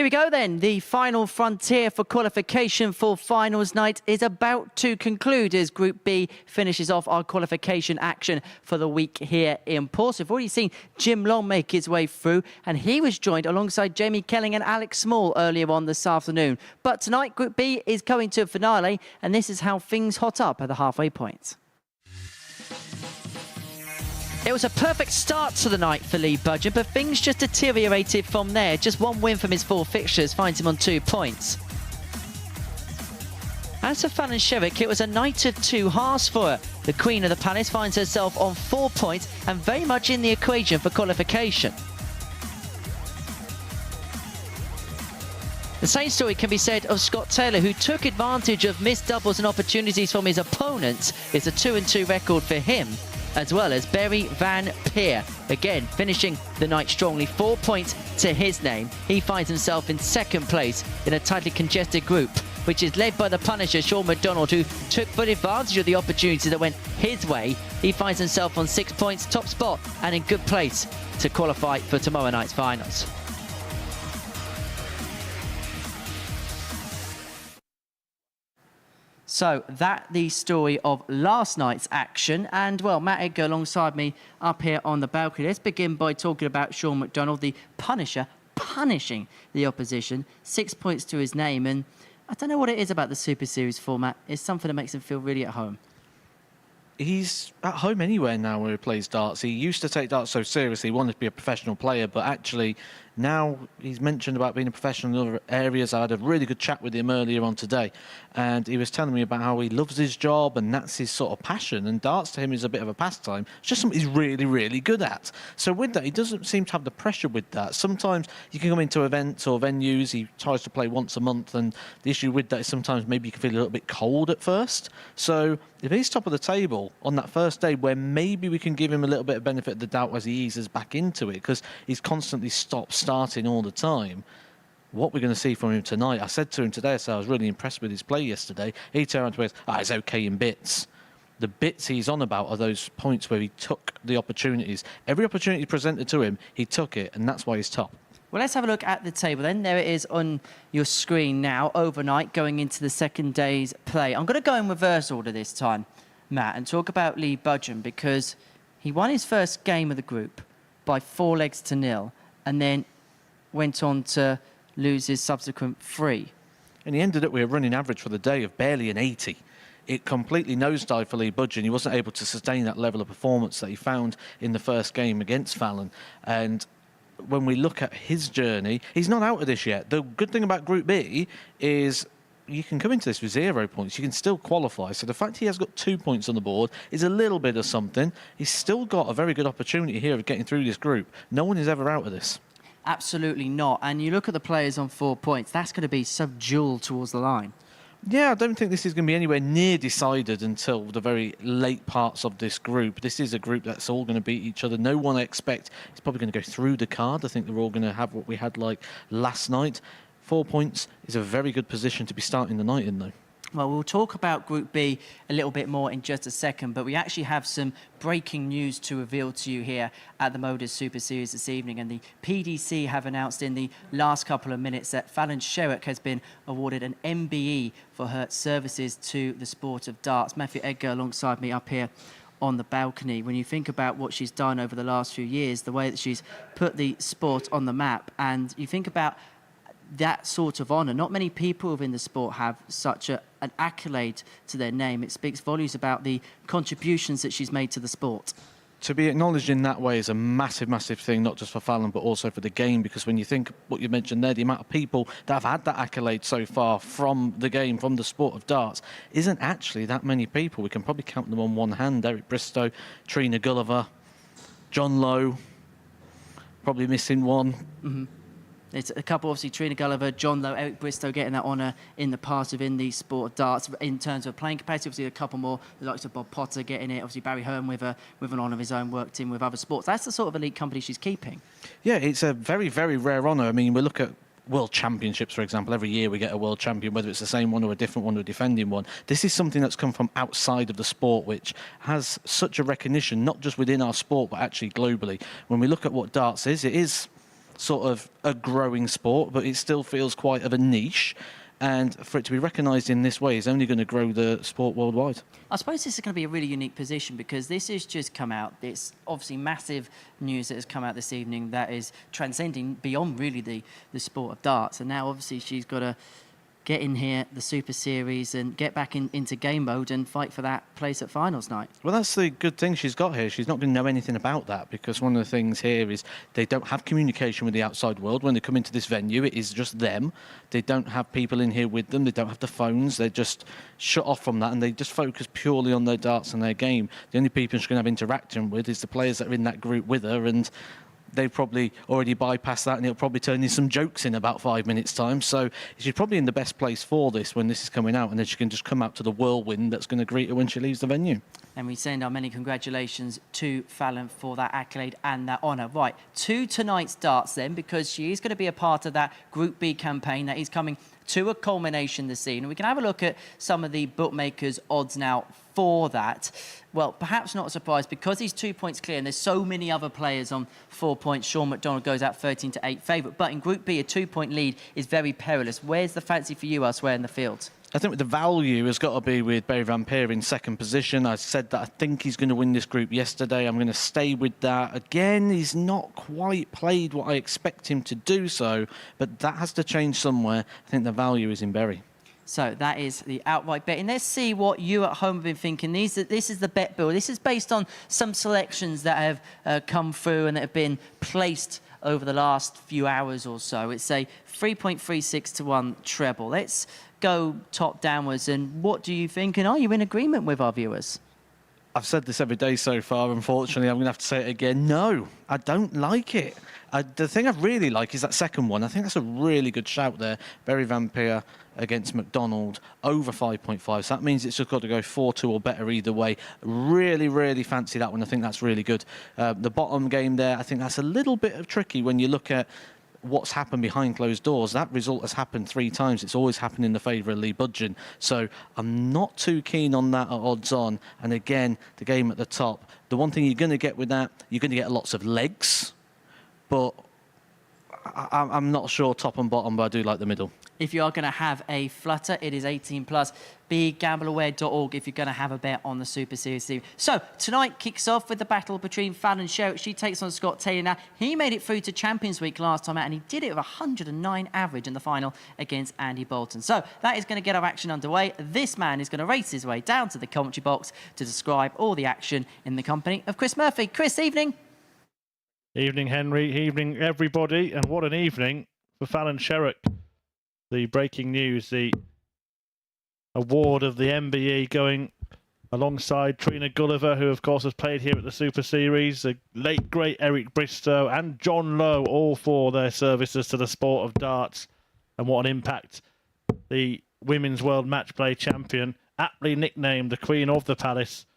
Here we go then. The final frontier for qualification for finals night is about to conclude as Group B finishes off our qualification action for the week here in Portsmouth. We've already seen Jim Long make his way through, and he was joined alongside Jamie Kelling and Alex Small earlier on this afternoon. But tonight, Group B is going to a finale, and this is how things hot up at the halfway point. It was a perfect start to the night for Lee Budgeon, but things just deteriorated from there. Just one win from his 4 fixtures finds him on 2 points. As for Fallon Sherrick, it was a night of 2 halves for her. The Queen of the Palace finds herself on 4 points and very much in the equation for qualification. The same story can be said of Scott Taylor, who took advantage of missed doubles and opportunities from his opponents. It's a 2-2 record for him, as well as Barry Van Peer, again finishing the night strongly, 4 points to his name. He finds himself in 2nd place in a tightly congested group, which is led by the Punisher, Sean McDonald, who took full advantage of the opportunities that went his way. He finds himself on 6 points, top spot, and in good place to qualify for tomorrow night's finals. So that the story of last night's action, and well, Matt Edgar alongside me up here on the balcony. Let's begin by talking about Sean McDonald, the Punisher, punishing the opposition, 6 points to his name. And I don't know what it is about the Super Series format. It's something that makes him feel really at home. He's at home anywhere now where he plays darts. He used to take darts so seriously, he wanted to be a professional player, but actually now he's mentioned about being a professional in other areas. I had a really good chat with him earlier on today, and he was telling me about how he loves his job and that's his sort of passion, and darts to him is a bit of a pastime. It's just something he's really, really good at. So with that, he doesn't seem to have the pressure with that. Sometimes you can come into events or venues, he tries to play once a month, and the issue with that is sometimes maybe you can feel a little bit cold at first. So if he's top of the table on that first day, where maybe we can give him a little bit of benefit of the doubt as he eases back into it, because he's constantly starting all the time, what we're going to see from him tonight. I said to him today, I was really impressed with his play yesterday. He turned around to me, it's okay in bits. The bits he's on about are those points where he took the opportunities. Every opportunity presented to him, he took it, and that's why he's top. Well, let's have a look at the table then. There it is on your screen now, overnight, going into the second day's play. I'm going to go in reverse order this time, Matt, and talk about Lee Budgeon, because he won his first game of the group by 4 legs to 0, and then went on to lose his subsequent 3. And he ended up with a running average for the day of barely an 80. It completely nosedived for Lee Budgeon. He wasn't able to sustain that level of performance that he found in the first game against Fallon. And when we look at his journey, he's not out of this yet. The good thing about Group B is you can come into this with 0 points. You can still qualify. So the fact he has got 2 points on the board is a little bit of something. He's still got a very good opportunity here of getting through this group. No one is ever out of this. Absolutely not. And you look at the players on 4 points, that's going to be subdual towards the line. Yeah, I don't think this is going to be anywhere near decided until the very late parts of this group. This is a group that's all going to beat each other. No one I expect is probably going to go through the card. I think they're all going to have what we had like last night. 4 points is a very good position to be starting the night in, though. Well, we'll talk about Group B a little bit more in just a second, but we actually have some breaking news to reveal to you here at the MODUS Super Series this evening. And the PDC have announced in the last couple of minutes that Fallon Sherrick has been awarded an MBE for her services to the sport of darts. Matthew Edgar alongside me up here on the balcony. When you think about what she's done over the last few years, the way that she's put the sport on the map, and you think about that sort of honour. Not many people within the sport have such an accolade to their name. It speaks volumes about the contributions that she's made to the sport. To be acknowledged in that way is a massive, massive thing, not just for Fallon, but also for the game, because when you think what you mentioned there, the amount of people that have had that accolade so far from the game, from the sport of darts, isn't actually that many people. We can probably count them on one hand. Eric Bristow, Trina Gulliver, John Lowe, probably missing one. Mm-hmm. It's a couple, obviously, Trina Gulliver, John Lowe, Eric Bristow getting that honour in the past within the sport of darts. In terms of playing capacity, obviously a couple more, the likes of Bob Potter getting it, obviously Barry Hearn with an honour of his own, worked in with other sports. That's the sort of elite company she's keeping. Yeah, it's a very, very rare honour. I mean, we look at World Championships, for example. Every year we get a world champion, whether it's the same one or a different one or a defending one. This is something that's come from outside of the sport, which has such a recognition, not just within our sport, but actually globally. When we look at what darts is, it is sort of a growing sport, but it still feels quite of a niche. And for it to be recognised in this way is only going to grow the sport worldwide. I suppose this is going to be a really unique position because this has just come out. It's obviously massive news that has come out this evening that is transcending beyond really the sport of darts. And now obviously she's got to get in here, the Super Series, and get back into game mode and fight for that place at finals night. Well, that's the good thing she's got here. She's not going to know anything about that because one of the things here is they don't have communication with the outside world. When they come into this venue, it is just them. They don't have people in here with them. They don't have the phones. They're just shut off from that and they just focus purely on their darts and their game. The only people she's going to have interaction with is the players that are in that group with her, and they've probably already bypassed that and it'll probably turn in some jokes in about 5 minutes' time. So she's probably in the best place for this when this is coming out, and then she can just come out to the whirlwind that's going to greet her when she leaves the venue. And we send our many congratulations to Fallon for that accolade and that honour. Right, to tonight's darts then, because she is going to be a part of that Group B campaign that is coming to a culmination this evening. We can have a look at some of the bookmakers' odds now for that. Well, perhaps not a surprise because he's 2 points clear and there's so many other players on 4 points. Sean McDonald goes out 13-8 favourite. But in Group B, a 2 point lead is very perilous. Where's the fancy for you elsewhere in the field? I think the value has got to be with Barry Van Peer in second position. I said that I think he's going to win this group yesterday. I'm going to stay with that. Again, he's not quite played what I expect him to do so, but that has to change somewhere. I think the value is in Barry. So that is the outright bet. And let's see what you at home have been thinking. This is the bet build. This is based on some selections that have come through and that have been placed over the last few hours or so. It's a 3.36 to 1 treble. Let's go top downwards. And what do you think? And are you in agreement with our viewers? I've said this every day so far. Unfortunately, I'm going to have to say it again. No, I don't like it. The thing I really like is that second one. I think that's a really good shout there. Barry Van Peer against McDonald over 5.5. So that means it's just got to go 4-2 or better either way. Really, really fancy that one. I think that's really good. The bottom game there, I think that's a little bit of tricky when you look at what's happened behind closed doors. That result has happened 3 times. It's always happened in the favour of Lee Budgeon. So I'm not too keen on that at odds on. And again, the game at the top. The one thing you're going to get with that, you're going to get lots of legs. But I'm not sure top and bottom, but I do like the middle. If you are going to have a flutter, it is 18 plus. BeGambleAware.org if you're going to have a bet on the Super Series team. So tonight kicks off with the battle between Fallon and Sherrick. She takes on Scott Taylor. Now, he made it through to Champions Week last time out, and he did it with 109 average in the final against Andy Bolton. So that is going to get our action underway. This man is going to race his way down to the commentary box to describe all the action in the company of Chris Murphy. Chris, evening. Evening, Henry. Evening, everybody. And what an evening for Fallon Sherrick. The breaking news, the award of the MBE going alongside Trina Gulliver, who, of course, has played here at the Super Series, the late, great Eric Bristow and John Lowe, all for their services to the sport of darts. And what an impact. The Women's World Match Play champion, aptly nicknamed the Queen of the Palace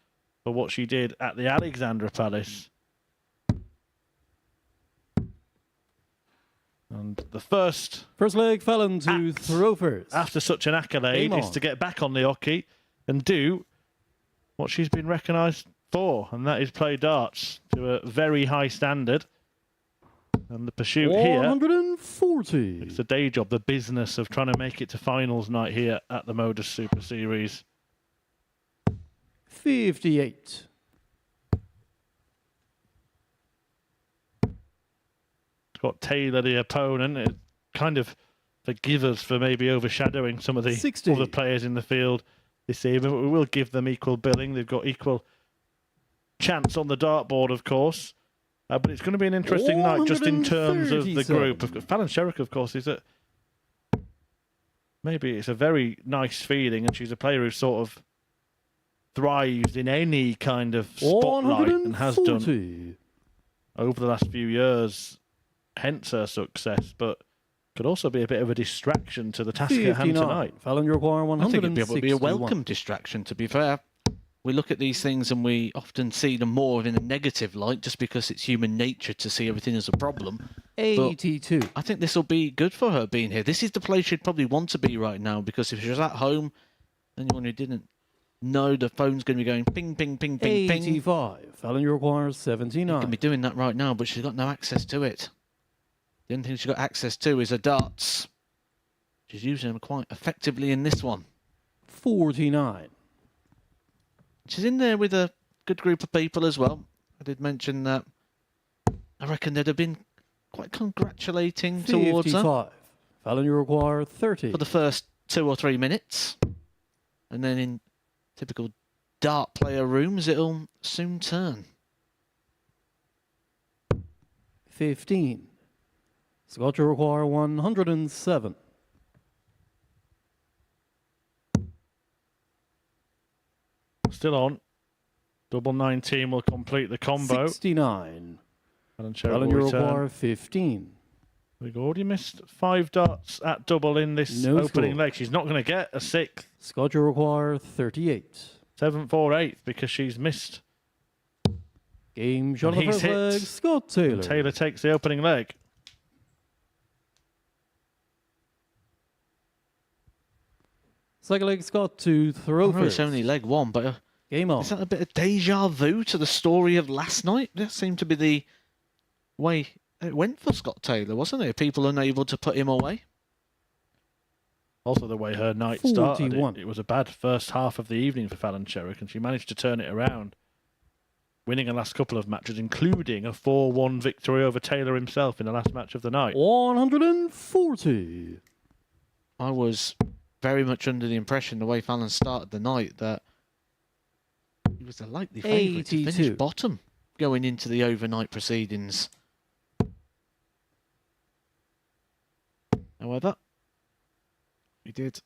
for what she did at the Alexandra Palace. And the first leg, Fallon to throw first. After such an accolade is to get back on the hockey and do what she's been recognised for, and that is play darts to a very high standard. And the pursuit 140. here, it's the day job, the business of trying to make it to finals night here at the MODUS Super Series. 58. Scott Taylor, the opponent, it kind of forgive us for maybe overshadowing some of the 60. other players in the field this evening, but we will give them equal billing. They've got equal chance on the dartboard, of course. But it's going to be an interesting night just in terms of the group. Fallon Sherrick, of course, is maybe it's a very nice feeling, and she's a player who sort of thrives in any kind of spotlight and has done over the last few years. Hence her success, but could also be a bit of a distraction to the task at hand tonight. Fallon, you require 160. I think it'd be able to be a welcome distraction, to be fair. We look at these things and we often see them more in a negative light just because it's human nature to see everything as a problem. 82. But I think this will be good for her being here. This is the place she'd probably want to be right now, because if she was at home, anyone who didn't know, the phone's going to be going ping, ping, ping, ping, ping. 85. Fallon, you require 79. She can be doing that right now, but she's got no access to it. The only thing she's got access to is her darts. She's using them quite effectively in this one. 49. She's in there with a good group of people as well. I did mention that I reckon they'd have been quite congratulating towards her 55. Fallon, you require 30. for the first 2 or 3 minutes. And then in typical dart player rooms, it'll soon turn. 15. Scott, you require 107. Still on. Double 19 will complete the combo. 69. Fallon Sherrick Fallon, will you return. require 15. We've already missed 5 darts at double in this No opening score. leg. She's not going to get a 6th, Scott, you require 38. 7th or 8th because she's missed. Game shot on the he's first hit. leg, Scott Taylor. Taylor takes the opening leg. Second leg, Scott to throw I know it's first. only leg 1, but Game on. is that a bit of deja vu to the story of last night? That seemed to be the way it went for Scott Taylor, wasn't it? People unable to put him away. Also, the way her night started, 41. it was a bad first half of the evening for Fallon Sherrick, and she managed to turn it around, winning her last couple of matches, including a 4-1 victory over Taylor himself in the last match of the night. 140. I was very much under the impression, the way Fallon started the night, that he was the likely favourite to finish 82. bottom going into the overnight proceedings. However, he did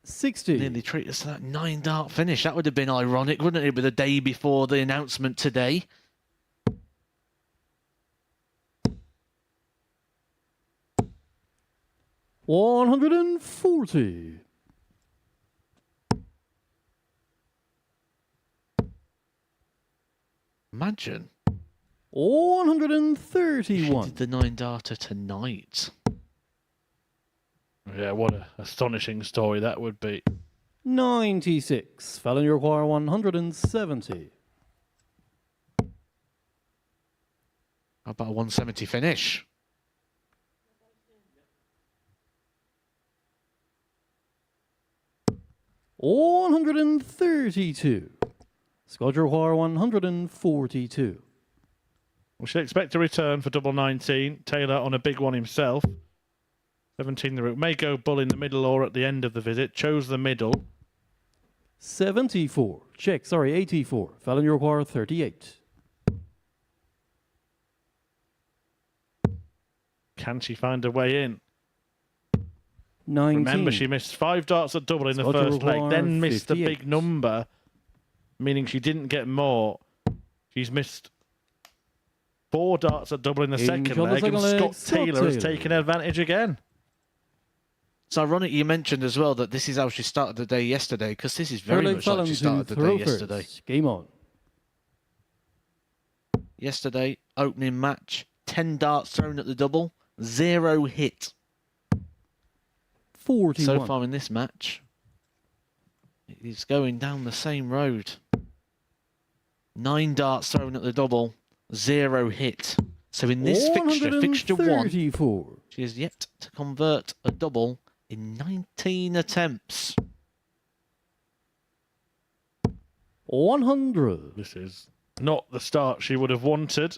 60. nearly treat us to that 9-dart finish. That would have been ironic, wouldn't it, with the day before the announcement today? $140. Imagine. 131. Did the 9-darter tonight. Yeah, what an astonishing story that would be. 96. Fallon, you require 170. How about a 170 finish? $132. Scott, you require 142. We should expect a return for double 19. Taylor on a big one himself. 17 the route. May go bull in the middle or at the end of the visit. Chose the middle. 74. Check, sorry, 84. Fallon, you require 38. Can she find a way in? 19. Remember, she missed 5 darts at double in the Scott, you first leg, require then missed a 58. big number, meaning she didn't get more. She's missed 4 darts at double in the Game second shot, the leg, and second leg, Scott Taylor has Taylor. taken advantage again. It's ironic you mentioned as well that this is how she started the day yesterday, because this is very Third leg, much like Fallon she to started the throw day yesterday. first. Game on. Yesterday, opening match, 10 darts thrown at the double, 0 hit. 41. So far in this match, he's going down the same road. 9 darts thrown at the double, 0 hit. So in this fixture, fixture 1, 134. she has yet to convert a double in 19 attempts. 100. This is not the start she would have wanted.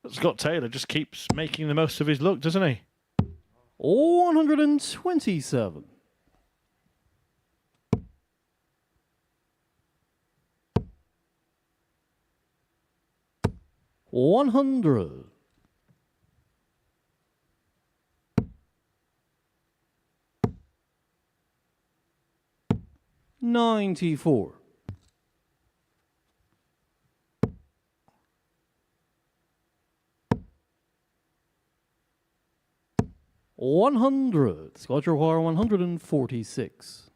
But Scott Taylor just keeps making the most of his luck, doesn't he? 127. 100. 94. 100. Scott, you require 146.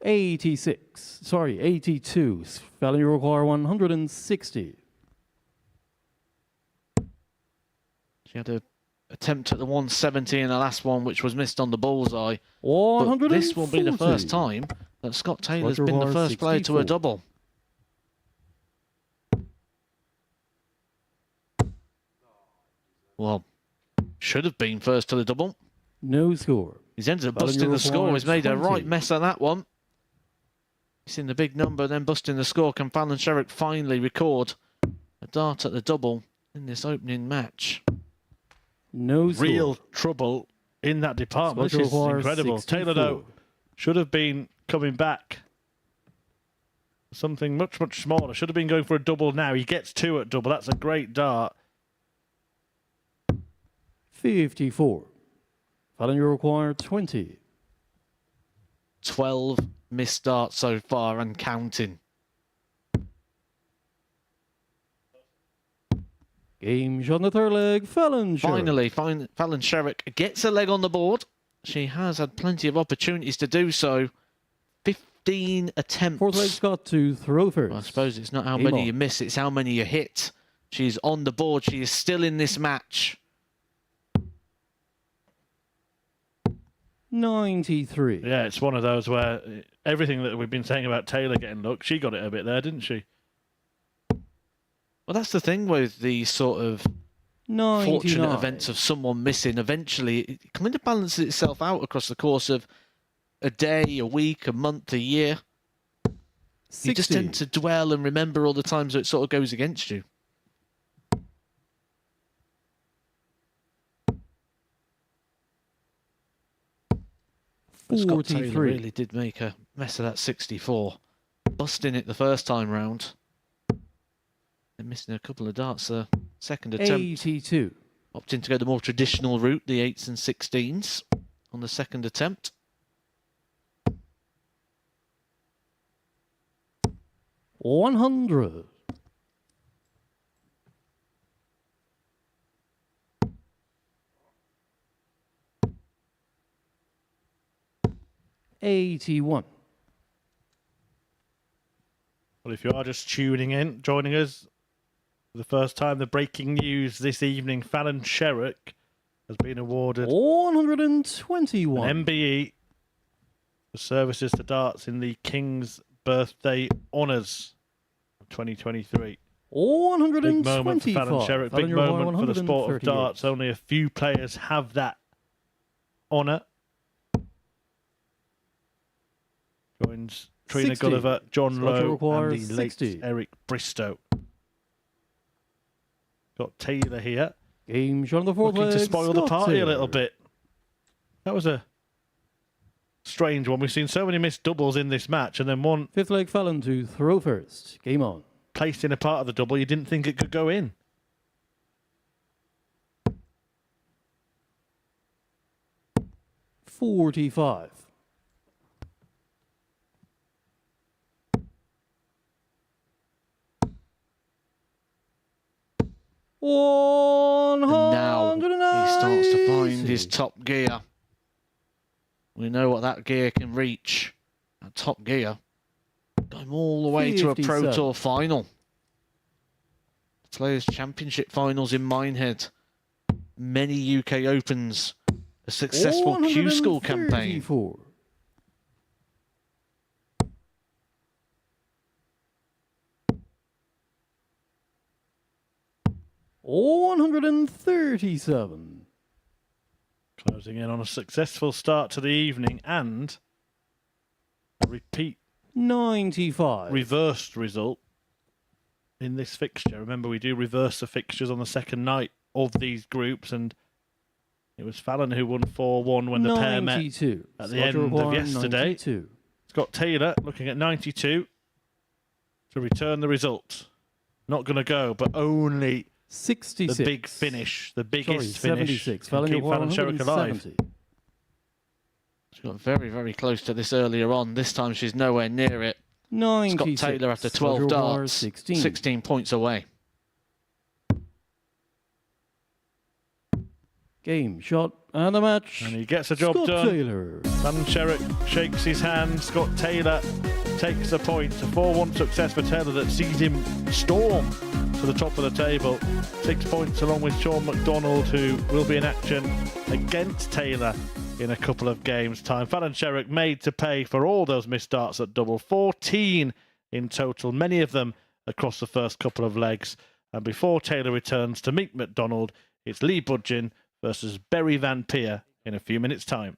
86. Sorry, 82. Fallon, you require 160. She had a attempt at the 170 in the last one, which was missed on the bullseye. But 140. this will be the first time that Scott Taylor's Roger been the War, first player to a 64. double. Well, should have been first to the double. No score. He's ended up Fallon, busting you the score. require He's made a 20. right mess of that one. He's in the big number, then busting the score. Can Fallon Sherrick finally record a dart at the double in this opening match? No score. Real trouble in that department. Roger This is War, incredible. 64. Taylor, though, should have been coming back. Something much, much smaller. Should have been going for a double now. He gets 2 at double. That's a great dart. 54. Fallon, you require 20. 12 missed darts so far and counting. Game shot on the third leg. Fallon Sherrick. Finally, Fallon Sherrick gets a leg on the board. She has had plenty of opportunities to do so. 15 attempts. Fourth leg's got to throw first. Well, I suppose it's not how Game many on. you miss, it's how many you hit. She's on the board. She is still in this match. 93. Yeah, it's one of those where everything that we've been saying about Taylor getting luck, she got it a bit there, didn't she? Well, that's the thing with these sort of 99. fortunate events of someone missing. Eventually, it kind of balances itself out across the course of a day, a week, a month, a year. 60. You just tend to dwell and remember all the times that it sort of goes against you. But Scott Taylor 43. really did make a mess of that 64. Busting it the first time round. And missing a couple of darts the second attempt. 82. Opting to go the more traditional route, the 8s and 16s on the second attempt. 100. $81. Well, if you are just tuning in, joining us for the first time, the breaking news this evening, Fallon Sherrick has been awarded 121. an MBE for services to darts in the King's Birthday Honours of 2023. 125. Big moment for Fallon Sherrick, big Fallon, you're moment for the sport of 138. darts. Only a few players have that honour. Joins Trina 60. Gulliver, John Scott Lowe, requires and the late 60. Eric Bristow. Got Taylor here, Game shot on the fourth looking leg. to spoil the Scott party a little Taylor. bit. That was a strange one. We've seen so many missed doubles in this match, and then one Fifth leg Fallon to throw first. Game on. placed in a part of the double you didn't think it could go in. $45. And now he starts to find his top gear. We know what that gear can reach. That top gear. Going all the way to a Pro 57. Tour final. Players' Championship finals in Minehead. Many UK Opens. A successful Q School campaign. 134. $137. Closing in on a successful start to the evening and a repeat 95. reversed result in this fixture. Remember, we do reverse the fixtures on the second night of these groups, and it was Fallon who won 4-1 when the pair met 92. at the Scott end of require yesterday. 92. Scott Taylor looking at 92 to return the result. Not going to go, but only 66. the big finish, the biggest Sorry, finish. 76. Can keep Fallon Sherrick alive. 170. She got very, very close to this earlier on. This time she's nowhere near it. 96. Scott Taylor after 12 Roger War, darts. 16. 16 points away. Game shot and the match. And he gets the job Scott done. Taylor. Fallon Sherrick shakes his hand. Scott Taylor takes the point. A 4-1 success for Taylor that sees him storm to the top of the table. 6 points along with Sean McDonald, who will be in action against Taylor in a couple of games' time. Fallon Sherrock made to pay for all those missed starts at double. 14 in total, many of them across the first couple of legs. And before Taylor returns to meet McDonald, it's Lee Budgeon versus Berry Van Peer in a few minutes' time.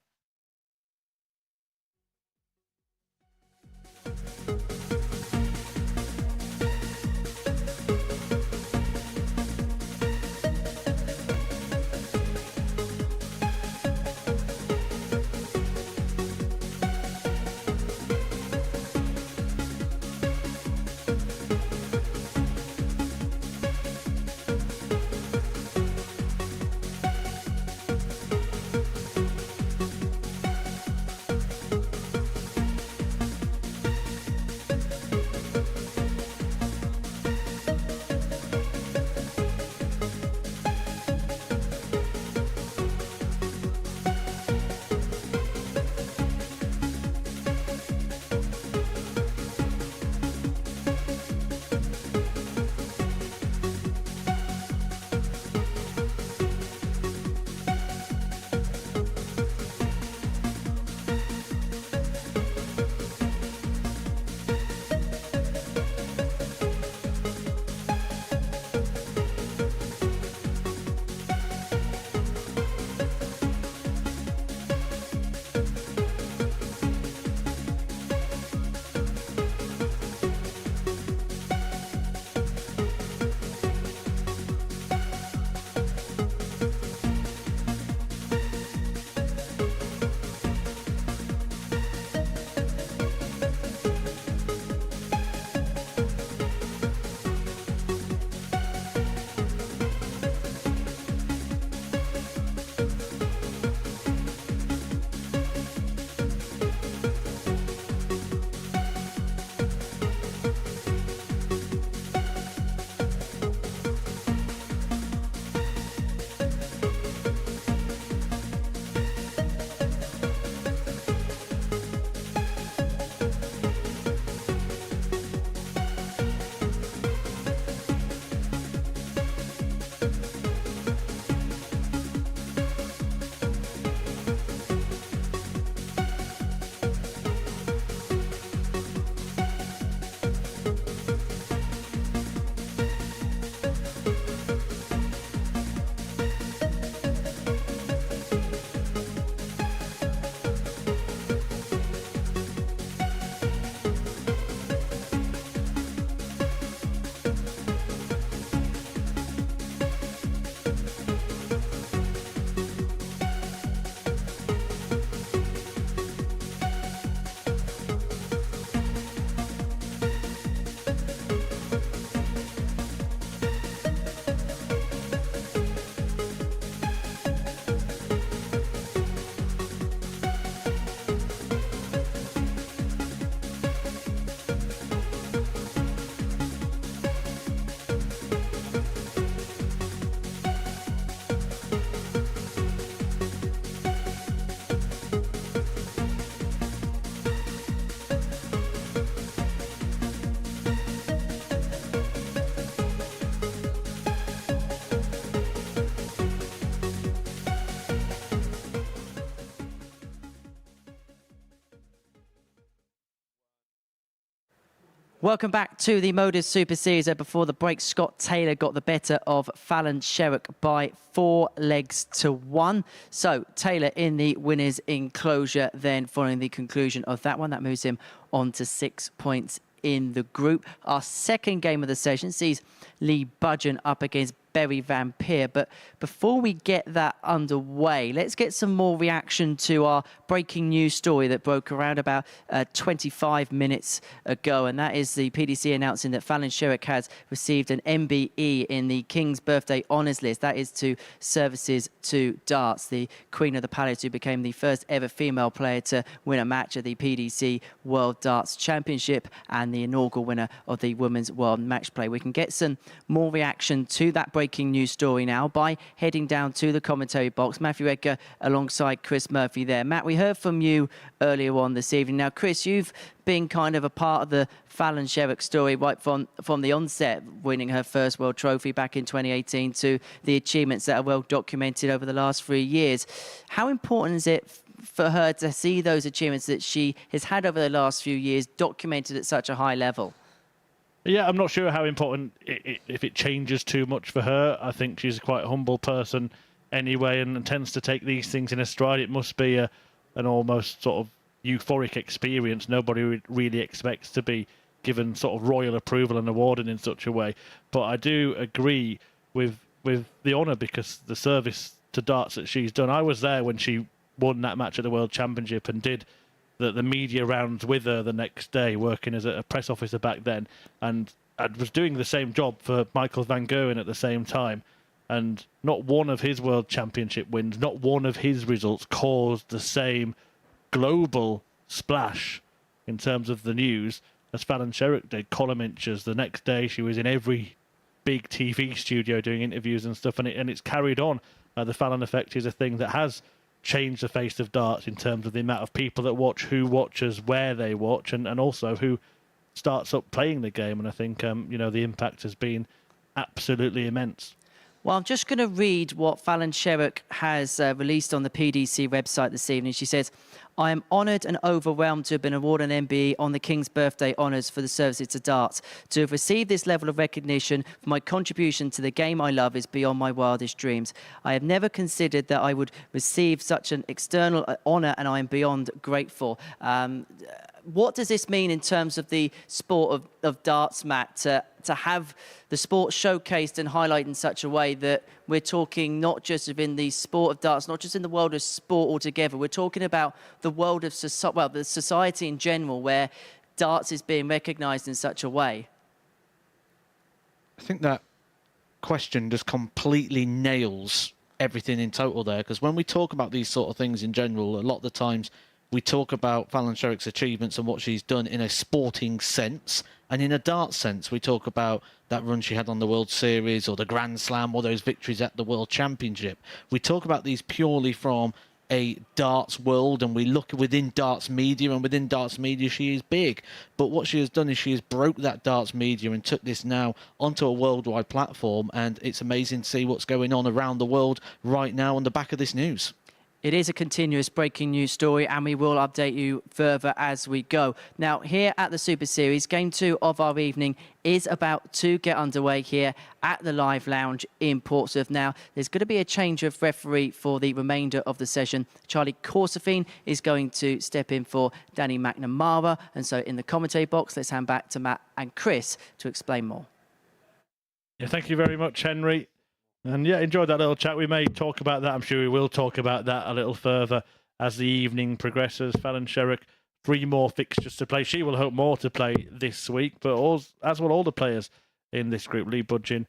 Welcome back to the MODUS Super Series. Before the break, Scott Taylor got the better of Fallon Sherrock by 4 legs to 1. So Taylor in the winner's enclosure then following the conclusion of that one. That moves him on to 6 points in the group. Our second game of the session sees Lee Budgeon up against Berry Van Peer. But before we get that underway, let's get some more reaction to our breaking news story that broke around about 25 minutes ago. And that is the PDC announcing that Fallon Sherrock has received an MBE in the King's Birthday Honours List. That is to services to darts. The Queen of the Palace, who became the first ever female player to win a match at the PDC World Darts Championship and the inaugural winner of the Women's World Match Play. We can get some more reaction to that breaking news story now by heading down to the commentary box. Matthew Edgar alongside Chris Murphy there. Matt, we heard from you earlier on this evening. Now, Chris, you've been kind of a part of the Fallon Sherrock story right from the onset, winning her first World Trophy back in 2018 to the achievements that are well documented over the last 3 years. How important is it for her to see those achievements that she has had over the last few years documented at such a high level? Yeah, I'm not sure how important if it changes too much for her. I think she's quite a humble person anyway, and tends to take these things in a stride. It must be an almost sort of euphoric experience. Nobody really expects to be given sort of royal approval and awarded in such a way. But I do agree with the honour, because the service to darts that she's done. I was there when she won that match at the World Championship and did the media rounds with her the next day, working as a press officer back then, and I was doing the same job for Michael van Gerwen at the same time, and not one of his World Championship wins, not one of his results caused the same global splash in terms of the news as Fallon Sherrock did. Column inches the next day, she was in every big TV studio doing interviews and stuff, and it's carried on. The Fallon effect is a thing that has changed the face of darts in terms of the amount of people that watch, who watches, where they watch, and also who starts up playing the game. And I think the impact has been absolutely immense. Well, I'm just going to read what Fallon Sherrock has released on the PDC website this evening. She says, "I am honoured and overwhelmed to have been awarded an MBE on the King's Birthday Honours for the services to darts. To have received this level of recognition for my contribution to the game I love is beyond my wildest dreams. I have never considered that I would receive such an external honour, and I am beyond grateful." What does this mean in terms of the sport of darts, Matt, to have the sport showcased and highlighted in such a way that we're talking not just within the sport of darts, not just in the world of sport altogether, we're talking about the world of the society in general, where darts is being recognised in such a way? I think that question just completely nails everything in total there, because when we talk about these sort of things in general, a lot of the times we talk about Fallon Sherrock's achievements and what she's done in a sporting sense, and in a darts sense, we talk about that run she had on the World Series or the Grand Slam or those victories at the World Championship. We talk about these purely from a darts world, and we look within darts media, and within darts media she is big. But what she has done is she has broke that darts media and took this now onto a worldwide platform, and it's amazing to see what's going on around the world right now on the back of this news. It is a continuous breaking news story, and we will update you further as we go. Now, here at the Super Series, Game 2 of our evening is about to get underway here at the Live Lounge in Portsmouth. Now, there's going to be a change of referee for the remainder of the session. Charlie Corsafine is going to step in for Danny McNamara. And so in the commentary box, let's hand back to Matt and Chris to explain more. Yeah, thank you very much, Henry. And yeah, enjoyed that little chat. We may talk about that. I'm sure we will talk about that a little further as the evening progresses. Fallon Sherrock, 3 more fixtures to play. She will hope more to play this week, but as will all the players in this group. Lee Budgeon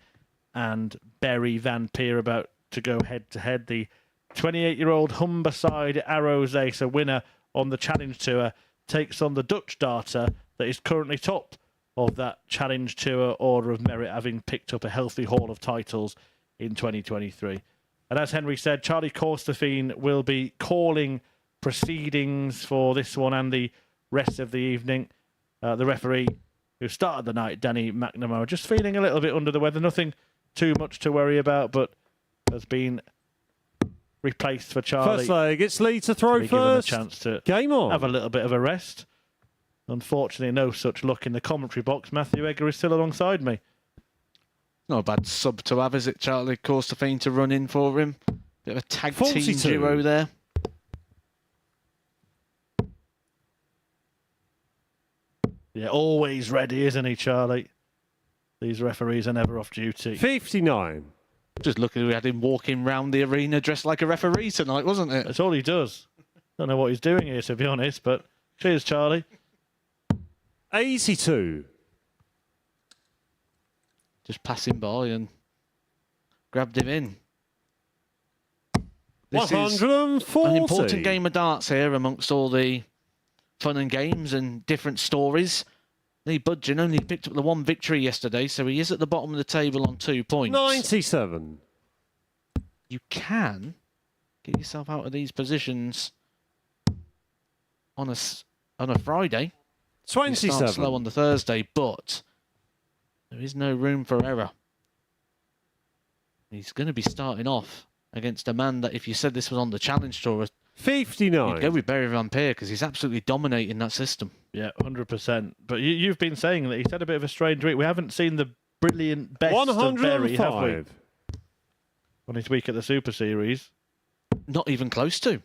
and Berry Van Peer about to go head-to-head. The 28-year-old Humberside Arrows ace, a winner on the Challenge Tour, takes on the Dutch darter that is currently top of that Challenge Tour Order of Merit, having picked up a healthy haul of titles in 2023. And as Henry said, Charlie Corsafine will be calling proceedings for this one and the rest of the evening. The referee who started the night, Danny McNamara, just feeling a little bit under the weather. Nothing too much to worry about, but has been replaced for Charlie. First leg, it's Lee to throw to first. Given a chance to Game on. have a little bit of a rest. Unfortunately, no such luck in the commentary box. Matthew Egger is still alongside me. Not a bad sub to have, is it, Charlie Corsafine to run in for him? Bit of a tag team 42. duo there. Yeah, always ready, isn't he, Charlie? These referees are never off duty. 59. Just looking, we had him walking round the arena dressed like a referee tonight, wasn't it? That's all he does. Don't know what he's doing here, to be honest, but cheers, Charlie. 82. Just passing by and grabbed him in. This is 140. an important game of darts here amongst all the fun and games and different stories. Lee Budgeon only picked up the 1 victory yesterday, so he is at the bottom of the table on 2 points. 97. You can get yourself out of these positions on a Friday. You start 27. slow on the Thursday, but there is no room for error. He's going to be starting off against a man that, if you said this was on the Challenge Tour 59. You'd go with Barry Van Peer because he's absolutely dominating that system. Yeah, 100%. But you've been saying that he's had a bit of a strange week. We haven't seen the brilliant best of Berry, have we? 105. On his week at the Super Series. Not even close to.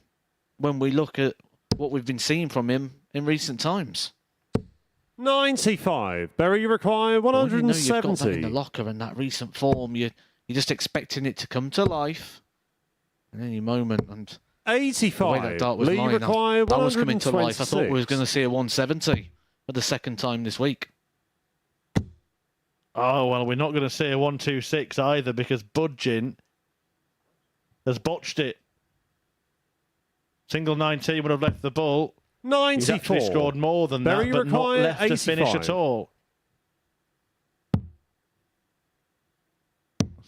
When we look at what we've been seeing from him in recent times. 95. Berry, you require But when you know 170. you've got that in the locker and that recent form, you're just expecting it to come to life in any moment. And the way 85. that dart was Lee, lying, require that was coming to life. I thought we 126. was going to see a 170 for the second time this week. Oh, well, we're not going to see a 126 either because Budgin has botched it. Single 19 would have left the ball. 94. He's actually scored more than Berry, that, but not require left to finish 85. at all.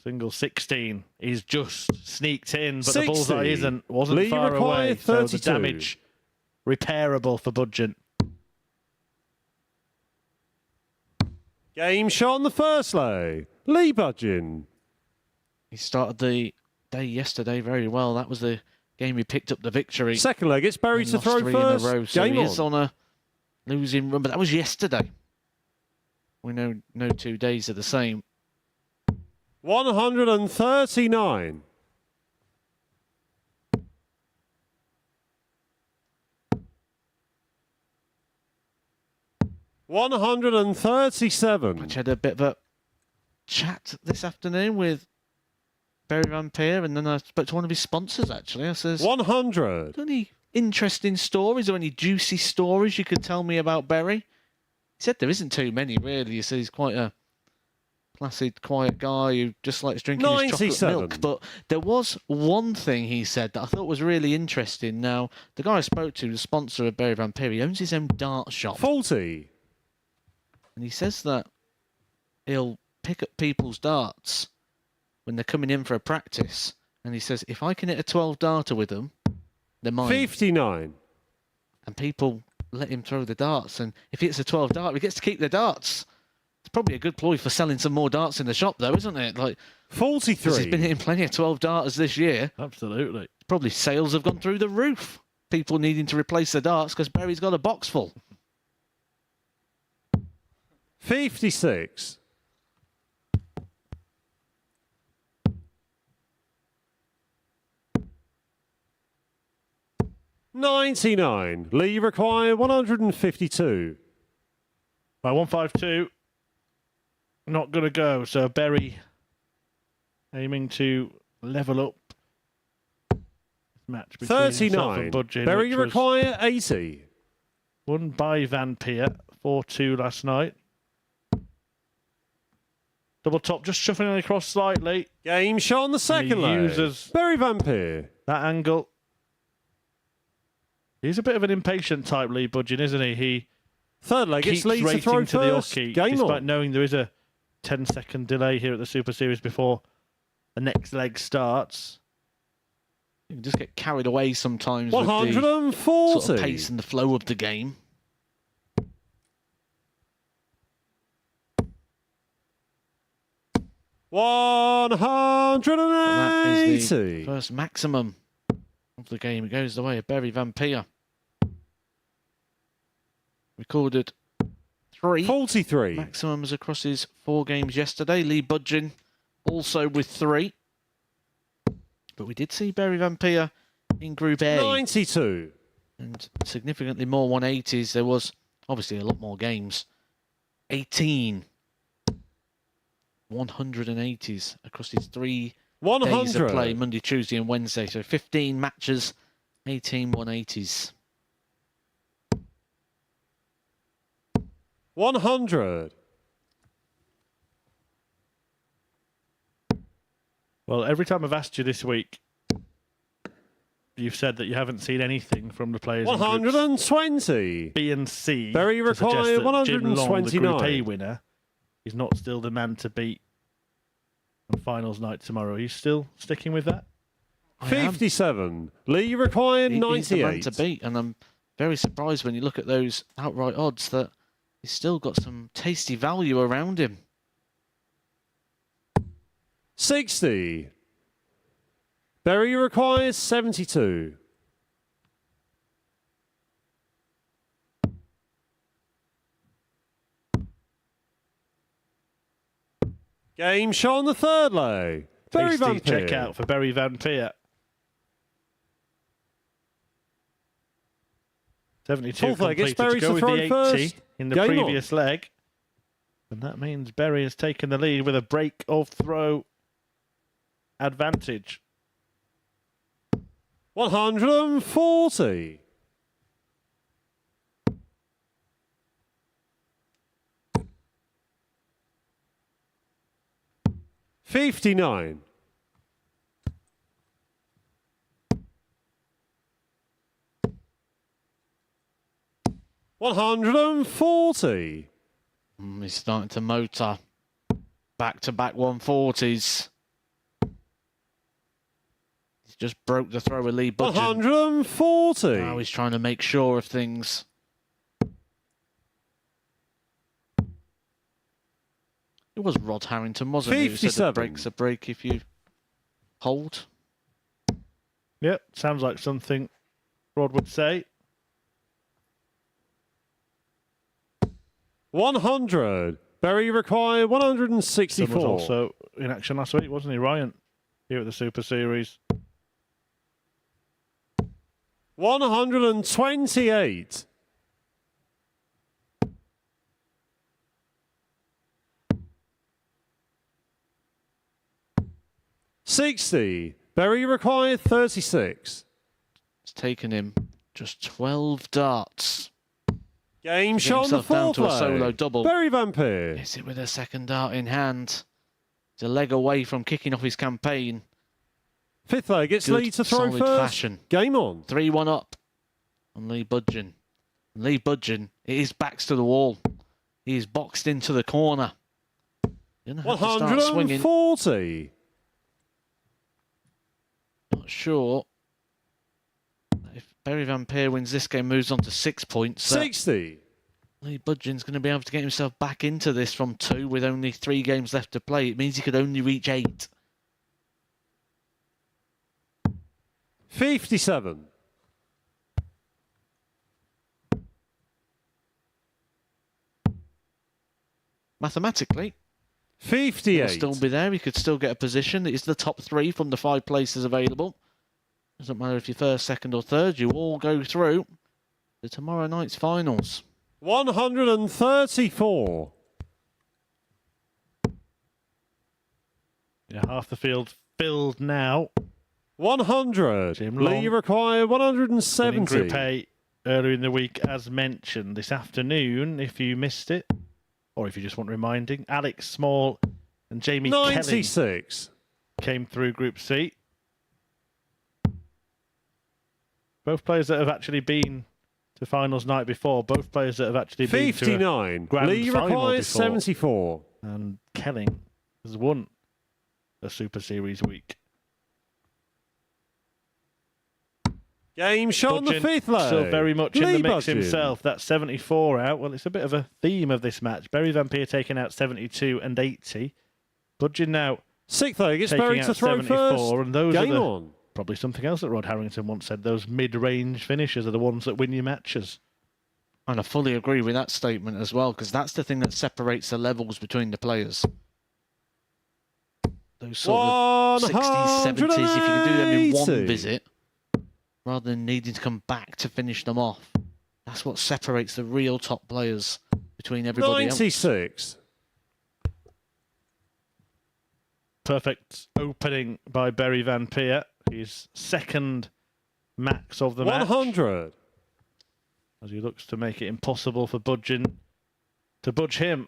Single 16. He's just sneaked in, but 60. the bullseye wasn't Lee, far require away. So the 32. damage repairable for Budgin. Game shot on the first lay. Lee Budgin. He started the day yesterday very well. That was the game he picked up the victory. Second leg, it's Berry and to lost throw 3 first. in a row. So Game he is on. on a losing run, but that was yesterday. We know no 2 days are the same. 139. $137. I had a bit of a chat this afternoon with Barry Van Peer, and then I spoke to one of his sponsors, actually. I says, 100. any interesting stories or any juicy stories you could tell me about Barry? He said there isn't too many, really. He said he's quite a placid, quiet guy who just likes drinking his chocolate 97. milk. But there was one thing he said that I thought was really interesting. Now, the guy I spoke to, the sponsor of Barry Van Peer, he owns his own dart shop. 40. And he says that he'll pick up people's darts when they're coming in for a practice. And he says, if I can hit a 12 darter with them, they're mine. 59. And people let him throw the darts. And if he hits a 12 dart, he gets to keep the darts. It's probably a good ploy for selling some more darts in the shop, though, isn't it? Like, 43. because he's been hitting plenty of 12 darters this year. Absolutely. Probably sales have gone through the roof. People needing to replace the darts because Barry's got a box full. 56. $99. Lee, require 152. Right, 152. Not going to go. So Berry aiming to level up this match between himself 39. and Budgin, Berry, which was require 80. won by Van Peer 4-2 last night. Double top, just shuffling it across slightly. Game shot on the second he leg. uses- Berry Van Peer. That angle. He's a bit of an impatient type, Lee Budgin, isn't he? Third leg, He it's keeps Lee to racing throw to the first. hockey, Game despite on. knowing there is a 10-second delay here at the Super Series before the next leg starts. You can just get carried away sometimes with the 140. sort of pace and the flow of the game. One hundred That and is the eighty. first maximum of the game. It goes the way of Barry Van Peer. Recorded 3 43. maximums across his 4 games yesterday. Lee Budgin also with 3. But we did see Barry Van Peer in Group A. 92. And significantly more 180s. There was obviously a lot more games. 18 180s across his 3 days of play, 100. Monday, Tuesday and Wednesday. So 15 matches, 18 180s. 100. Well, every time I've asked you this week, you've said that you haven't seen anything from the players in groups 120. B and C. Very to suggest required, that Jim Long, the Group A 129. winner, is not still the man to beat on finals night tomorrow. Are you still sticking with that? I am. 57. Lee required He's the man 98. to beat, and I'm very surprised when you look at those outright odds that he's still got some tasty value around him. 60. Berry requires 72. Game shot on the third leg. Barry Hasty Van Peer. check out for Barry Van Peer. 72 Fourth leg, it's completed to Barry's go to with throw the 80 first. in the Game previous leg. And that means Berry has taken the lead with a break of throw advantage. 140. $59. 140. He's starting to motor. Back-to-back 140s. He's just broke the throw with Lee Budgeon. 140. Now he's trying to make sure of things. It was Rod Harrington, wasn't it? Who said 57. a break's a break if you hold. Yep, sounds like something Rod would say. 100. Berry required Son was 164. also in action last week, wasn't he, Ryan? Here at the Super Series. 128. $60. Berry required 36. It's taken him just 12 darts. Game to get shot on the himself down fourth to a solo leg. double. Barry Van Peer. Hits it with a second dart in hand. He's a leg away from kicking off his campaign. Fifth leg, it's Good, Lee to throw solid first. fashion. Game on. 3-1 up on Lee Budgeon. Lee Budgeon, it is backs to the wall. He is boxed into the corner. Gonna have to start swinging. 140. Not sure. If Barry Van Peer wins this game, moves on to 6 points. 60. Lee Budgeon's going to be able to get himself back into this from 2 with only 3 games left to play. It means he could only reach 8. 57. Mathematically, 58. he'll still be there. He could still get a position. It's the top 3 from the 5 places available. Doesn't matter if you're first, second or third. You all go through to tomorrow night's finals. 134. Yeah, half the field filled now. 100. Jim Lee Long. required In 170. Group A earlier in the week, as mentioned. This afternoon, if you missed it, or if you just want reminding, Alex Small and Jamie Kelly 96. came through Group C. Both players that have actually been to finals night before. Both players that have actually been to 59. grand Lee final required before. 74. and Kelling has won a Super Series week. Game shot on the Budgeon fifth leg. still very much in Lee the mix Budgeon. himself. That's 74 out. Well, it's a bit of a theme of this match. Barry Van Peer taking out 72 and 80. Budgeon now Sixth leg, it's taking Berry to out throw 74, first. and those Game are the, on. probably something else that Rod Harrington once said. Those mid-range finishes are the ones that win you matches. And I fully agree with that statement as well, because that's the thing that separates the levels between the players. Those sort of 60s, 70s, if you can do them in one 180. visit, rather than needing to come back to finish them off. That's what separates the real top players between everybody else. 96. Perfect opening by Barry Van Peer. His second max of the match. 100. As he looks to make it impossible for Budgeon to budge him.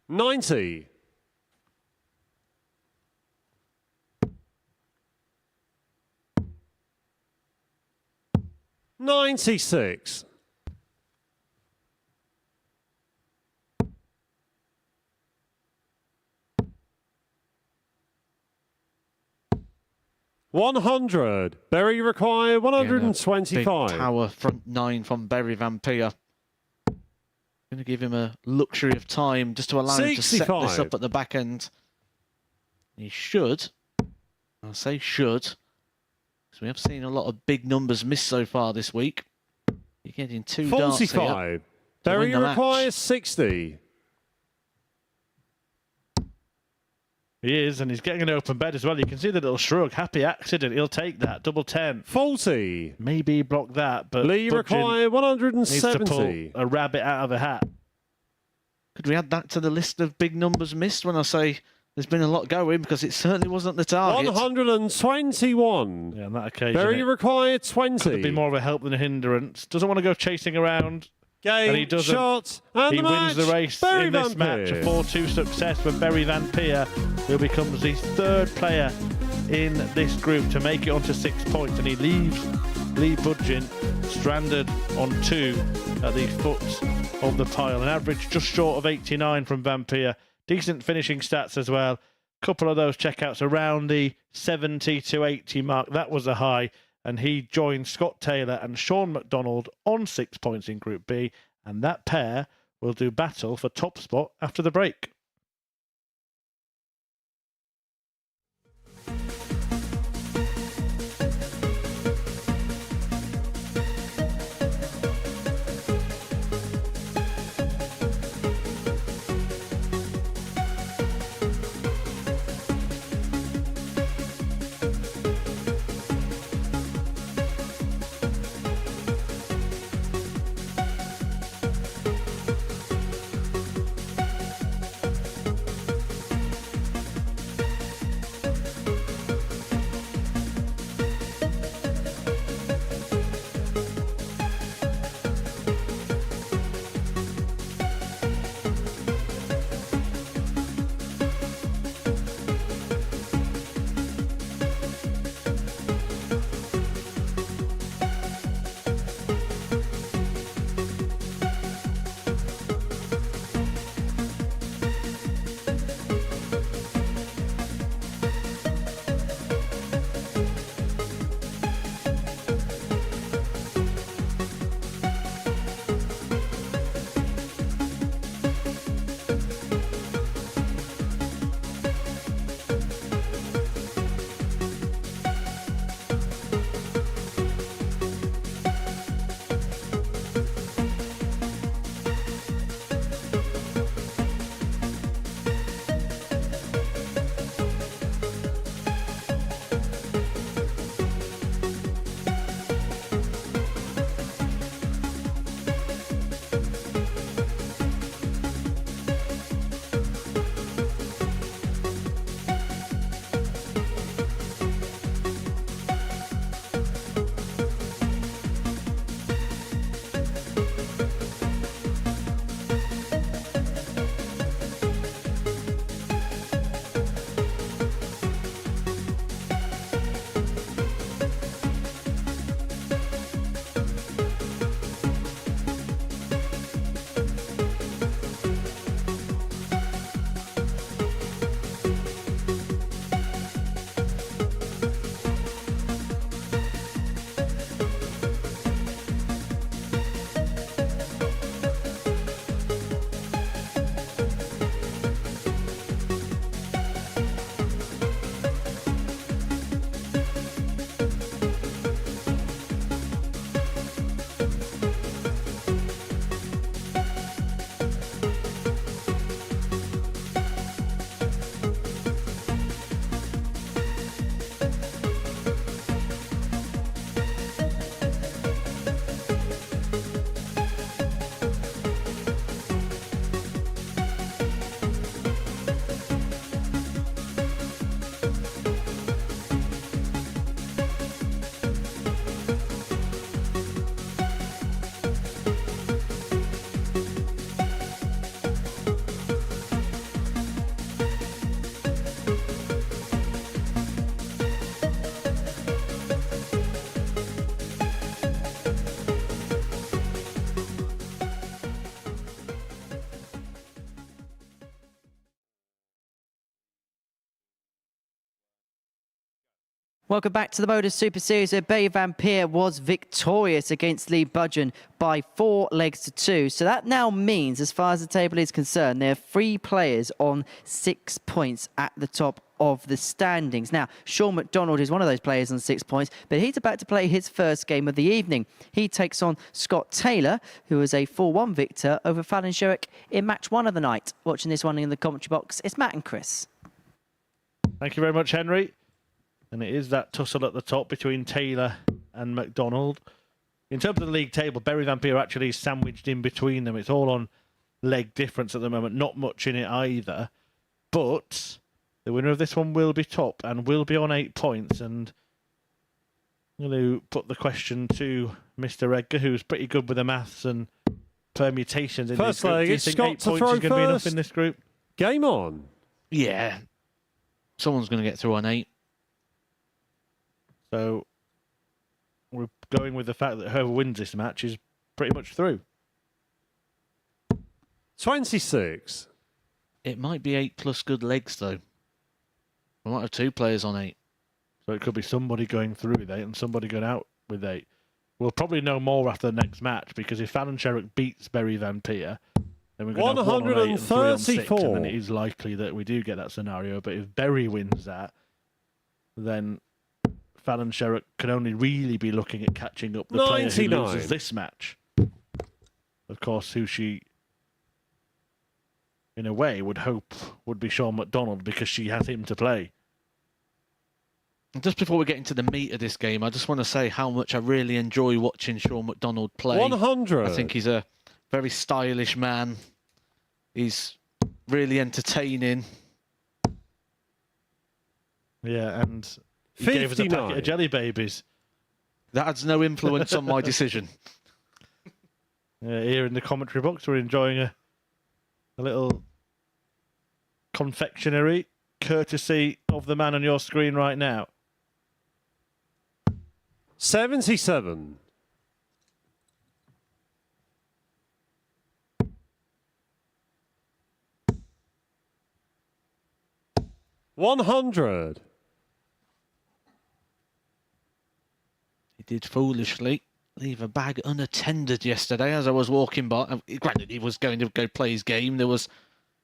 90. $96. $100. Berry required Again, a 125. Big power front 9 from Barry Van Peer. Going to give him a luxury of time just to allow him to set this 65. up at the back end. He should. I'll say should. Because we have seen a lot of big numbers missed so far this week. You're getting 2 darts here. 45. Berry win the match. requires 60. He is, and he's getting an open bed as well. You can see the little shrug. Happy accident. He'll take that. Double 10. 40. Maybe block that, but Lee Budgeon require needs to pull 170. a rabbit out of a hat. Could we add that to the list of big numbers missed when I say there's been a lot going, because it certainly wasn't the target. 121. Yeah, on that occasion, Berry it require could be 20. more of a help than a hindrance. Doesn't want to go chasing around. And he Game, doesn't. shot, and He the wins match. the race Berry in this Van match. A Peer. 4-2 success for Berry Van Peer, who becomes the third player in this group to make it onto 6 points. And he leaves Lee Budgeon stranded on 2 at the foot of the pile. An average just short of 89 from Van Peer. Decent finishing stats as well. Couple of those checkouts around the 70 to 80 mark. That was a high. And he joined Scott Taylor and Sean McDonald on 6 points in Group B. And that pair will do battle for top spot after the break. Welcome back to the MODUS Super Series, where Berry Van Peer was victorious against Lee Budgeon by 4 legs to 2. So that now means, as far as the table is concerned, there are 3 players on 6 points at the top of the standings. Now, Sean McDonald is one of those players on 6 points, but he's about to play his first game of the evening. He takes on Scott Taylor, who is a 4-1 victor over Fallon Sherrick in match 1 of the night. Watching this one in the commentary box, it's Matt and Chris. Thank you very much, Henry. And it is that tussle at the top between Taylor and McDonald. In terms of the league table, Bury Vampire actually is sandwiched in between them. It's all on leg difference at the moment. Not much in it either. But the winner of this one will be top and will be on 8 points. And I'm going to put the question to Mr. Edgar, who's pretty good with the maths and permutations in this First group. leg, Do you it's think Scott 8 to points throw is going to be enough first. in this group? Game on. Yeah. Someone's going to get through on 8. So we're going with the fact that whoever wins this match is pretty much through. 26. It might be 8 plus good legs, though. We might have 2 players on 8. So it could be somebody going through with 8 and somebody going out with 8. We'll probably know more after the next match, because if Fallon Sherrick beats Bury Vampire, then we're going to have 1 on 8 and 3 on 6, and then it is likely that we do get that scenario. But if Bury wins that, then Fallon Sherrick can only really be looking at catching up the player who 99. loses this match. Of course, who she, in a way, would hope would be Sean McDonald, because she has him to play. And just before we get into the meat of this game, I just want to say how much I really enjoy watching Sean McDonald play. 100. I think he's a very stylish man. He's really entertaining. Yeah, and he gave us a 59. packet of jelly babies. That has no influence on my decision. Here in the commentary box, we're enjoying a little confectionery, courtesy of the man on your screen right now. 77. 100. He did foolishly leave a bag unattended yesterday as I was walking by. Granted, he was going to go play his game. There was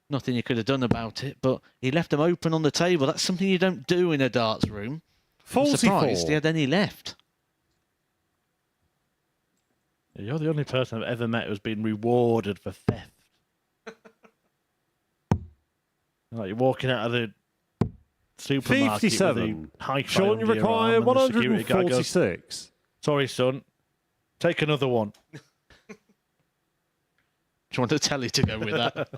nothing he could have done about it, but he left them open on the table. That's something you don't do in a darts room. I'm 44. surprised he had any left. You're the only person I've ever met who's been rewarded for theft. Like you're walking out of the supermarket 57. with a hi-fi Sean, you under your arm require and the security guard goes, 146. sorry, son. Take another one. Do you want a telly to go with that?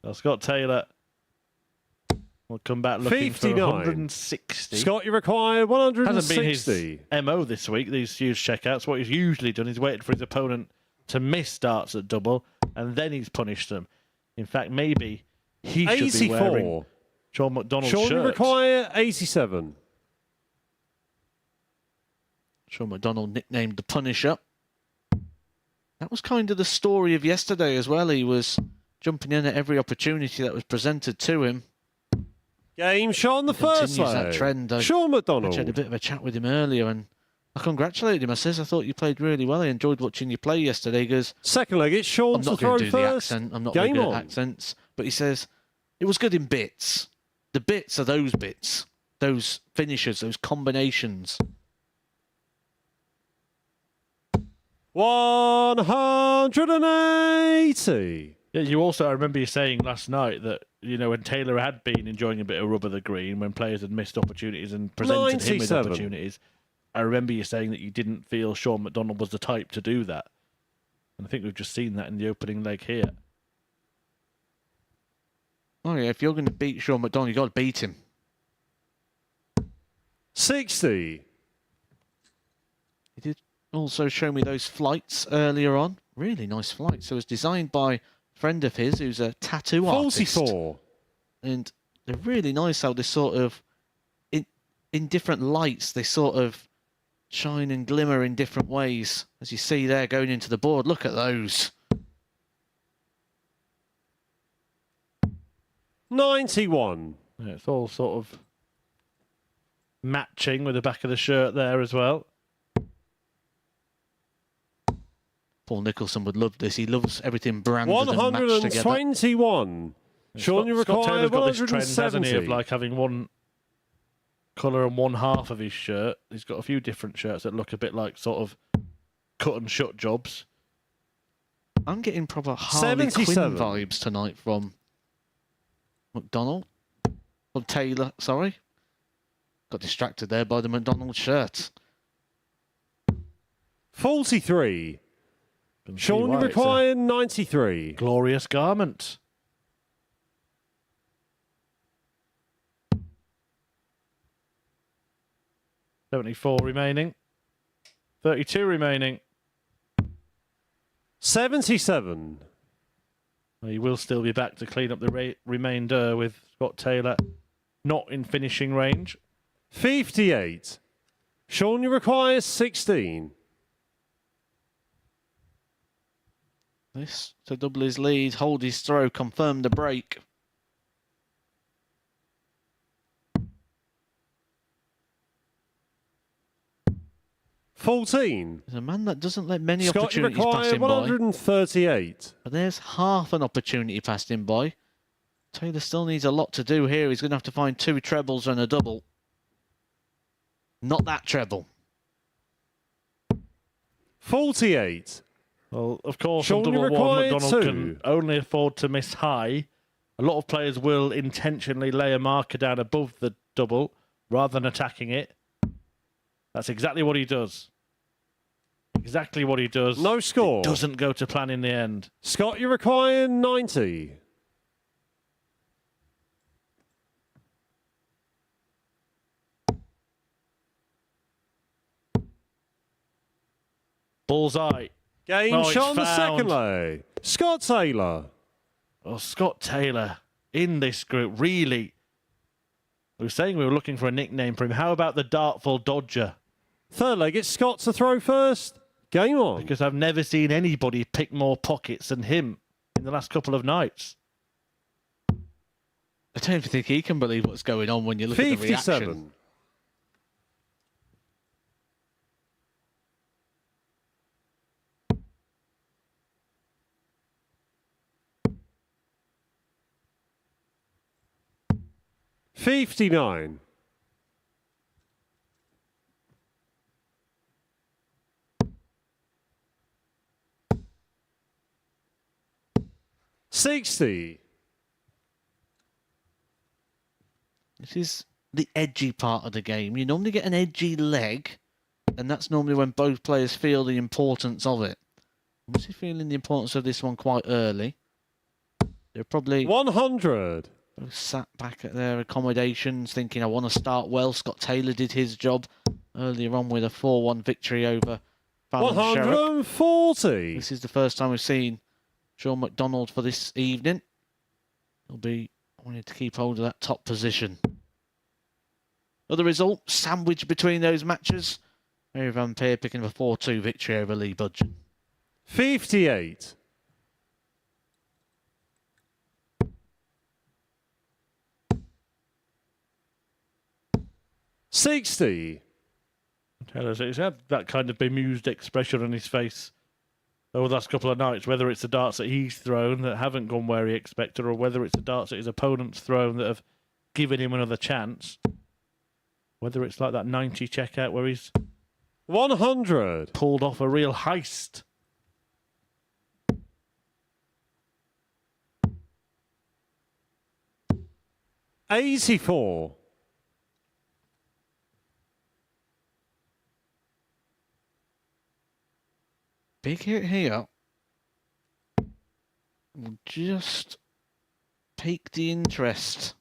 Now, Scott Taylor will come back looking 59. for 160. Scott, you require Hasn't been his 160. MO this week, these huge checkouts. What he's usually done is waited for his opponent to miss darts at double, and then he's punished them. In fact, maybe he should be wearing 84. Sean McDonald's Sean, you shirt. require 87. Sean McDonald nicknamed the Punisher. That was kind of the story of yesterday as well. He was jumping in at every opportunity that was presented to him. Game, Sean, the first Continues leg. that trend. Sean I McDonald. had a bit of a chat with him earlier, and I congratulated him. I says, I thought you played really well. I enjoyed watching you play yesterday, because Second leg, it's Sean I'm to not throw going to do the first. accent. I'm not very Game good on. at accents. But he says, it was good in bits. The bits are those bits. Those finishes, those combinations. 180. Yeah, you also, I remember you saying last night that, you know, when Taylor had been enjoying a bit of rub of the green, when players had missed opportunities and presented him with 97. opportunities, I remember you saying that you didn't feel Sean McDonald was the type to do that. And I think we've just seen that in the opening leg here. Oh yeah, if you're going to beat Sean McDonald, you've got to beat him. 60. He did also show me those flights earlier on. Really nice flights. It was designed by a friend of his who's a tattoo artist. 44. And they're really nice how they sort of, in different lights, they sort of shine and glimmer in different ways. As you see there going into the board, look at those. 91. Yeah, it's all sort of matching with the back of the shirt there as well. Paul Nicholson would love this. He loves everything branded and matched together. 121. Sean, you Scott require Taylor's got this trend, hasn't he, 170. of like having one colour and one half of his shirt. He's got a few different shirts that look a bit like sort of cut and shut jobs. I'm getting proper Harley Quinn 77. vibes tonight from McDonald. From Taylor, sorry. Got distracted there by the McDonald shirt. 43. Can see Sean, you why it's a require 93. glorious garment. $74 remaining. 32 remaining. 77. He will still be back to clean up the remainder with Scott Taylor not in finishing range. 58. Sean, you require 16. This to double his lead, hold his throw, confirm the break. $14. There's a man that doesn't let many Scott, you opportunities pass require him by. 138. But there's half an opportunity passed him by. Taylor still needs a lot to do here. He's going to have to find 2 trebles and a double. Not that treble. 48. Well, of course, Sean, on you double one, require McDonald 2. can only afford to miss high. A lot of players will intentionally lay a marker down above the double rather than attacking it. That's exactly what he does. Exactly what he does. No score. It doesn't go to plan in the end. Scott, you require 90. Bullseye. Game Oh, it's shot on the second found. lay. Scott Taylor. Oh, Scott Taylor in this group, really. We were saying we were looking for a nickname for him. How about the Dartful Dodger? Third leg, it's Scott to throw first. Game on. Because I've never seen anybody pick more pockets than him in the last couple of nights. I don't even think he can believe what's going on when you look at the reaction. 57. $59. $60. This is the edgy part of the game. You normally get an edgy leg, and that's normally when both players feel the importance of it. Was he feeling the importance of this one quite early? They're probably 100. both sat back at their accommodations thinking, I want to start well. Scott Taylor did his job earlier on with a 4-1 victory over Fallon Sherrock. 140. This is the first time we've seen Sean McDonald for this evening. He'll be wanting to keep hold of that top position. Other result, sandwiched between those matches. Mary Van Peer picking up a 4-2 victory over Lee Budgeon. 58. $60. He's had that kind of bemused expression on his face over the last couple of nights, whether it's the darts that he's thrown that haven't gone where he expected, or whether it's the darts that his opponent's thrown that have given him another chance. Whether it's like that 90 checkout where he's 100. pulled off a real heist. $84. Big hit here. Will just pique the interest.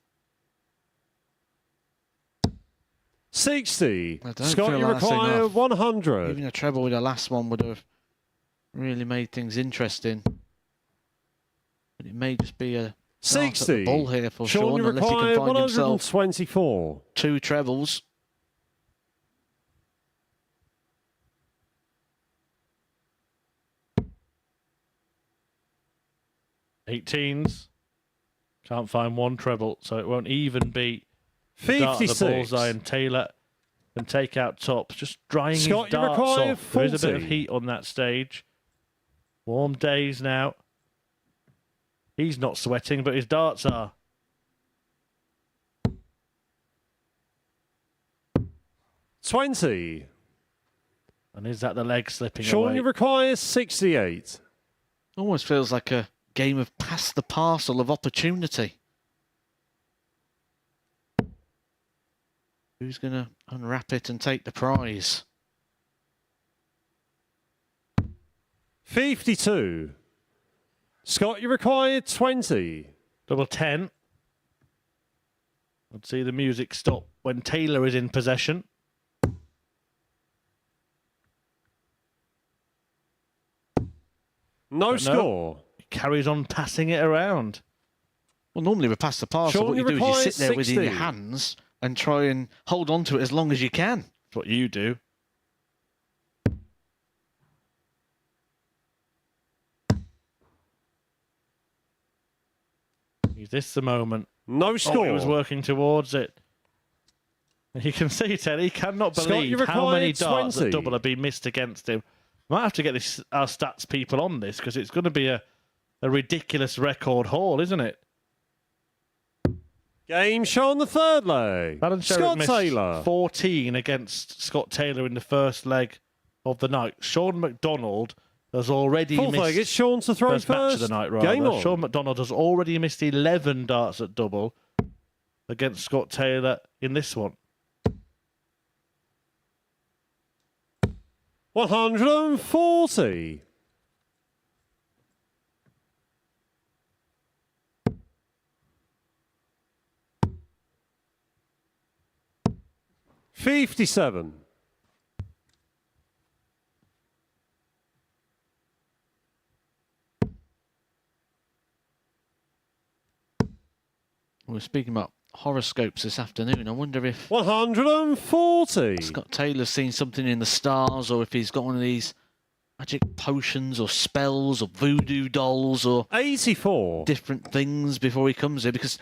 60. I don't Scott, feel you that's require enough. 100. Even a treble with the last one would have really made things interesting. But it may just be a start at the 60. ball here for Sean, Sean, you unless he require can find himself 124. 2 trebles. Eighteens. Can't find one treble, so it won't even be the dart of the 56. bullseye, and Taylor can take out tops. Just drying Scott, his you darts require off. There is a bit of 40. heat on that stage. Warm days now. He's not sweating, but his darts are. 20. And is that the leg slipping Sean, away? you require 68. Almost feels like a game of pass the parcel of opportunity. Who's going to unwrap it and take the prize? 52. Scott, you require 20. Double 10. I'd see the music stop when Taylor is in possession. No But score. He carries on passing it around. Well, normally with pass the parcel, Sean, what you you do is you require sit there with it in your 60. hands and try and hold on to it as long as you can. That's what you do. Is this the moment? No Oh, score. he was working towards it. And you can see, Ted, he cannot Scott, believe you how many require darts 20. that double have been missed against him. Might have to get our stats people on this because it's going to be a ridiculous record haul, isn't it? Game Sean, the third leg. Alan Sherrick Scott missed Taylor. 14 against Scott Taylor in the first leg of the night. Sean McDonald has already Fourth leg, it's missed Sean to throw first match first. of the night, rather. Game on. Sean McDonald has already missed 11 darts at double against Scott Taylor in this one. 140. $57. We were speaking about horoscopes this afternoon. I wonder if 140. Scott Taylor's seen something in the stars, or if he's got one of these magic potions or spells or voodoo dolls or 84. different things before he comes here, because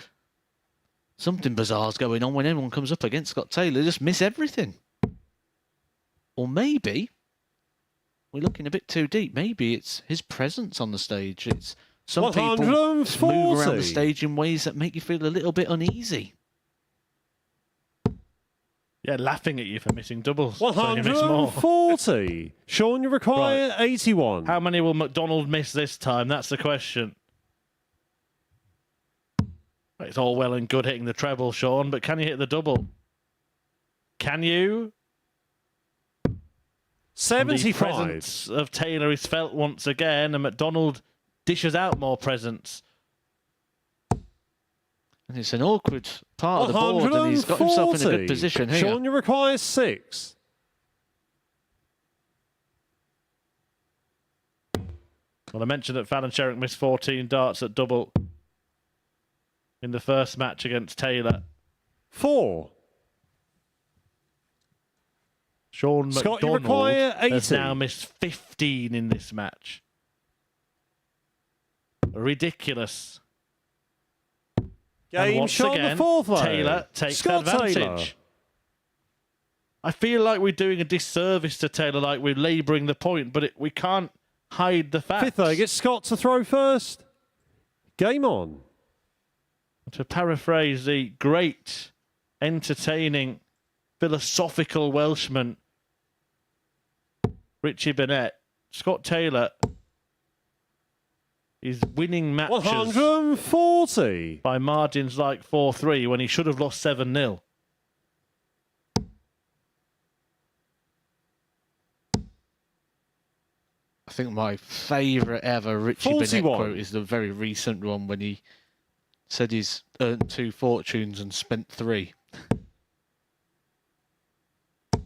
something bizarre's going on when anyone comes up against Scott Taylor. They just miss everything. Or maybe we're looking a bit too deep. Maybe it's his presence on the stage. It's some people just move around the 140. stage in ways that make you feel a little bit uneasy. Yeah, laughing at you for missing doubles. So you miss more. 140. Sean, you require 81. How many will McDonald miss this time? That's the question. It's all well and good hitting the treble, Sean, but can you hit the double? Can you? And the 75. presence of Taylor is felt once again, and McDonald dishes out more presents. And it's an awkward part of the board, and he's got himself in a 140. good position here. Sean, you require 6. Well, I mentioned that Fallon Sherrick missed 14 darts at double in the first match against Taylor. 4. Sean Scott, you McDonald require has 80. now missed 15 in this match. Ridiculous. And Game once Sean, again, the fourth leg. Taylor takes Scott advantage. Taylor. I feel like we're doing a disservice to Taylor, like we're labouring the point, but we can't hide the facts. Fifth leg, it's Scott to throw first. Game on. To paraphrase the great, entertaining, philosophical Welshman, Richie Burnett, Scott Taylor is winning matches 140. by margins like 4-3 when he should have lost 7-0. I think my favourite ever Richie Burnett 41. quote is the very recent one when he said he's earned 2 fortunes and spent 3. Yeah,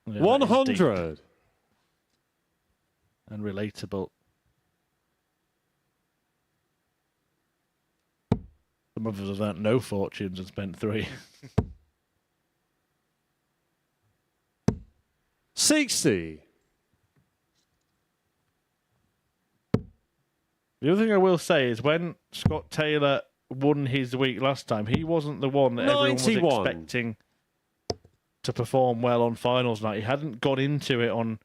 that is deep 100. and relatable. Some of us have earned no fortunes and spent 3. 60. The other thing I will say is when Scott Taylor won his week last time, he wasn't the one that everyone was 91. expecting to perform well on finals night. He hadn't got into it on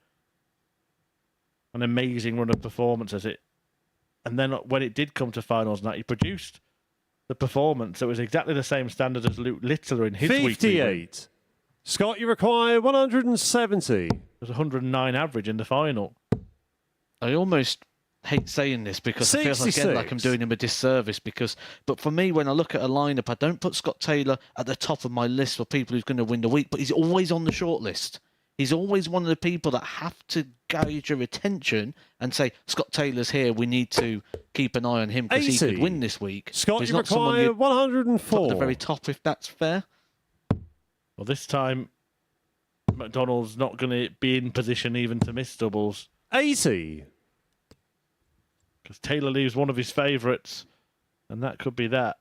an amazing run of performances. And then when it did come to finals night, he produced the performance that was exactly the same standard as Luke Littler in his weekly win. 58. Scott, you require 170. It was 109 average in the final. I almost hate saying this because I feel again 66. like I'm doing him a disservice but for me, when I look at a lineup, I don't put Scott Taylor at the top of my list for people who's going to win the week, but he's always on the short list. He's always one of the people that have to gauge your attention and say, Scott Taylor's here, we need to keep an eye on him because he 80. could win this week. Scott, He's you not someone require you'd put 104. at the very top, if that's fair. Well, this time, McDonald's not going to be in position even to miss doubles. 80. Because Taylor leaves one of his favourites, and that could be that.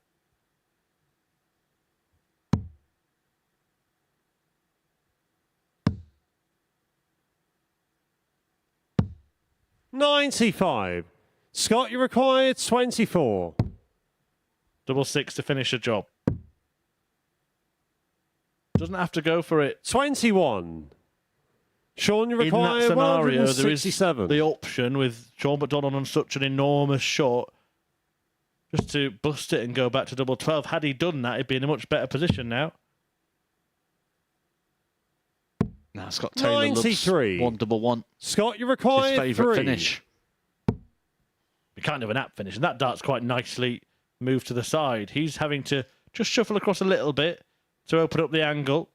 $95. Scott, you require 24. Double six to finish a job. Doesn't have to go for it. 21. Sean, you In that require scenario, there is 167. the option with Sean McDonald on such an enormous shot just to bust it and go back to double 12. Had he done that, he'd be in a much better position now. Now Scott Taylor 93. loves 1-1. Scott, you His require favourite 3. finish. Be kind of an apt finish, and that dart's quite nicely moved to the side. He's having to just shuffle across a little bit to open up the angle.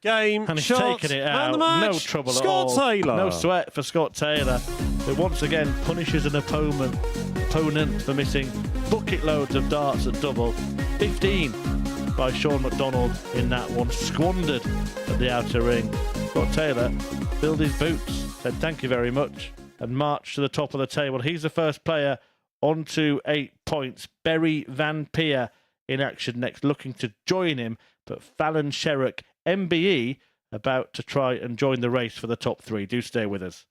Game, And he's shot, taken it and out. the match. No trouble Scott at all. Taylor. No sweat for Scott Taylor, who once again punishes an opponent for missing bucket loads of darts at double. 15 by Sean McDonald in that one, squandered at the outer ring. Scott Taylor filled his boots, said thank you very much, and marched to the top of the table. He's the first player onto 8 points. Berry Van Peer in action next, looking to join him, but Fallon Sherrock, MBE, about to try and join the race for the top 3. Do stay with us.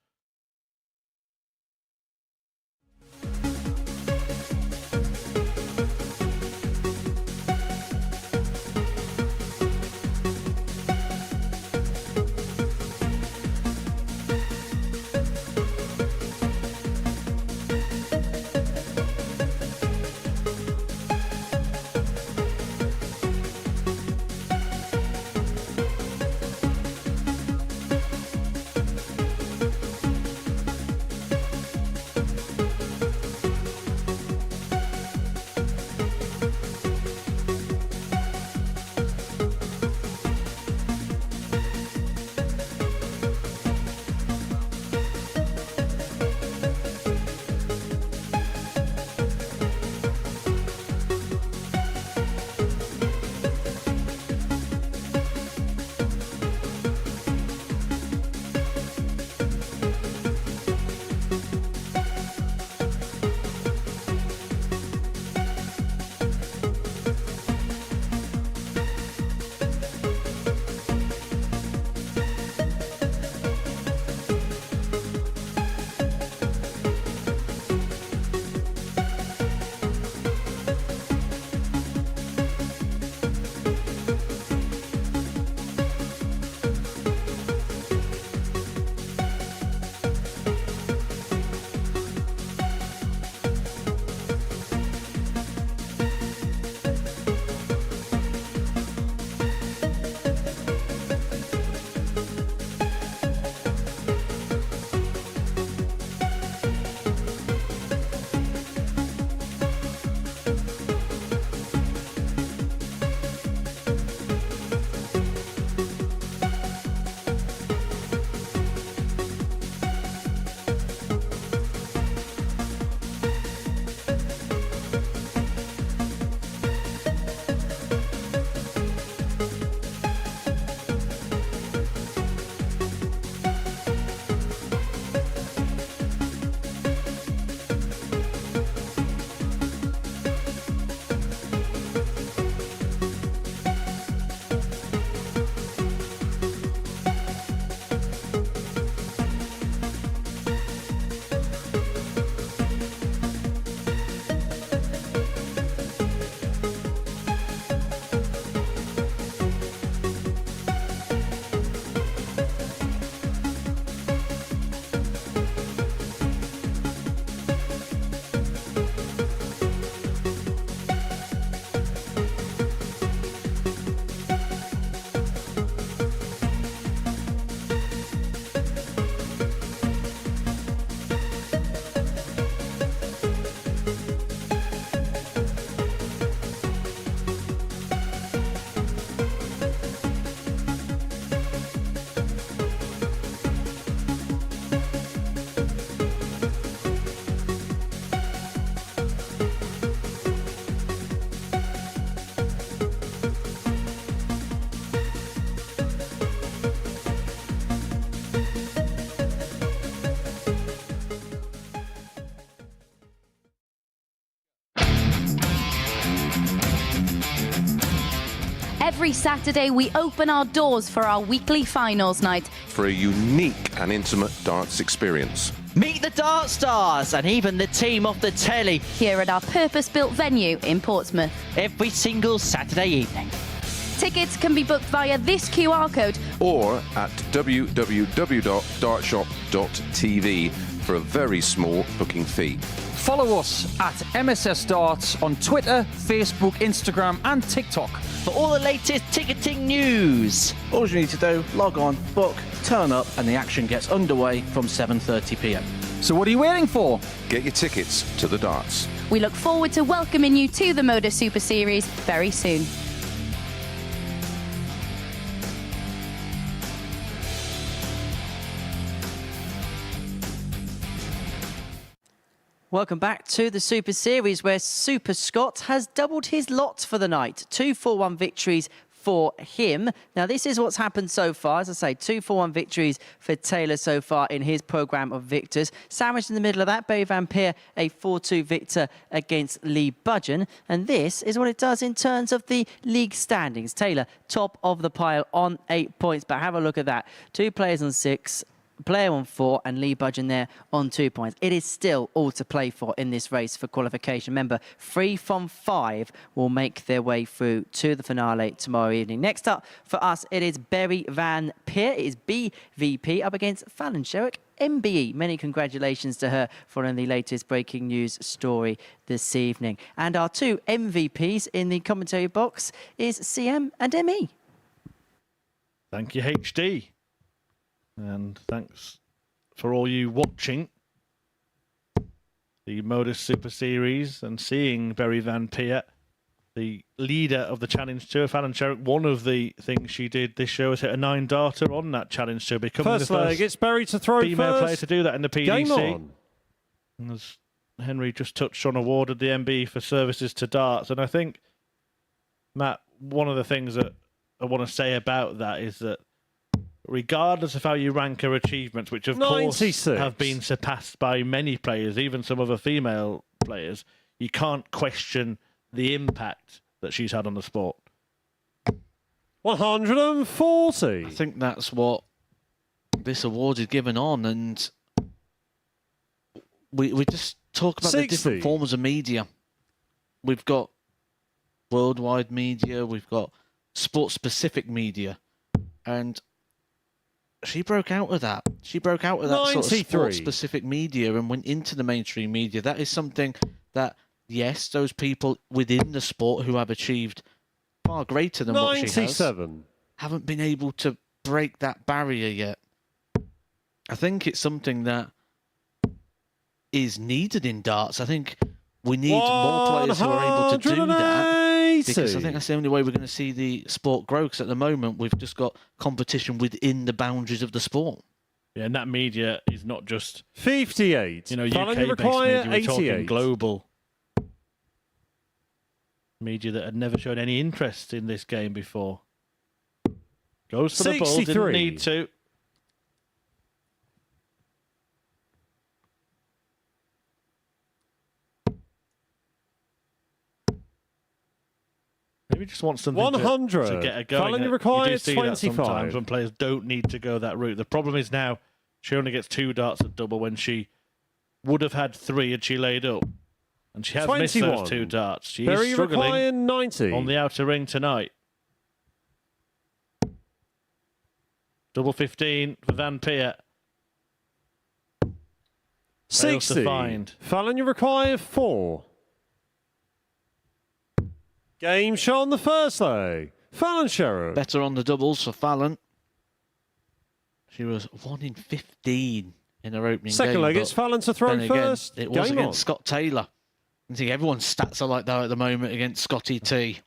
Every Saturday, we open our doors for our weekly finals night. For a unique and intimate darts experience. Meet the Dart Stars and even the team off the telly Here at our purpose-built venue in Portsmouth. every single Saturday evening. Tickets can be booked via this QR code Or at www.dartshop.tv for a very small booking fee. Follow us at MSS Darts on Twitter, Facebook, Instagram and TikTok. For all the latest ticketing news. All you need to do, log on, book, turn up, and the action gets underway from 7:30 p.m. So what are you waiting for? Get your tickets to the darts. We look forward to welcoming you to the MODUS Super Series very soon. Welcome back to the Super Series, where Super Scott has doubled his lot for the night. 2-4-1 victories for him. Now, this is what's happened so far. As I say, 2-4-1 victories for Taylor so far in his programme of victors. Sandwiched in the middle of that, Barry Van Peer, a 4-2 victor against Lee Budgeon. And this is what it does in terms of the league standings. Taylor, top of the pile on 8 points. But have a look at that. 2 players on 6. Player on 4 and Lee Budgeon there on 2 points. It is still all to play for in this race for qualification. Remember, 3 from 5 will make their way through to the finale tomorrow evening. Next up for us, it is Barry Van Peer. It is BVP up against Fallon Sherrick, MBE. Many congratulations to her following the latest breaking news story this evening. And our 2 MVPs in the commentary box is CM and ME. Thank you, HD. And thanks for all you watching the MODUS Super Series and seeing Barry Van Peer, the leader of the Challenge Tour. Fallon Sherrick, one of the things she did this show was hit a 9-darter on that Challenge Tour, becoming First the leg, first it's Barry to throw female first. player to do that in the PDC. Game on. And as Henry just touched on, awarded the MB for services to darts. And I think, Matt, one of the things that I want to say about that is that regardless of how you rank her achievements, which of 96. course have been surpassed by many players, even some other female players, you can't question the impact that she's had on the sport. 140. I think that's what this award is given on, and we just talk about the 60. different forms of media. We've got worldwide media, we've got sport-specific media, and she broke out of that. She broke out of that sort of 93. sport-specific media and went into the mainstream media. That is something that, yes, those people within the sport who have achieved far greater than what she has 97. haven't been able to break that barrier yet. I think it's something that is needed in darts. I think we need more players who are able to do that, because I think that's the only way we're going to see the sport grow, because at the moment we've just got competition within the boundaries of the sport. Yeah, and that media is not just 58. UK-based require media. We're talking 88. global media that had never shown any interest in this game before. Goes for the ball, 63. didn't need to. Maybe just want something 100. to get her going. Fallon You required do see that 25. sometimes when players don't need to go that route. The problem is now she only gets 2 darts at double when she would have had 3 had she laid up. And she has missed 21. those 2 darts. She Barry is struggling require 90. on the outer ring tonight. Double 15 for Van Peer. Fails to 60. find. Fallon, you require 4. Game shot on the first leg. Fallon Sherrick. Better on the doubles for Fallon. She was 1 in 15 in her opening Second game. leg, but it's Fallon to throw then again, first. it was Game against on. Scott Taylor. I think everyone's stats are like that at the moment against Scotty T.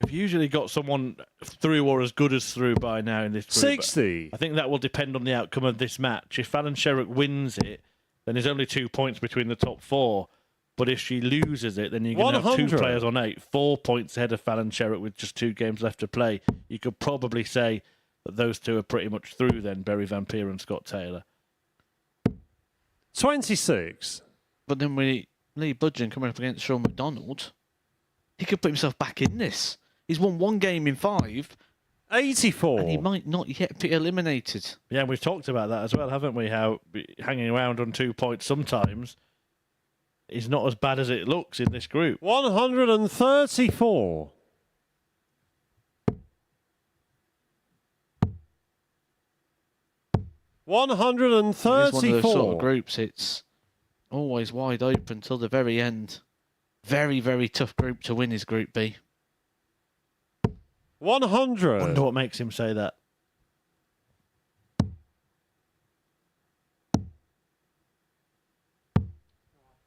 We've usually got someone through or as good as through by now in this group. 60. I think that will depend on the outcome of this match. If Fallon Sherrick wins it, then there's only 2 points between the top 4. But if she loses it, then you're going to have 2 100. players on 8, 4 points ahead of Fallon Sherrick with just 2 games left to play. You could probably say that those 2 are pretty much through then, Barry Van Peer and Scott Taylor. 26. But then Lee Budgeon coming up against Sean McDonald, he could put himself back in this. He's won 1 game in 5, 84. and he might not yet be eliminated. Yeah, we've talked about that as well, haven't we? How hanging around on 2 points sometimes is not as bad as it looks in this group. 134. It is one of those sort of 134. groups. It's always wide open till the very end. Very, very tough group to win is Group B. 100. Wonder what makes him say that.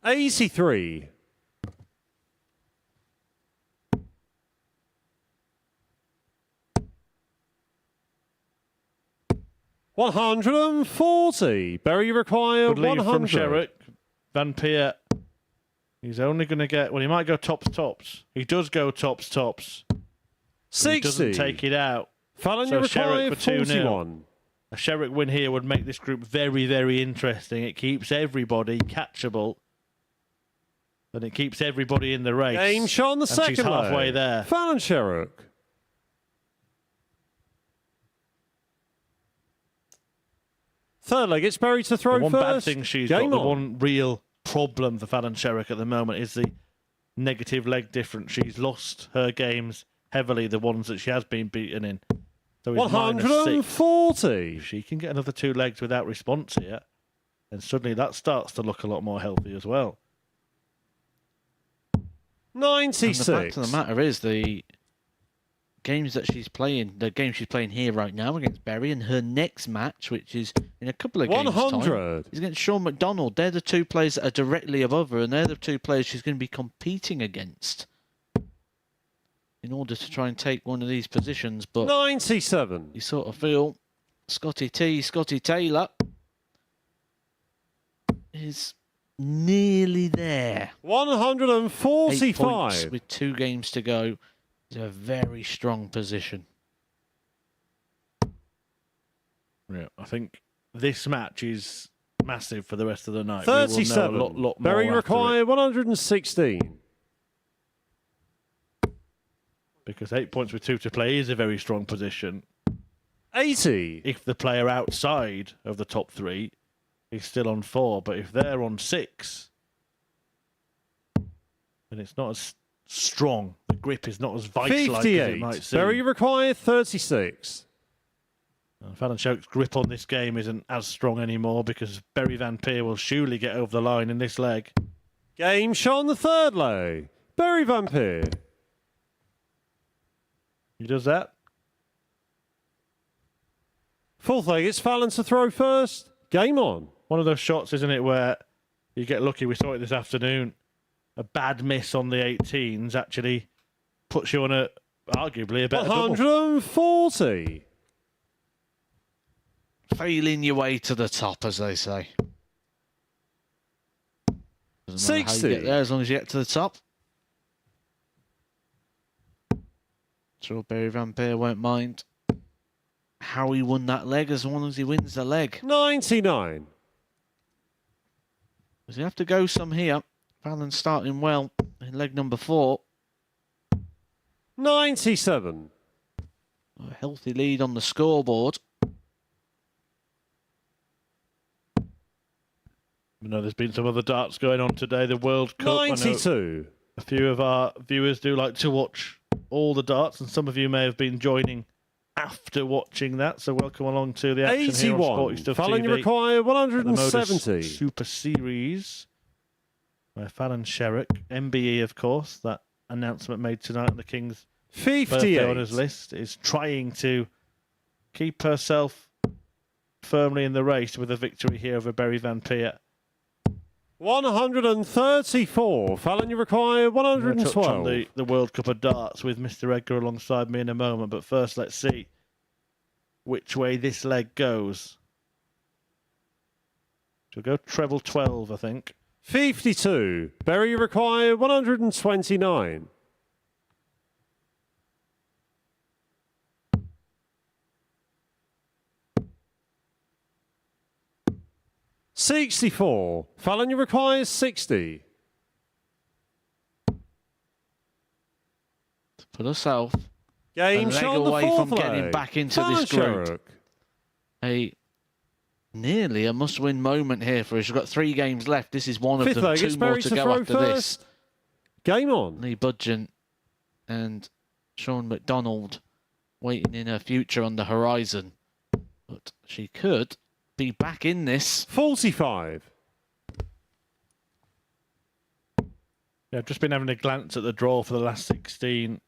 $83. 140. Berry require Good lead 100. from Sherrick. Van Peer, he's only going to get... Well, he might go tops. He does go tops. 60. He doesn't take it out. Fallon, So you require Sherrick for 2-0. 41. A Sherrick win here would make this group very, very interesting. It keeps everybody catchable. And it keeps everybody in the race. Game shot on the And second she's halfway leg. there. Fallon Sherrick. Third leg, it's Berry to throw The one first. bad thing she's Game got, the on. one real problem for Fallon Sherrick at the moment is the negative leg difference. She's lost her games heavily, the ones that she has been beaten in. So it's -6. 140. If she can get another 2 legs without response here, then suddenly that starts to look a lot more healthy as well. And the 96. fact of the matter is, the games that she's playing, the game she's playing here right now against Berry, and her next match, which is in a couple of games' time, 100. is against Sean McDonald. They're the 2 players that are directly above her, and they're the 2 players she's going to be competing against in order to try and take one of these positions. But 97. you sort of feel Scotty Taylor is nearly there. 8 points 145. with 2 games to go. It's a very strong position. Yeah, I think this match is massive for the rest of the night. 37. We will know a lot more Berry after require it, 116. because 8 points with 2 to play is a very strong position. 80. If the player outside of the top 3 is still on 4, but if they're on 6, then it's not as strong. The grip is not as vice-like as it 58. might seem. Berry require 36. Fallon Sherrick's grip on this game isn't as strong anymore because Berry Van Peer will surely get over the line in this leg. Game shot on the third leg. Berry Van Peer. He does that. Fourth leg, it's Fallon to throw first. Game on. One of those shots, isn't it, where you get lucky. We saw it this afternoon. A bad miss on the 18s actually puts you on arguably a better double. 140. Failing your way to the top, as they say. Doesn't matter how you 60. get there, as long as you get to the top. Sure, Berry Van Peer won't mind how he won that leg, as long as he wins the leg. 99. Does he have to go some here? Fallon's starting well in leg number 4. 97. A healthy lead on the scoreboard. I know there's been some other darts going on today. The World Cup. I know 92. a few of our viewers do like to watch all the darts, and some of you may have been joining after watching that. So welcome along to the action here on 81. Sporty Stuff Fallon, you TV. require at the MODUS 170. Super Series, where Fallon Sherrick, MBE, of course, that announcement made tonight on the King's birthday honours 58. list, is trying to keep herself firmly in the race with a victory here over Berry Van Peer. 134. Fallon, you require I'm going to touch on 112. the World Cup of Darts with Mr. Edgar alongside me in a moment, but first let's see which way this leg goes. She'll go treble 12, I think. 52. Berry, you require 129. $64. Fallon, you require 60. For herself, Game a leg shot on the away fourth from getting leg. back into Fallon this group. Sherrock. Nearly a must-win moment here for her. She's got 3 games left. This is one of Fifth them. leg, 2 it's more Berry to to go throw after first. this. Game on. Lee Budgeon and Sean McDonald waiting in her future on the horizon. But she could be back in this. 45. Yeah, I've just been having a glance at the draw for the last 16.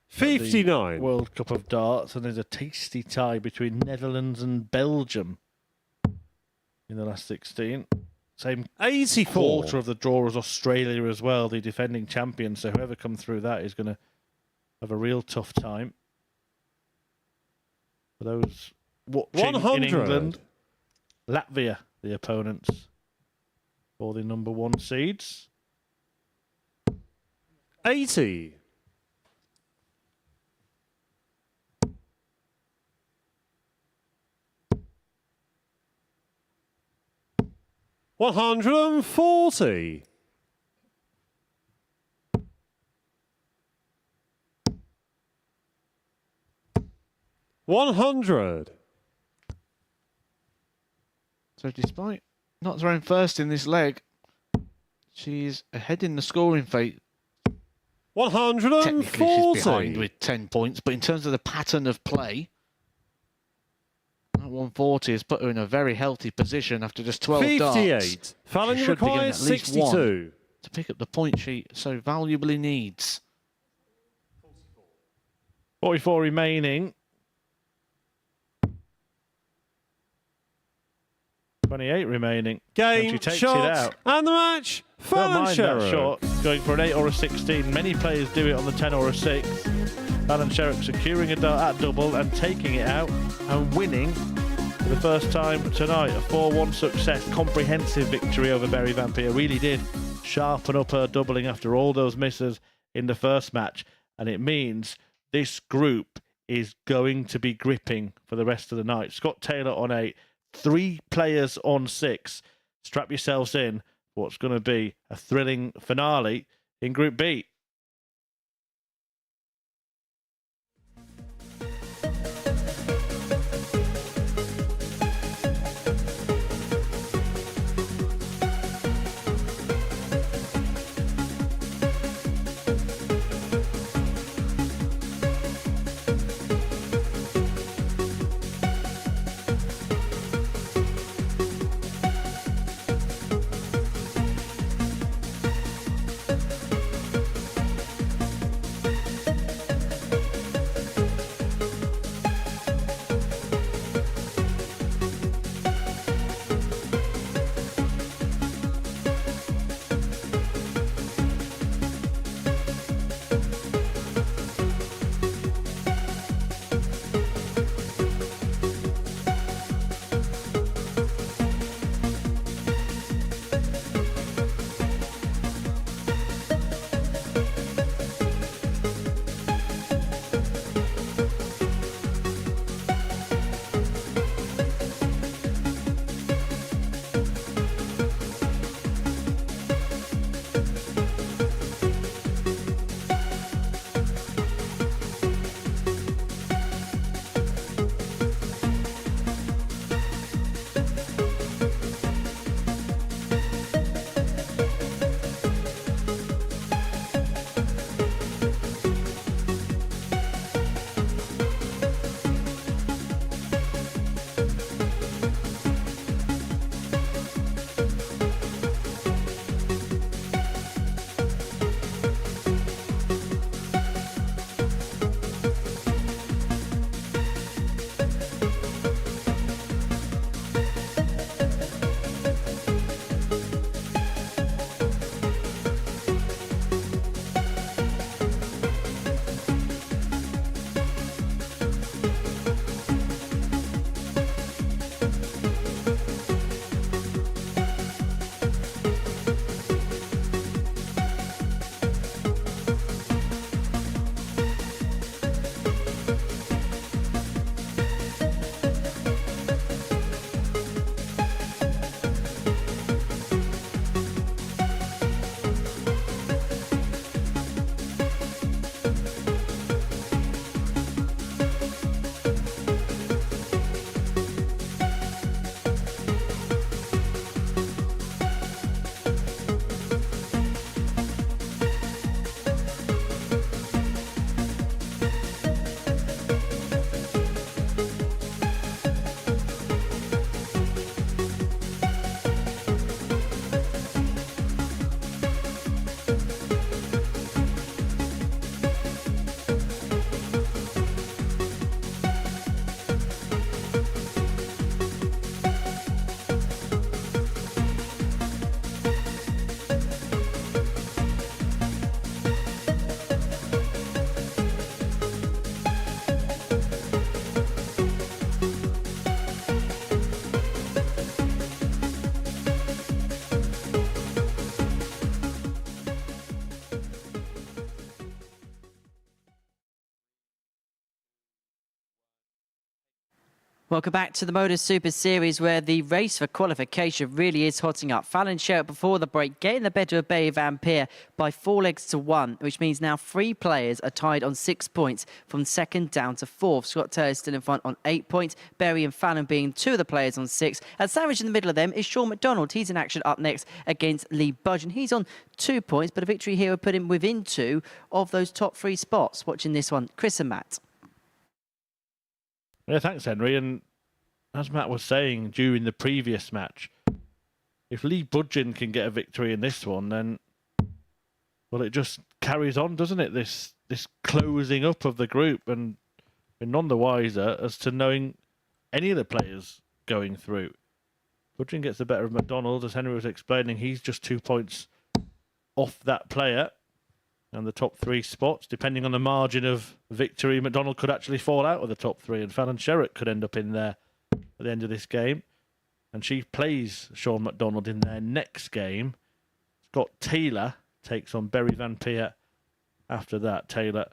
59. World Cup of Darts, and there's a tasty tie between Netherlands and Belgium in the last 16. Same 84. quarter of the draw as Australia as well, the defending champions. So whoever comes through that is going to have a real tough time. For those watching 100. in England, Latvia, the opponents for the number 1 seeds. 80. 140. 100. So despite not throwing first in this leg, she's ahead in the scoring fate. 140. Technically, she's behind with 10 points, but in terms of the pattern of play, that 140 has put her in a very healthy position after just 12 58. darts. Fallon She should be getting requires at least 1 62. to pick up the point she so valuably needs. 44 remaining. 28 remaining. And she Game, takes it shot, out. and the match. Don't Fallon mind that Sherrock. shot, going for an 8 or a 16. Many players do it on the 10 or a 6. Fallon Sherrock securing a dart at double and taking it out and winning for the first time tonight. A 4-1 success, comprehensive victory over Berry Vampire. Really did sharpen up her doubling after all those misses in the first match. And it means this group is going to be gripping for the rest of the night. Scott Taylor on 8. 3 players on 6. Strap yourselves in for what's going to be a thrilling finale in Group B. Welcome back to the MODUS Super Series, where the race for qualification really is hotting up. Fallon Sherritt before the break getting the better of Barry Van Peer by 4 legs to 1, which means now 3 players are tied on 6 points from second down to fourth. Scott Taylor still in front on 8 points. Barry and Fallon being 2 of the players on 6. And sandwiched in the middle of them is Sean McDonald. He's in action up next against Lee Budgeon. He's on 2 points, but a victory here would put him within 2 of those top 3 spots. Watching this one, Chris and Matt. Yeah, thanks, Henry. And as Matt was saying during the previous match, if Lee Budgeon can get a victory in this one, then, well, it just carries on, doesn't it? This closing up of the group, and we're none the wiser as to knowing any of the players going through. Budgeon gets the better of McDonald, as Henry was explaining. He's just 2 points off that player. And the top 3 spots, depending on the margin of victory, McDonald could actually fall out of the top 3, and Fallon Sherritt could end up in there at the end of this game. And she plays Sean McDonald in their next game. Scott Taylor takes on Barry Van Peer after that. Taylor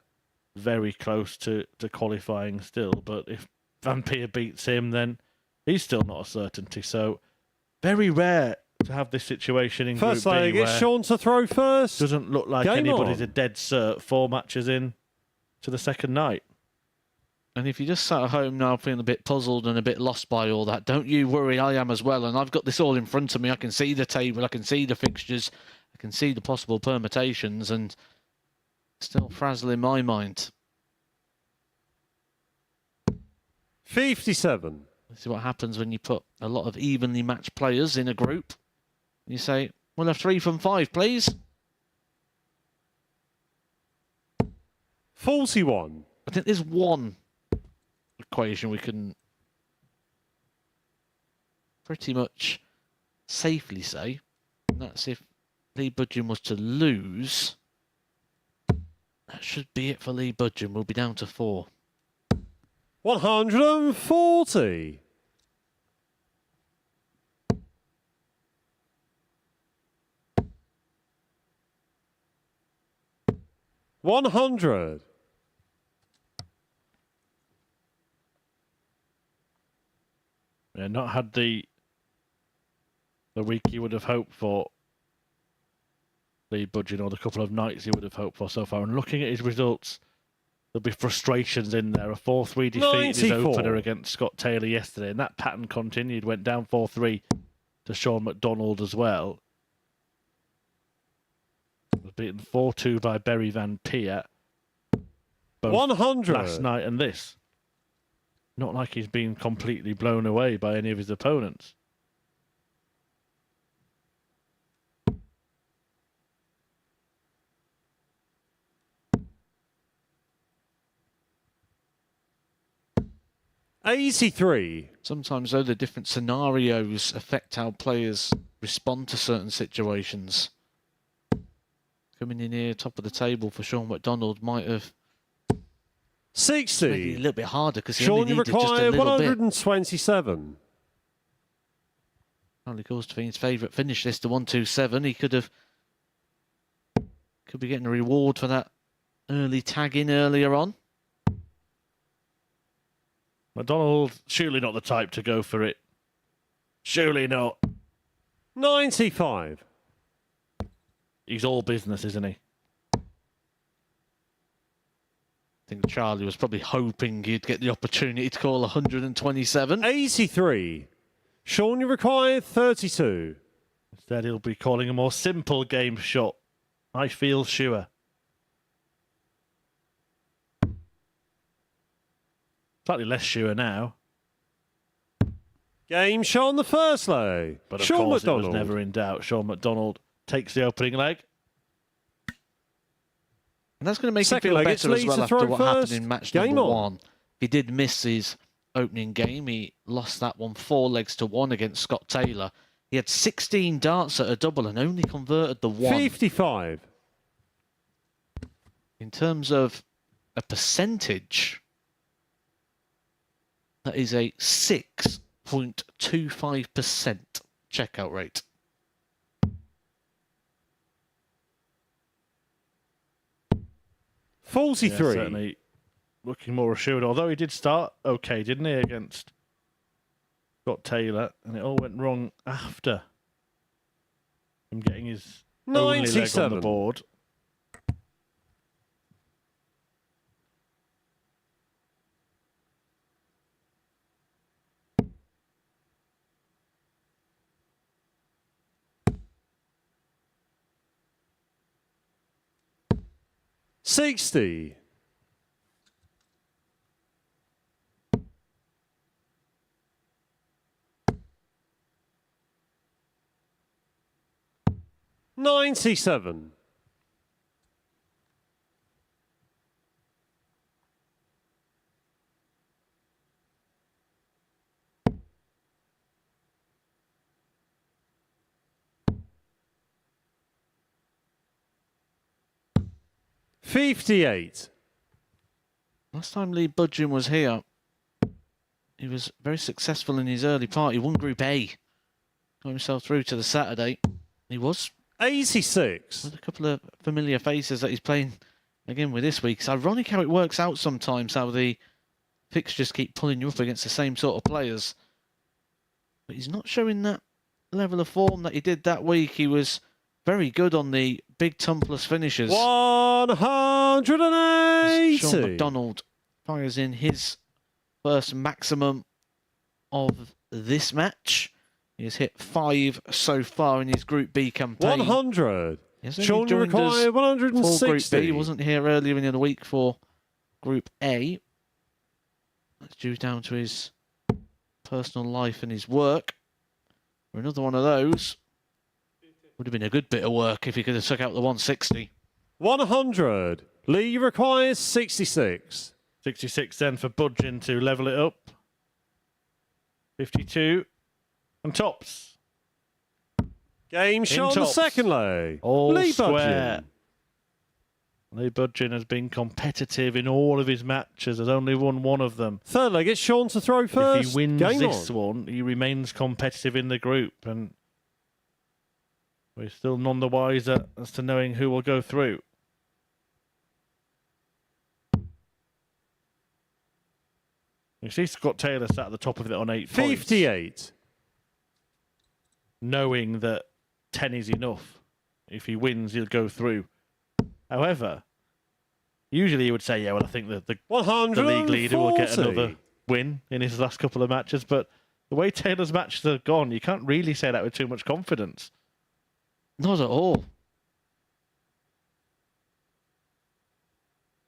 very close to qualifying still, but if Van Peer beats him, then he's still not a certainty. So very rare to have this situation in First Group B leg, where it's Sean to throw first. doesn't look like Game anybody's on. a dead cert 4 matches in to the second night. And if you just sat at home now feeling a bit puzzled and a bit lost by all that, don't you worry, I am as well. And I've got this all in front of me. I can see the table, I can see the fixtures, I can see the possible permutations, and still frazzling my mind. 57. This is what happens when you put a lot of evenly matched players in a group. You say, we'll have 3 from 5, please. 41. I think there's one equation we can pretty much safely say, and that's if Lee Budgeon was to lose. That should be it for Lee Budgeon. We'll be down to 4. 140. 100. Yeah, not had the week you would have hoped for Lee Budgeon, or the couple of nights you would have hoped for so far. And looking at his results, there'll be frustrations in there. A 4-3 defeat in his 94. opener against Scott Taylor yesterday, and that pattern continued. Went down 4-3 to Sean McDonald as well. Was beaten 4-2 by Barry Van Peer. Both 100. last night and this. Not like he's been completely blown away by any of his opponents. $83. Sometimes, though, the different scenarios affect how players respond to certain situations. Coming in here, top of the table for Sean McDonald might have made it a 60. little bit harder because he Sean, only you needed just a require little bit. 127. Only goes to be his favourite finish list, the 127. He could be getting a reward for that early tag in earlier on. McDonald, surely not the type to go for it. Surely not. 95. He's all business, isn't he? I think Charlie was probably hoping he'd get the opportunity to call 127. 83. Sean, you require 32. Instead, he'll be calling a more simple game shot. I feel sure. Slightly less sure now. Game shot on the first leg. But of Sean course, McDonald. it was never in doubt. Sean McDonald takes the opening leg. And that's going to make Second him feel leg, it's better as Lee well to after throw what first. happened in match Game number on. 1. He did miss his opening game. He lost that one 4 legs to 1 against Scott Taylor. He had 16 darts at a double and only converted the 1. 55. In terms of a percentage, that is a 6.25% checkout rate. Yeah, 43. certainly looking more assured. Although he did start okay, didn't he, against Scott Taylor, and it all went wrong after him getting his only leg on the 97. board. $60. 97. $58. Last time Lee Budgeon was here, he was very successful in his early part. He won Group A, got himself through to the Saturday. He was 86. with a couple of familiar faces that he's playing again with this week. It's ironic how it works out sometimes, how the fixtures keep pulling you up against the same sort of players. But he's not showing that level of form that he did that week. He was very good on the big tumpless finishes. 180. Sean McDonald fires in his first maximum of this match. He has hit 5 so far in his Group B campaign. 100. Yes, he Sean, you joined us require for Group 160. B. He wasn't here earlier in the week for Group A. That's due down to his personal life and his work. For another one of those, would have been a good bit of work if he could have took out the 160. 100. Lee requires 66. 66 then for Budgeon to level it up. 52. And tops. Game shot on the tops. second leg. All Lee square. Budgeon. Lee Budgeon has been competitive in all of his matches. Has only won one of them. Third leg, it's Sean to throw first. If he wins Game this on. one, he remains competitive in the group. And we're still none the wiser as to knowing who will go through. You see Scott Taylor sat at the top of it on 8 points. 58. Knowing that 10 is enough. If he wins, he'll go through. However, usually you would say, yeah, well, I think that the league leader will get 140. another win in his last couple of matches. But the way Taylor's matches have gone, you can't really say that with too much confidence. Not at all.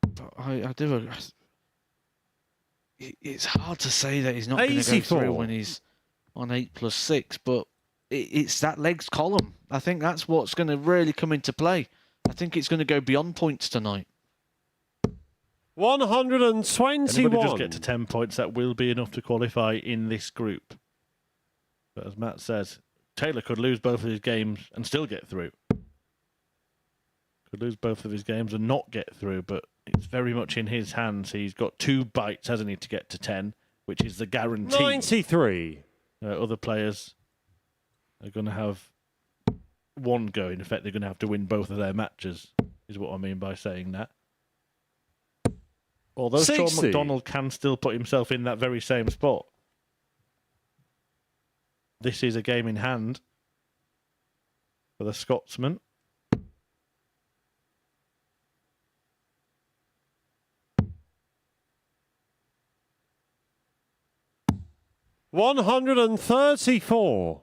But I do. It's hard to say that he's not going to go 84. through when he's on 8+6, but it's that legs column. I think that's what's going to really come into play. I think it's going to go beyond points tonight. 121. Anybody just get to 10 points, that will be enough to qualify in this group. But as Matt says, Taylor could lose both of his games and still get through. Could lose both of his games and not get through, but it's very much in his hands. He's got 2 bites, hasn't he, to get to 10, which is the guarantee. 93. Other players are going to have one go. In effect, they're going to have to win both of their matches, is what I mean by saying that. Although 60. Sean McDonald can still put himself in that very same spot. This is a game in hand for the Scotsman. $134.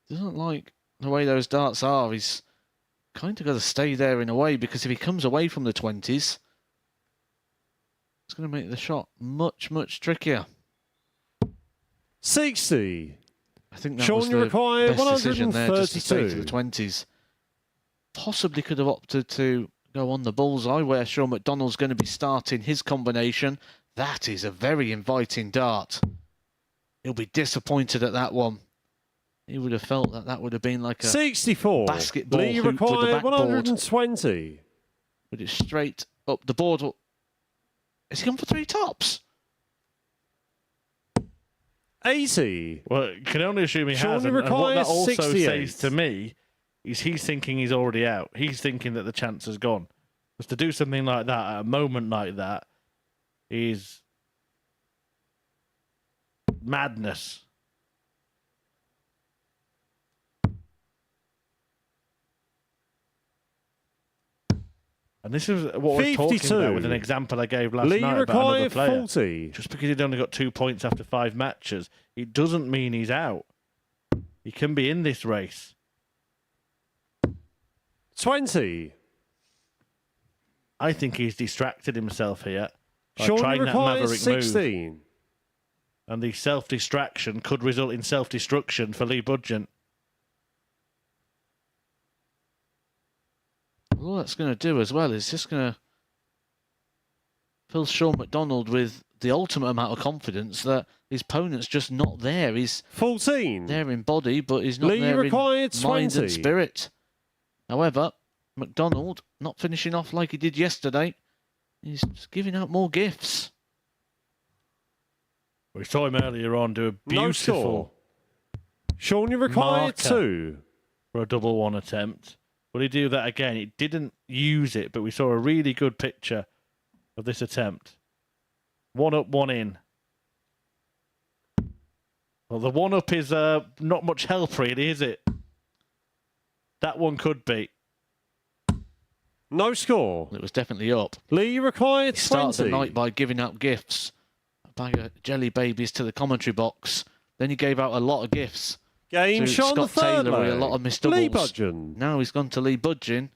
Doesn't like the way those darts are. He's kind of got to stay there in a way, because if he comes away from the 20s, it's going to make the shot much, much trickier. 60. I think that Sean, was you the require best decision there, just to stay to 132. the 20s. Possibly could have opted to go on the bullseye, where Sean McDonald's going to be starting his combination. That is a very inviting dart. He'll be disappointed at that one. He would have felt that that would have been like a 64. basketball Lee hoop with the require backboard. 120. But it's straight up the board. Has he gone for 3 tops? 80. Well, you can only assume he Sean, has. you And what require that also 68. says to me He's thinking he's already out. He's thinking that the chance has gone. Because to do something like that at a moment like that is madness. And this is what I was talking about with an example I gave last night about another player. 40. Just because he'd only got 2 points after 5 matches, it doesn't mean he's out. He can be in this race. 20. I think he's distracted himself here by Sean trying that requires maverick 16. move. And the self-distraction could result in self-destruction for Lee Budgeon. All that's going to do as well is just going to fill Sean McDonald with the ultimate amount of confidence that his opponent's just not there. He's 14. there in body, but he's not Lee there in required mind 20. and spirit. However, McDonald not finishing off like he did yesterday. He's just giving out more gifts. We saw him earlier on do a No score. beautiful Sean, you required marker 2. for a double one attempt. Will he do that again? He didn't use it, but we saw a really good picture of this attempt. 1 up, 1 in. Well, the 1 up is not much help, really, is it? That one could be. No score. It was definitely up. Lee required He starts 20. the night by giving out gifts. A bag of jelly babies to the commentary box. Then he gave out a lot of gifts. Game to Sean the Scott third Taylor with a leg. lot of missed Lee doubles. Budgeon. Now he's gone to Lee Budgeon.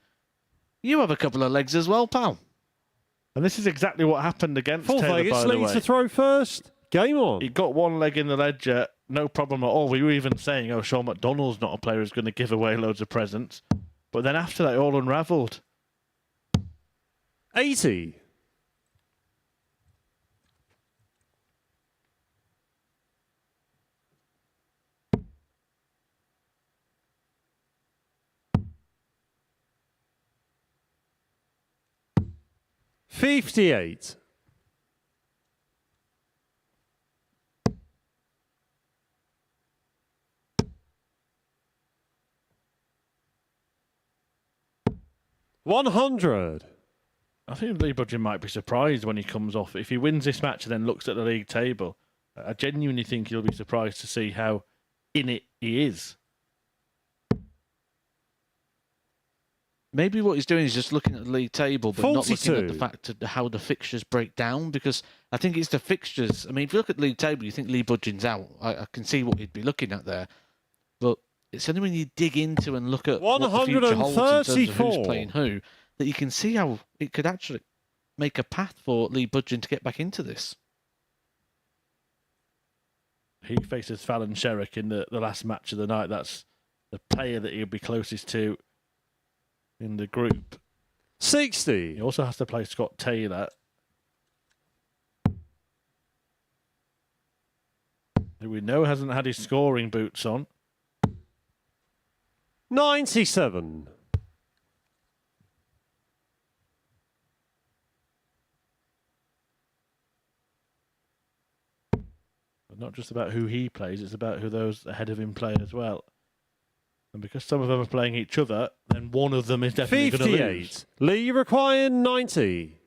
You have a couple of legs as well, pal. And this is exactly what happened against Fourth Taylor, leg, by it's the Lee way. to throw first. Game on. He got 1 leg in the ledger, no problem at all. We were even saying, oh, Sean McDonald's not a player who's going to give away loads of presents. But then after that, it all unravelled. 80. $58. $100. I think Lee Budgeon might be surprised when he comes off. If he wins this match and then looks at the league table, I genuinely think he'll be surprised to see how in it he is. Maybe what he's doing is just looking at the league table, but not looking at the 42. fact of how the fixtures break down, because I think it's the fixtures. I mean, if you look at the league table, you think Lee Budgeon's out. I can see what he'd be looking at there. But it's only when you dig into and look at what the future holds in terms of who's 134. playing who, that you can see how it could actually make a path for Lee Budgeon to get back into this. He faces Fallon Sherrick in the last match of the night. That's the player that he'll be closest to in the group. 60. He also has to play Scott Taylor, who we know hasn't had his scoring boots on. 97. But not just about who he plays, it's about who those ahead of him play as well. And because some of them are playing each other, then one of them is definitely going to lose. 58. Lee required 90.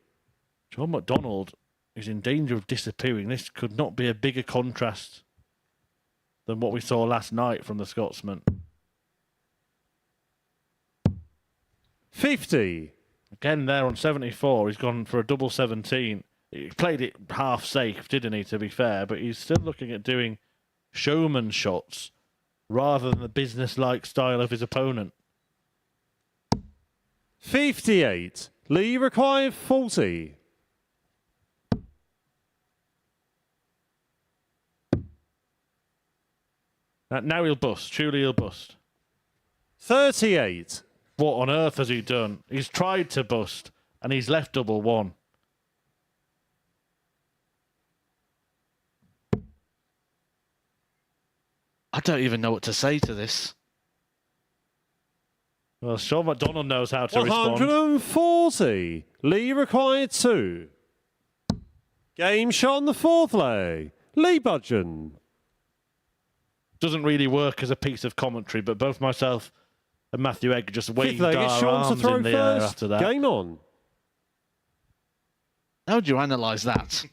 Sean McDonald is in danger of disappearing. This could not be a bigger contrast than what we saw last night from the Scotsman. 50. Again, there on 74, he's gone for a double 17. He played it half safe, didn't he, to be fair, but he's still looking at doing showman shots rather than the business-like style of his opponent. 58. Lee required 40. Now he'll bust. Truly he'll bust. 38. What on earth has he done? He's tried to bust, and he's left double one. I don't even know what to say to this. Well, Sean McDonald knows how to respond. 140. Lee required 2. Game shot on the fourth leg. Lee Budgeon. Doesn't really work as a piece of commentary, but both myself And Matthew Egg just Fifth waved leg, our it's Sean to arms throw in the air first. after that. Game on. How would you analyse that?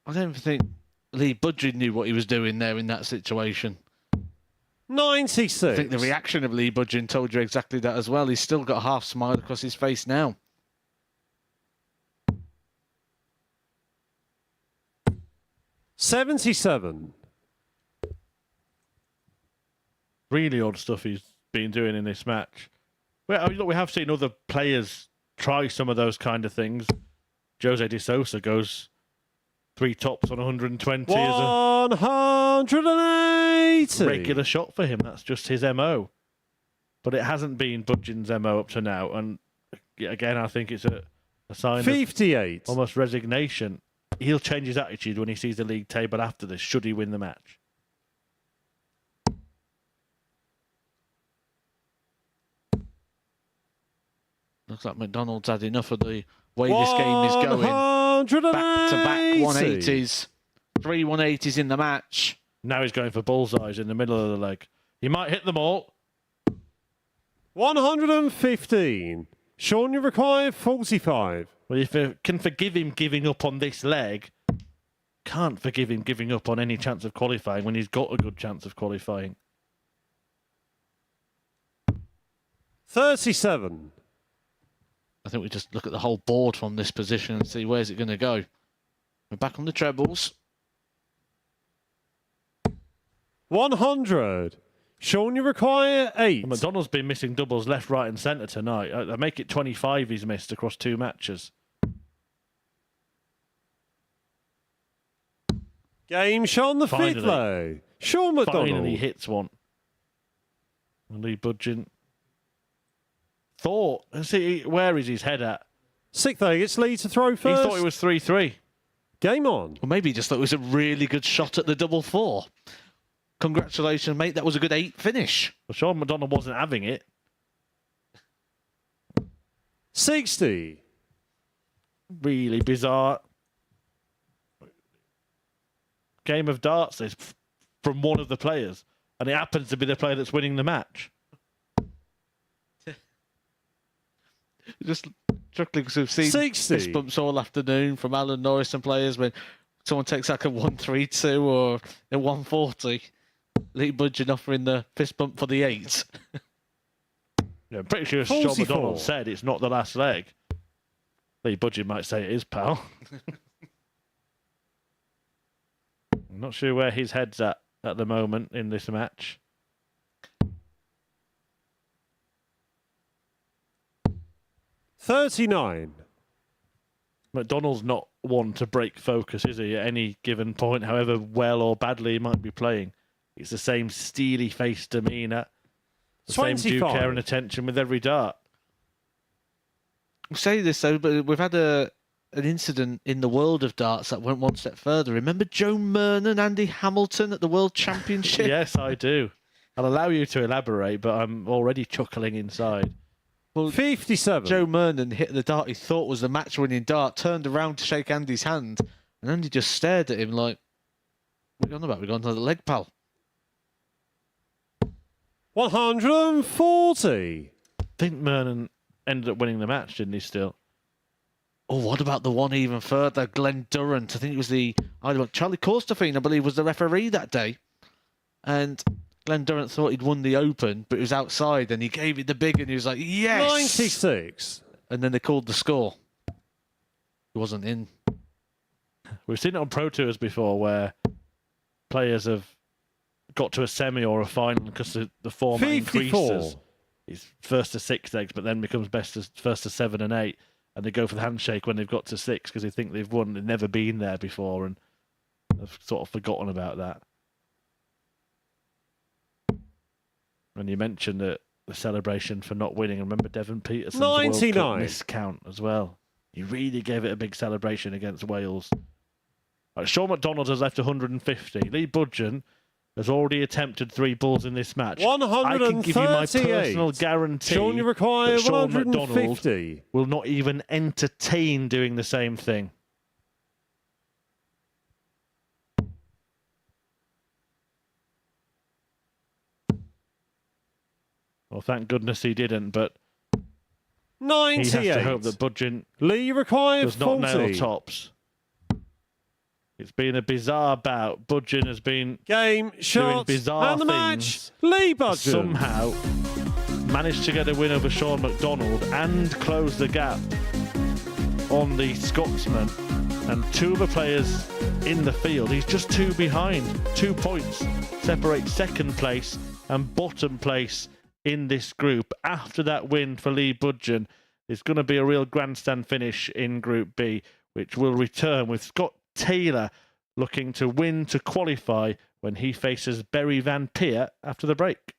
I don't think Lee Budgeon knew what he was doing there in that situation. 96. I think the reaction of Lee Budgeon told you exactly that as well. He's still got a half smile across his face now. $77. Really odd stuff he's been doing in this match. Well, look, we have seen other players try some of those kind of things. Jose de Sousa goes 3 tops on 120 as a 180. regular shot for him. That's just his MO. But it hasn't been Budgeon's MO up to now. And again, I think it's a sign 58. of almost resignation. He'll change his attitude when he sees the league table after this, should he win the match. Looks like McDonald's had enough of the way this game is going. Back-to-back 180s. 3 180s in the match. Now he's going for bullseyes in the middle of the leg. He might hit them all. 115. Sean, you require 45. Well, if you can forgive him giving up on this leg, can't forgive him giving up on any chance of qualifying when he's got a good chance of qualifying. 37. I think we just look at the whole board from this position and see where's it going to go. We're back on the trebles. 100. Sean, you require 8. McDonald's been missing doubles left, right and centre tonight. I make it 25 he's missed across 2 matches. Game Sean the Finally. fifth leg. Sean McDonald. Finally hits one. And Lee Budgeon thought, see, where is his head at? 6th leg, it's Lee to throw He first. thought it was 3-3. Game on. Or maybe he just thought it was a really good shot at the double 4. Congratulations, mate. That was a good 8 finish. Well, Sean McDonald wasn't having it. 60. Really bizarre game of darts this from one of the players, and it happens to be the player that's winning the match. Just struggling because we've seen 60. fist bumps all afternoon from Alan Norris and players when someone takes like a 132 or a 140. Lee Budgeon offering the fist bump for the 8. Yeah, I'm pretty sure Sean 44. McDonald said it's not the last leg. Lee Budgeon might say it is, pal. I'm not sure where his head's at the moment in this match. $39. McDonald's not one to break focus, is he, at any given point, however well or badly he might be playing. It's the same steely-faced demeanour, the same due 25. care and attention with every dart. We'll say this though, but we've had an incident in the world of darts that went one step further. Remember Joe Myrne and Andy Hamilton at the World Championship? Yes, I do. I'll allow you to elaborate, but I'm already chuckling inside. Well, 57. Joe Myrne hit the dart he thought was the match-winning dart, turned around to shake Andy's hand, and Andy just stared at him like, what are you on about? We're going to the leg, pal. 140. I think Mernon ended up winning the match, didn't he, still? Oh, what about the one even further? Glenn Durrant. I think it was Charlie Corstefine, I believe, was the referee that day. And Glenn Durrant thought he'd won the Open, but it was outside, and he gave it the big, and he was like, yes! 96. And then they called the score. He wasn't in. We've seen it on Pro Tours before where players have got to a semi or a final because the format 54. increases. It's first to 6 legs, but then becomes first to 7 and 8. And they go for the handshake when they've got to 6 because they think they've won. They've never been there before and have sort of forgotten about that. And you mentioned the celebration for not winning. And remember Devon Peterson's World 99. Cup miscount as well. He really gave it a big celebration against Wales. Right, Sean McDonald has left 150. Lee Budgeon has already attempted 3 balls in this match. I can give you my 138. personal guarantee Sean, you require that Sean 150. McDonald will not even entertain doing the same thing. Well, thank goodness he didn't, but 98. he has to hope that Budgeon Lee required does not 40. nail tops. It's been a bizarre bout. Budgeon has been Game, shot, bizarre and the match. things. Lee Budgeon. Somehow managed to get a win over Sean McDonald and close the gap on the Scotsman. And two other players in the field. He's just two behind. 2 points separate second place and bottom place in this group. After that win for Lee Budgeon, it's going to be a real grandstand finish in Group B, which will return with Scott Taylor looking to win to qualify when he faces Berry Van Peer after the break.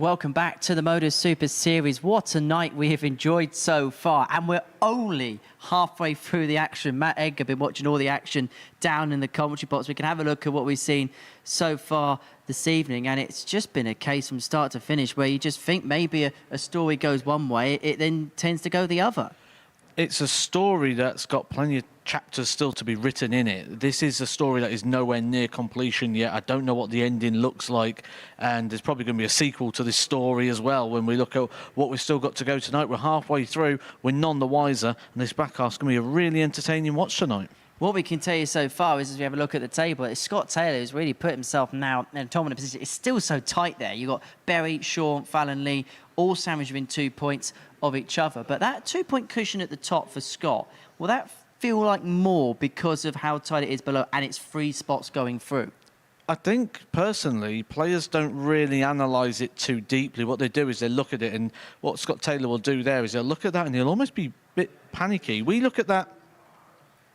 Welcome back to the MODUS Super Series. What a night we have enjoyed so far. And we're only halfway through the action. Matt Edgar been watching all the action down in the commentary box. We can have a look at what we've seen so far this evening. And it's just been a case from start to finish where you just think maybe a story goes one way, it then tends to go the other. It's a story that's got plenty of chapters still to be written in it. This is a story that is nowhere near completion yet. I don't know what the ending looks like, and there's probably going to be a sequel to this story as well when we look at what we've still got to go tonight. We're halfway through, we're none the wiser, and this back half's going to be a really entertaining watch tonight. What we can tell you so far is, as we have a look at the table, is Scott Taylor has really put himself now in a dominant position. It's still so tight there. You've got Berry, Sean, Fallon Lee, all sandwiched within 2 points of each other. But that 2-point cushion at the top for Scott, will that feel like more because of how tight it is below and it's 3 spots going through? I think, personally, players don't really analyse it too deeply. What they do is they look at it, and what Scott Taylor will do there is he'll look at that and he'll almost be a bit panicky. We look at that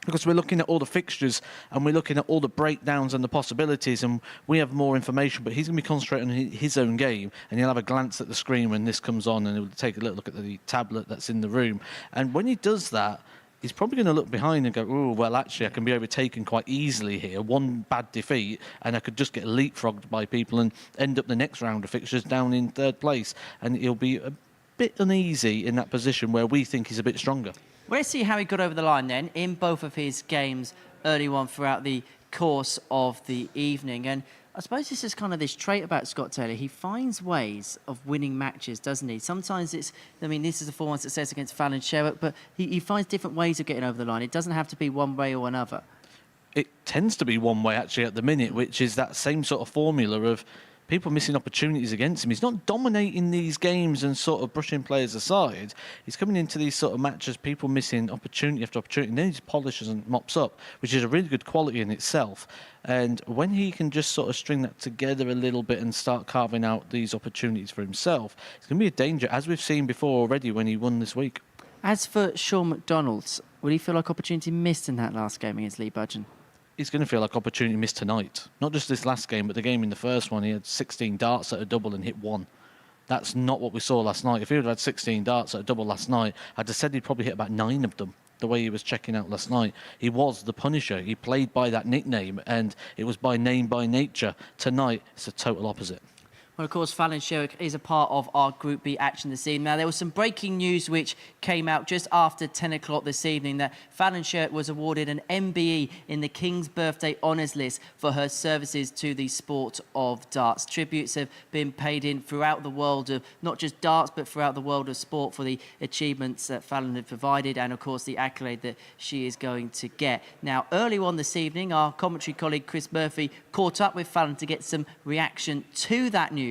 because we're looking at all the fixtures and we're looking at all the breakdowns and the possibilities, and we have more information, but he's going to be concentrating on his own game, and he'll have a glance at the screen when this comes on, and he'll take a little look at the tablet that's in the room. And when he does that, he's probably going to look behind and go, oh, well, actually, I can be overtaken quite easily here. One bad defeat, and I could just get leapfrogged by people and end up the next round of fixtures down in 3rd place. And he'll be a bit uneasy in that position where we think he's a bit stronger. Well, let's see how he got over the line then in both of his games early on throughout the course of the evening. And I suppose this is kind of this trait about Scott Taylor. He finds ways of winning matches, doesn't he? Sometimes it's, I mean, this is a 4-1 success against Fallon Sherrock, but he finds different ways of getting over the line. It doesn't have to be one way or another. It tends to be one way, actually, at the minute, which is that same sort of formula of people missing opportunities against him. He's not dominating these games and sort of brushing players aside. He's coming into these sort of matches, people missing opportunity after opportunity, and then he just polishes and mops up, which is a really good quality in itself. And when he can just sort of string that together a little bit and start carving out these opportunities for himself, it's going to be a danger, as we've seen before already when he won this week. As for Sean McDonald, will he feel like opportunity missed in that last game against Lee Budgeon? He's going to feel like opportunity missed tonight. Not just this last game, but the game in the first one. He had 16 darts at a double and hit 1. That's not what we saw last night. If he had had 16 darts at a double last night, I'd have said he'd probably hit about 9 of them, the way he was checking out last night. He was the Punisher. He played by that nickname, and it was by name, by nature. Tonight, it's the total opposite. Well, of course, Fallon Sherrock is a part of our Group B action this evening. Now, there was some breaking news which came out just after 10 o'clock this evening that Fallon Sherrock was awarded an MBE in the King's Birthday Honours List for her services to the sport of darts. Tributes have been paid in throughout the world of not just darts, but throughout the world of sport for the achievements that Fallon had provided and, of course, the accolade that she is going to get. Now, earlier on this evening, our commentary colleague Chris Murphy caught up with Fallon to get some reaction to that news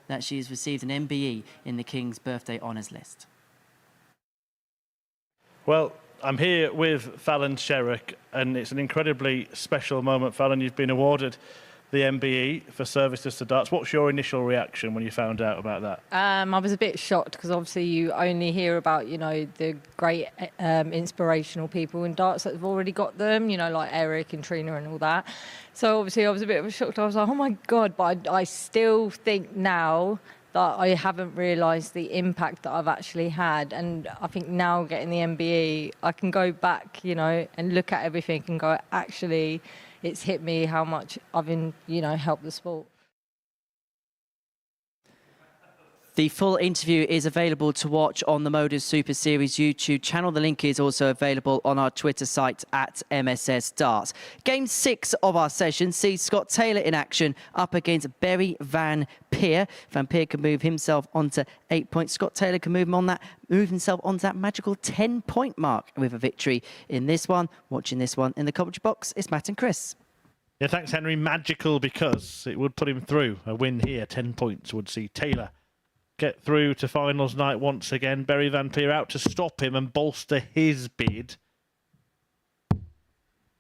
that she has received an MBE in the King's Birthday Honours List. Well, I'm here with Fallon Sherrock, and it's an incredibly special moment. Fallon, you've been awarded the MBE for services to darts. What's your initial reaction when you found out about that? I was a bit shocked because obviously you only hear about, you know, the great inspirational people in darts that have already got them, you know, like Eric and Trina and all that. So obviously I was a bit of a shock. I was like, oh my God, but I still think now that I haven't realised the impact that I've actually had. And I think now getting the MBE, I can go back, you know, and look at everything and go, actually, it's hit me how much I've helped the sport. The full interview is available to watch on the MODUS Super Series YouTube channel. The link is also available on our Twitter site at MSS Darts. Game 6 of our session sees Scott Taylor in action up against Berry Van Peer. Van Peer can move himself onto 8 points. Scott Taylor can move himself onto that magical 10-point mark with a victory in this one. Watching this one in the commentary box is Matt and Chris. Yeah, thanks, Henry. Magical because it would put him through. A win here, 10 points, would see Taylor get through to finals night once again. Berry Van Peer out to stop him and bolster his bid.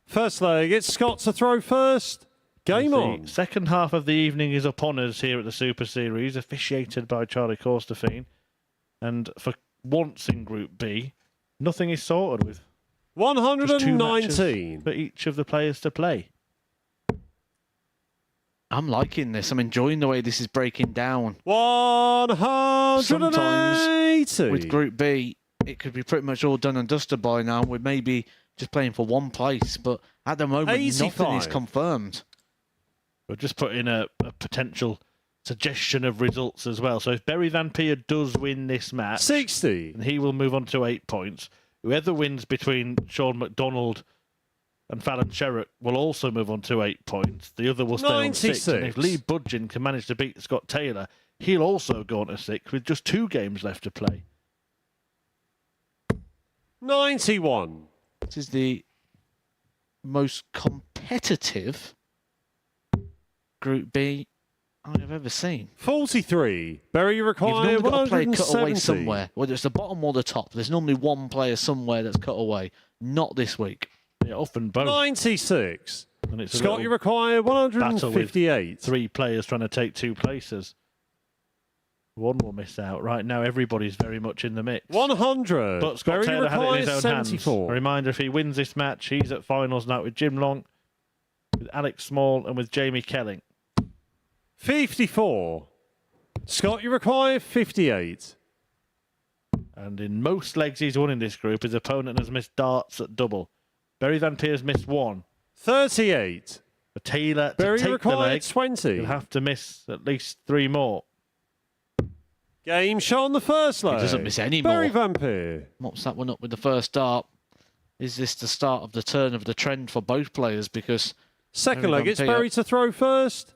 First leg, it's Scott to throw first. Game on. Second half of the evening is upon us here at the Super Series, officiated by Charlie Corstefine. And for once in Group B, nothing is sorted with 119 for each of the players to play. I'm liking this. I'm enjoying the way this is breaking down. 180. Sometimes with Group B, it could be pretty much all done and dusted by now. We're maybe just playing for one place, but at the moment, 85. nothing is confirmed. We'll just put in a potential suggestion of results as well. So if Berry Van Peer does win this match, 60, and he will move on to 8 points. Whoever wins between Sean McDonald and Fallon Sherrock will also move on to 8 points. The other will stay 96. on 6. And if Lee Budgeon can manage to beat Scott Taylor, he'll also go on to 6 with just 2 games left to play. 91. This is the most competitive Group B I have ever seen. 43. Bury You've required normally got a player cut 170. away somewhere, whether it's the bottom or the top. There's normally one player somewhere that's cut away. Not this week. Yeah, often both. 96. And it's a Scott, you little require battle with 158. 3 players trying to take 2 places. One will miss out. Right now, everybody's very much in the mix. 100. But Scott Bury Taylor had it in his requires own hands. 74. A reminder, if he wins this match, he's at finals now with Jim Long, with Alex Small, and with Jamie Kelling. 54. Scott, you require 58. And in most legs he's won in this group, his opponent has missed darts at double. Barry Van Peer's missed 1. 38. For Taylor to Bury take the required leg, 20. he'll have to miss at least 3 more. Game shot on the first leg. He doesn't miss any Bury more. Van Peer. Mops that one up with the first dart. Is this the start of the turn of the trend for both players? Because Second Barry leg, Van it's Peer Bury to throw first.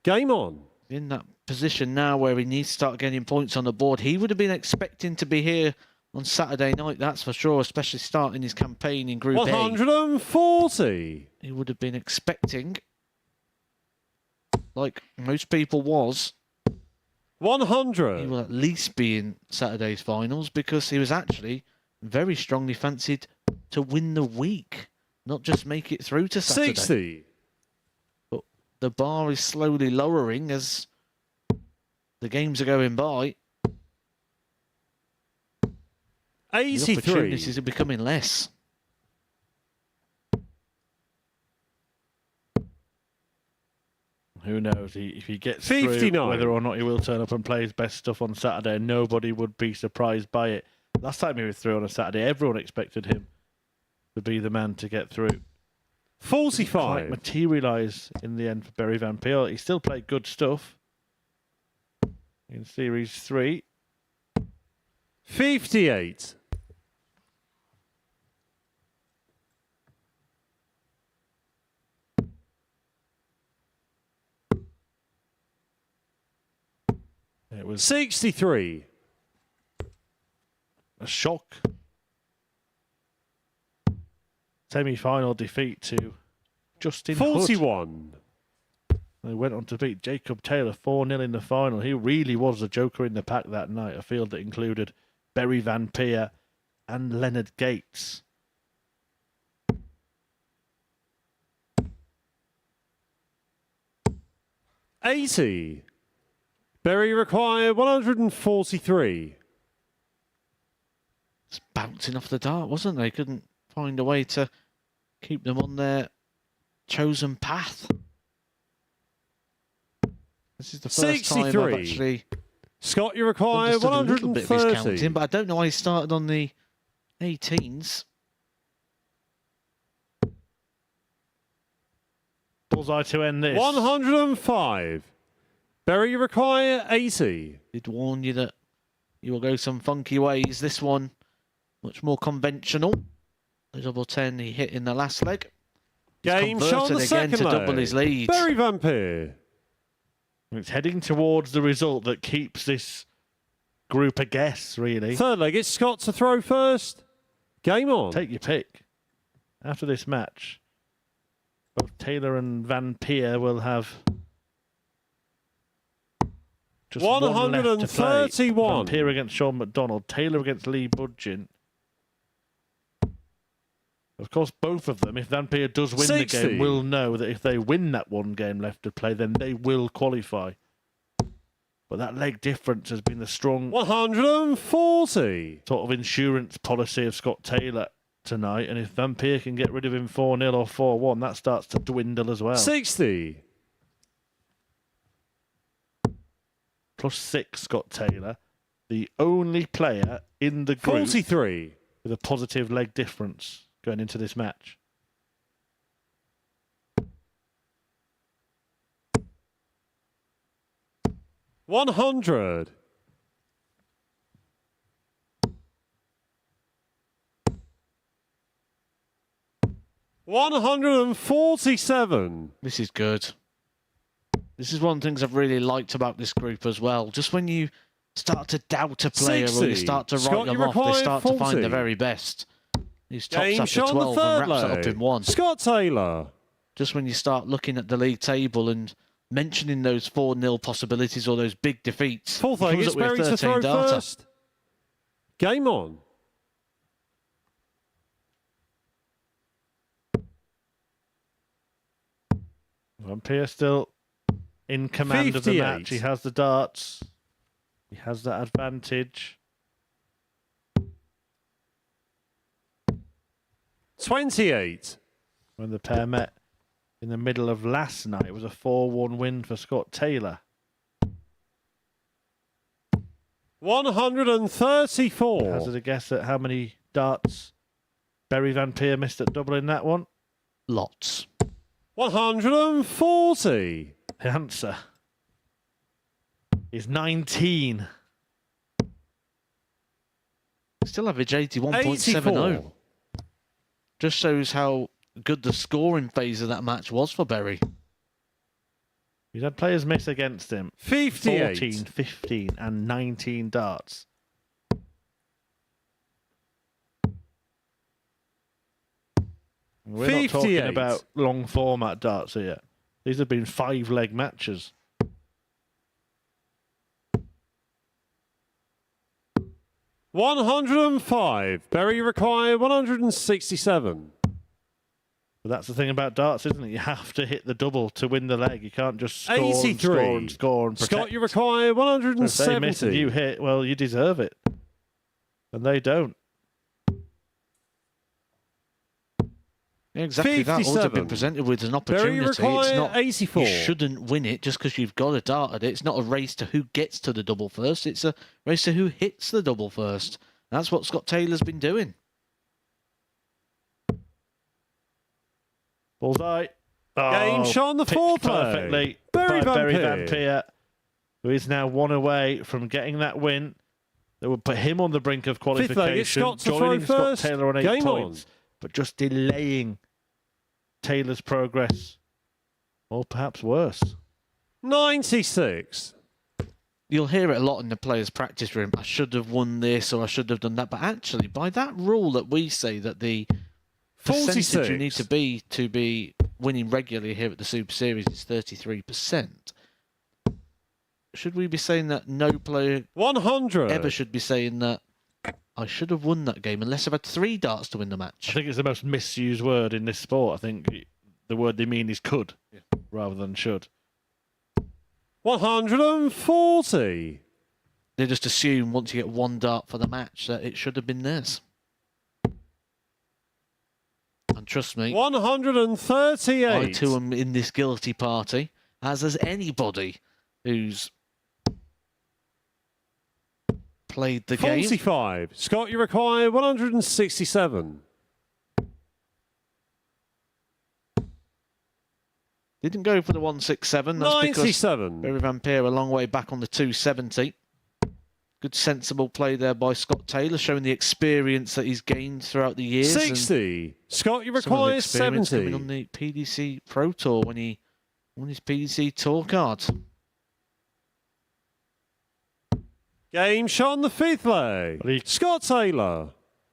Game on. in that position now where he needs to start getting points on the board. He would have been expecting to be here on Saturday night, that's for sure, especially starting his campaign in Group A. 140. He would have been expecting, like most people was, 100. he will at least be in Saturday's finals because he was actually very strongly fancied to win the week, not just make it through to Saturday. 60. But the bar is slowly lowering as the games are going by. The 83. opportunities are becoming less. Who knows? If he gets 59. through, whether or not he will turn up and play his best stuff on Saturday, nobody would be surprised by it. Last time he was through on a Saturday, everyone expected him to be the man to get through. 45. Quite materialise in the end for Barry Van Peer. He still played good stuff in Series 3. 58. It was 63. a shock semi-final defeat to Justin Hood. 41. They went on to beat Jacob Taylor 4-0 in the final. He really was the joker in the pack that night. A field that included Barry Van Peer and Leonard Gates. $80. Bury required 143. It's bouncing off the dart, wasn't they? Couldn't find a way to keep them on their chosen path. This is the first time I've 63. actually Scott, you require understood a little bit of his counting, 130. but I don't know why he started on the 18s. Bullseye to end this. 105. Bury you require 80. Did warn you that you will go some funky ways. This one, much more conventional. The double 10 he hit in the last leg. He's Game shot on converted the again second to leg. double his lead. Bury Van Peer. It's heading towards the result that keeps this group a guess, really. Third leg, it's Scott to throw first. Game on. Take your pick. After this match, both Taylor and Van Peer will have just one left to play. 131. Van Peer against Sean McDonald, Taylor against Lee Budgeon. Of course, both of them, if Van Peer does win 60. the game, will know that if they win that one game left to play, then they will qualify. But that leg difference has been the strong 140. sort of insurance policy of Scott Taylor tonight. And if Van Peer can get rid of him 4-0 or 4-1, that starts to dwindle as well. 60. +6, Scott Taylor. The only player in the group 43. with a positive leg difference going into this match. $100. $147. This is good. This is one of the things I've really liked about this group as well. Just when you start to doubt a player or you 60. start to Scott, write them you off, they require start to 40. find the very best. He's tops Game after shot on 12 the and third wraps it leg. up in 1. Scott Taylor. Just when you start looking at the league table and mentioning those 4-0 possibilities or those big defeats, Fourth he leg, comes it's up with a Berry to 13 throw darter. first. Game on. Vampire still in command of the match. 58. He has the darts. He has that advantage. 28. When the pair met in the middle of last night, it was a 4-1 win for Scott Taylor. 134. Hazard a guess at how many darts Berry Vampire missed at double in that one? Lots. 140. The answer is 19. Still average 81.70. 84. Just shows how good the scoring phase of that match was for Berry. He's had players miss against him. 58. 14, 15 and 19 darts. We're not talking 58. about long format darts here. These have been 5-leg matches. $105. Berry required 167. But that's the thing about darts, isn't it? You have to hit the double to win the leg. You can't just score 83. and score and score and protect. Scott, you require If they miss and 170. you hit, well, you deserve it. And they don't. Yeah, exactly that. All they've 57. been presented with an Berry opportunity. It's required not 84. you shouldn't win it just because you've got a dart at it. It's not a race to who gets to the double first. It's a race to who hits the double first. That's what Scott Taylor's been doing. Bullseye. Game shot on the pitched fourth leg. perfectly Berry by Berry Vampire. Vampire, who is now one away from getting that win. That would put him on the brink of Fifth leg, it's qualification, Scott to throw joining Scott first. Taylor on 8 Game points, but just delaying Taylor's progress, or perhaps worse. 96. You'll hear it a lot in the players' practice room. I should have won this or I should have done that. But actually, by that rule that we say that the percentage 46. you need to be winning regularly here at the Super Series is 33%. Should we be saying that no player 100. ever should be saying that I should have won that game unless I've had 3 darts to win the I match? think it's the most misused word in this sport. I think the word they mean is could rather than should. 140. They just assume once you get 1 dart for the match that it should have been theirs. And trust me, 138. I too am in this guilty party, as is anybody who's played the game. 45. Scott, you require 167. Didn't go for the 167. That's because 97. Berry Vampire a long way back on the 270. Good sensible play there by Scott Taylor, showing the experience that he's gained throughout the years. 60. Scott, you Some of the require experience 70. coming on the PDC Pro Tour when he won his PDC Tour card. Game shot on the fifth leg. Scott Taylor.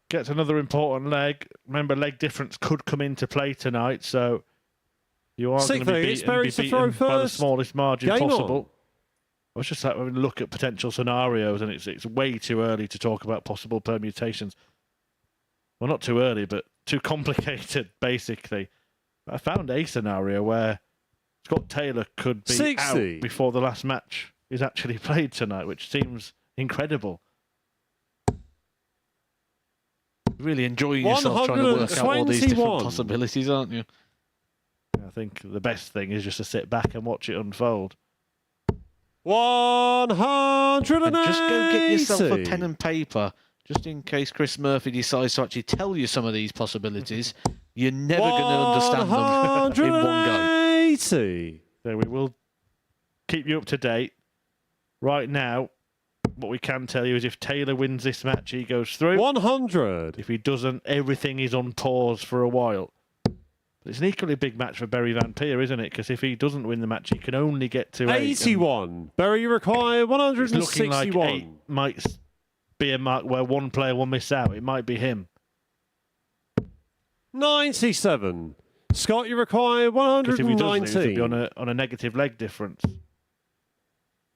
Gets another important leg. Remember, leg difference could come into play tonight, so you are going Sixth to leg, be it's beaten, Berry to throw by the first. smallest margin Game possible. on. I was just having a look at potential scenarios, and it's way too early to talk about possible permutations. Well, not too early, but too complicated, basically. I found a scenario where Scott Taylor could be 60. out before the last match is actually played tonight, which seems incredible. Really enjoying yourself trying to work out all these different 121. possibilities, aren't you? I think the best thing is just to sit back and watch it unfold. 180. And just go get yourself a pen and paper, just in case Chris Murphy decides to actually tell you some of these possibilities. You're never going to understand them in one go. 180. So we will keep you up to date. Right now, what we can tell you is if Taylor wins this match, he goes through. 100. If he doesn't, everything is on pause for a while. But it's an equally big match for Berry Vampire, isn't it? Because if he doesn't win the match, he can only get to 81. Berry require It's 161. looking like 8 might be a mark where one player will miss out. It might be him. 97. Scott, you require Because if he does lose, he'll 119. be on a negative leg difference.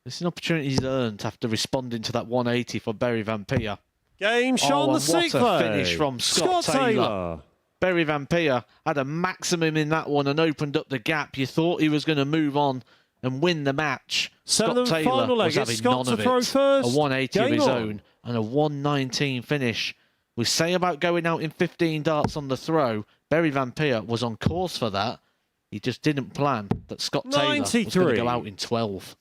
This is an opportunity he's earned after responding to that 180 for Barry Van Peer. Game shot on the and sixth what a leg. finish from Scott Taylor. Barry Van Peer had a maximum in that one and opened up the gap. You thought he was going to move on and win the match. Seventh Scott and Taylor final leg. was having It's Scott none to of throw it. first. A 180 of Game his on. own and a 119 finish. We say about going out in 15 darts on the throw. Barry Van Peer was on course for that. He just didn't plan that Scott Taylor was going to 93. go out in 12.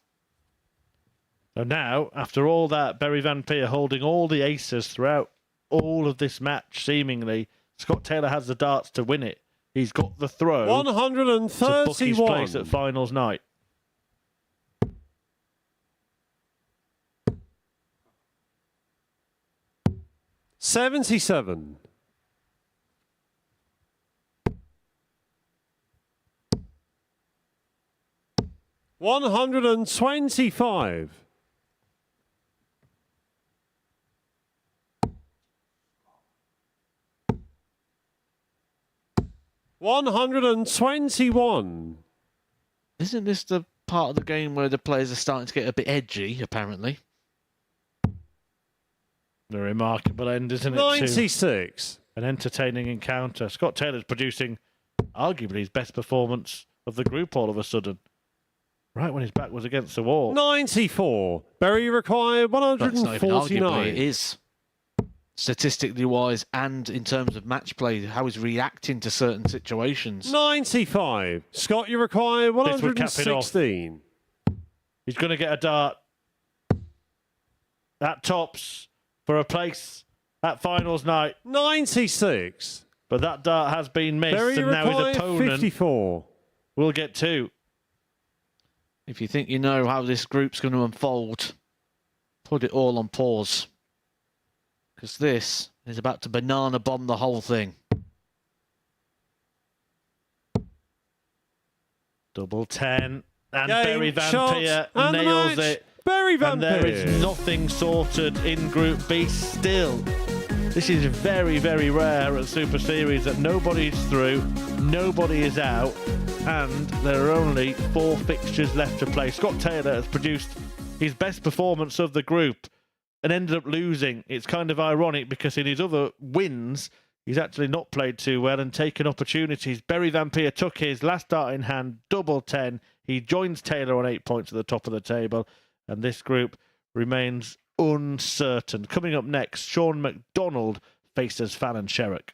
So now, after all that, Barry Van Peer holding all the aces throughout all of this match, seemingly, Scott Taylor has the darts to win it. He's got the throw to book his 131. place at finals night. $77. $125. $121. Isn't this the part of the game where the players are starting to get a bit edgy, apparently? A remarkable end, isn't it? To 96. an entertaining encounter. Scott Taylor's producing arguably his best performance of the group all of a sudden. Right when his back was against the wall. 94. Barry required That's not even arguably, it 149. is. Statistically wise and in terms of match play, how he's reacting to certain situations. 95. Scott, you require This would cap it off. 116. He's going to get a dart. That tops for a place at finals night. 96. But that dart has been missed, Barry and now his required opponent 54. will get two. If you think you know how this group's going to unfold, put it all on pause. Because this is about to banana bomb the whole thing. Double 10. And Game, Barry Van shot, Peer and the nails match. it. Barry Van And there Peer. is nothing sorted in Group B still. This is very, very rare at Super Series that nobody's through, nobody is out, and there are only 4 fixtures left to play. Scott Taylor has produced his best performance of the group and ended up losing. It's kind of ironic because in his other wins, he's actually not played too well and taken opportunities. Barry Van Peer took his last dart in hand, double 10. He joins Taylor on 8 points at the top of the table, and this group remains uncertain. Coming up next, Sean McDonald faces Fallon Sherrock.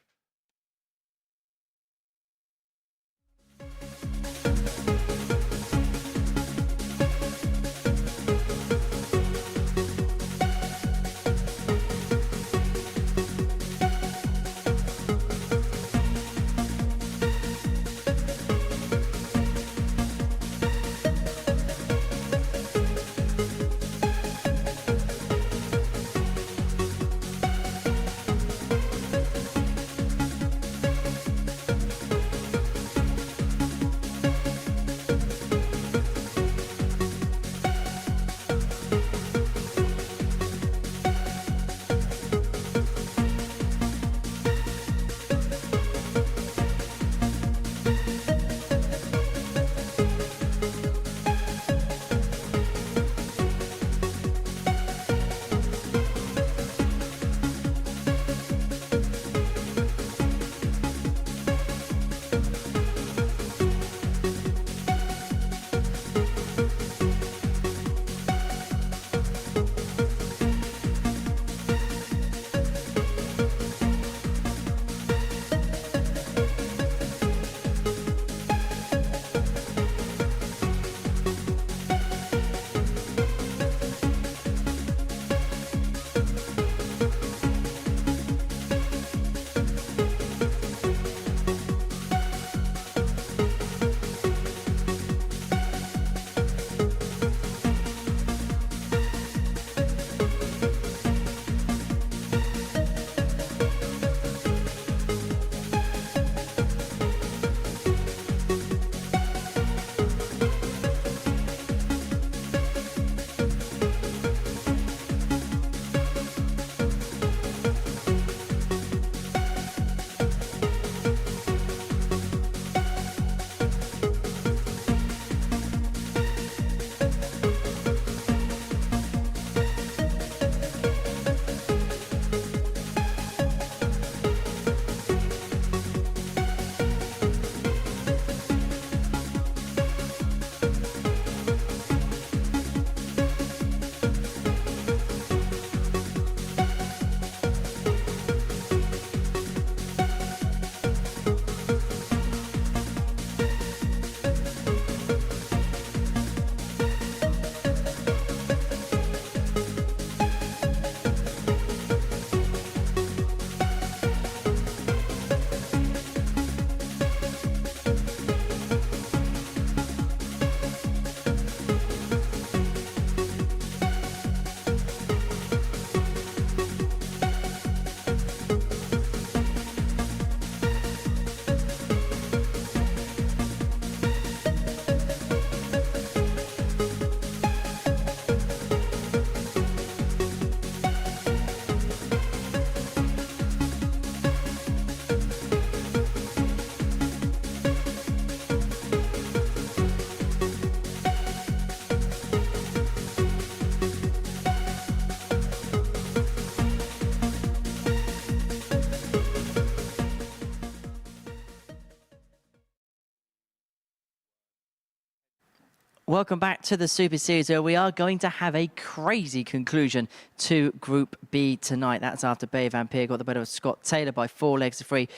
Welcome back to the Super Series, where we are going to have a crazy conclusion to Group B tonight. That's after Bay Van Peer got the better of Scott Taylor by 4 legs to 3.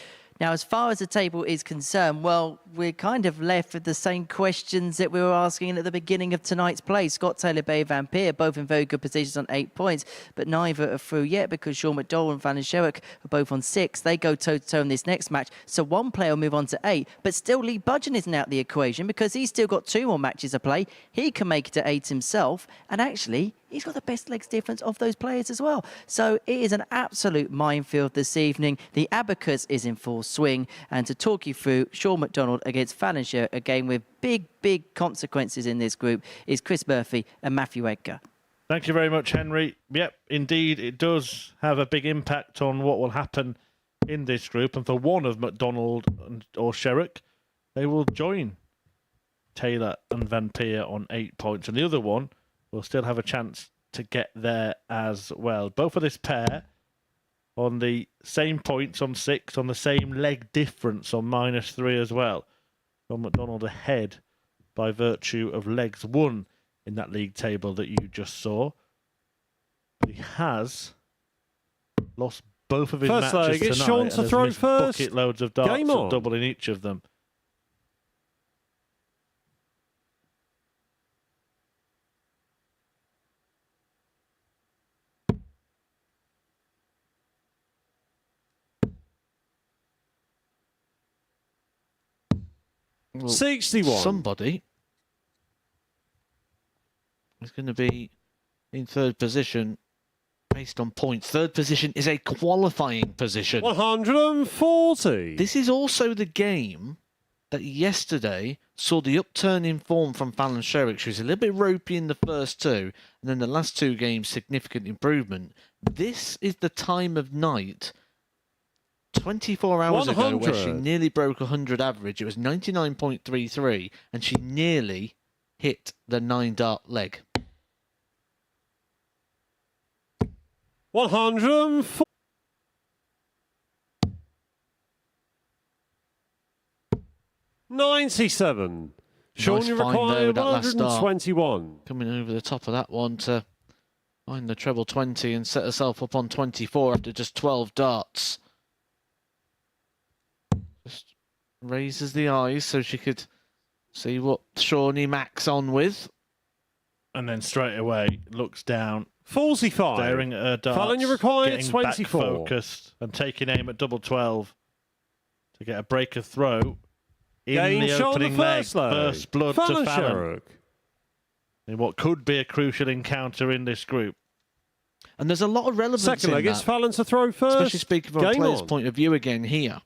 Now, as far as the table is concerned, well, we're kind of left with the same questions that we were asking at the beginning of tonight's play. Scott Taylor, Bay Van Peer, both in very good positions on 8 points, but neither are through yet because Sean McDowell and Fallon Sherrick are both on 6. They go toe-to-toe in this next match, so one player will move on to 8, but still Lee Budgeon isn't out the equation because he's still got 2 more matches to play. He can make it to 8 himself, and actually, he's got the best legs difference of those players as well. So it is an absolute minefield this evening. The abacus is in full swing. And to talk you through Sean McDonald against Fallon Sherrick, a game with big consequences in this group, is Chris Murphy and Matthew Edgar. Thank you very much, Henry. Yep, indeed, it does have a big impact on what will happen in this group. And for one of McDonald or Sherrick, they will join Taylor and Van Peer on 8 points. And the other one will still have a chance to get there as well. Both of this pair on the same points on 6, on the same leg difference on -3 as well. John McDonald ahead by virtue of legs won in that league table that you just saw. But he has lost both of his First matches leg, it's tonight Sean and to has throw missed first. bucket loads of darts Game at on. double in each of them. Well, 61. Somebody is going to be in 3rd position based on points. 3rd position is a qualifying position. 140. This is also the game that yesterday saw the upturn in form from Fallon Sherrick. She was a little bit ropey in the first 2, and then the last 2 games, significant improvement. This is the time of night 24 hours ago where she 100. nearly broke 100 average. It was 99.33, and she nearly hit the 9-dart leg. 104. 97. Sean, Nice you find there require with that last start. 121. Coming over the top of that one to find the treble 20 and set herself up on 24 after just 12 darts. Just raises the eyes so she could see what Shawnee Mac's on with. And then straight away looks down, 45. staring at her darts, Fallon, you require getting 24. back focused and taking aim at double 12 to get a break of throw in Game the shot opening the leg. first leg. First blood Fallon to Fallon Sherrick. in what could be a crucial encounter in this group. And there's a lot of relevance Second in leg, it's that. Fallon to throw first. Especially speaking from a Game player's on. point of view again here.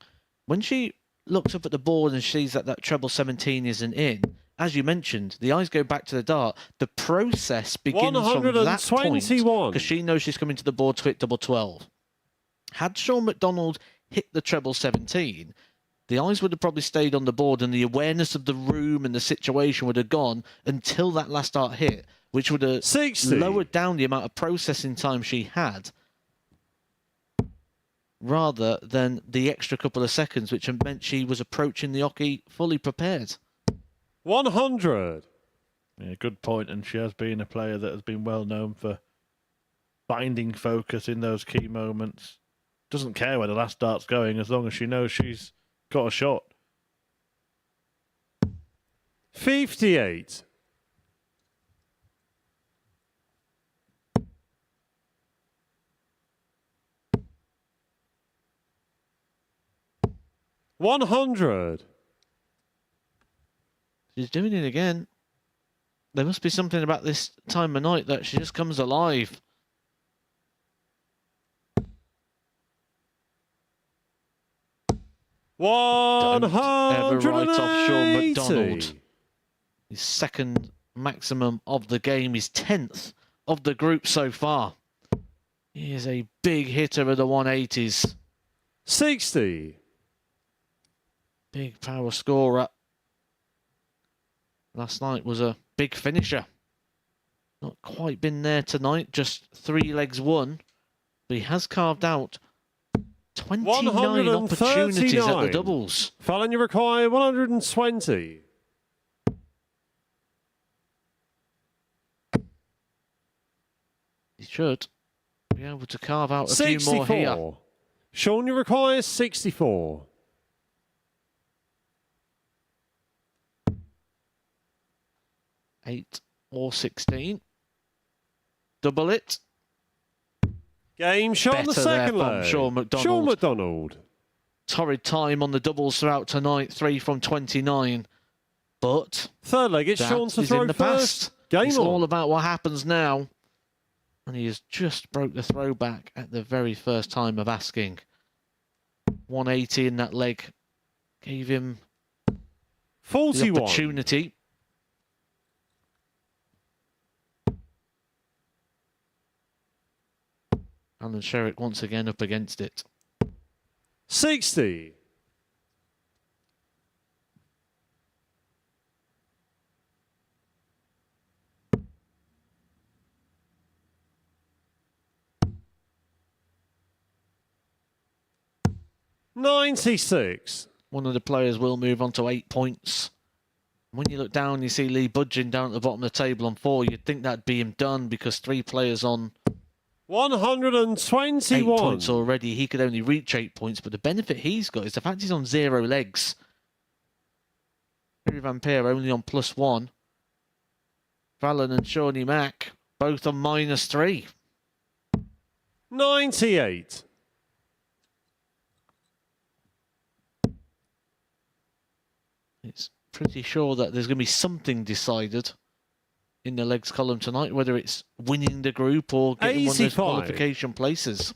When she looks up at the board and sees that that treble 17 isn't in, as you mentioned, the eyes go back to the dart. The process begins from that point 121. because she knows she's coming to the board to hit double 12. Had Sean McDonald hit the treble 17, the eyes would have probably stayed on the board and the awareness of the room and the situation would have gone until that last dart hit, which would have 60. lowered down the amount of processing time she had, rather than the extra couple of seconds, which meant she was approaching the hockey fully prepared. 100. Yeah, good point, and she has been a player that has been well known for finding focus in those key moments. Doesn't care where the last dart's going as long as she knows she's got a shot. 58. 100. She's doing it again. There must be something about this time of night that she just comes alive. Don't ever write off Sean McDonald. His second maximum of the game, his 10th of the group so far. He is a big hitter of the 180s. 60. Big power scorer. Last night was a big finisher. Not quite been there tonight, just 3 legs won. But he has carved out 29 opportunities at the doubles. Fallon, you require 120. should be able to carve out a few more here. 64. Sean, you require 64. Eight or 16. Double it. Game shot on the Better there second from leg. Sean McDonald. Sean McDonald. Torrid time on the doubles throughout tonight. 3 from 29. But Third leg, it's that Sean to is throw in the first. past. Game It's on. all about what happens now. And he has just broke the throwback at the very first time of asking. 180 in that leg gave him the 41. opportunity. Alan Sherrick once again up against it. 60. $96. One of the players will move on to 8 points. When you look down, you see Lee Budgeon down at the bottom of the table on 4. You'd think that'd be him done because 3 players on 121. 8 points already. He could only reach 8 points, but the benefit he's got is the fact he's on 0 legs. Harry Van Peer only on +1. Fallon and Shawnee Mack both on -3. 98. It's pretty sure that there's going to be something decided in the legs column tonight, whether it's winning the group or getting one of those 85. qualification places.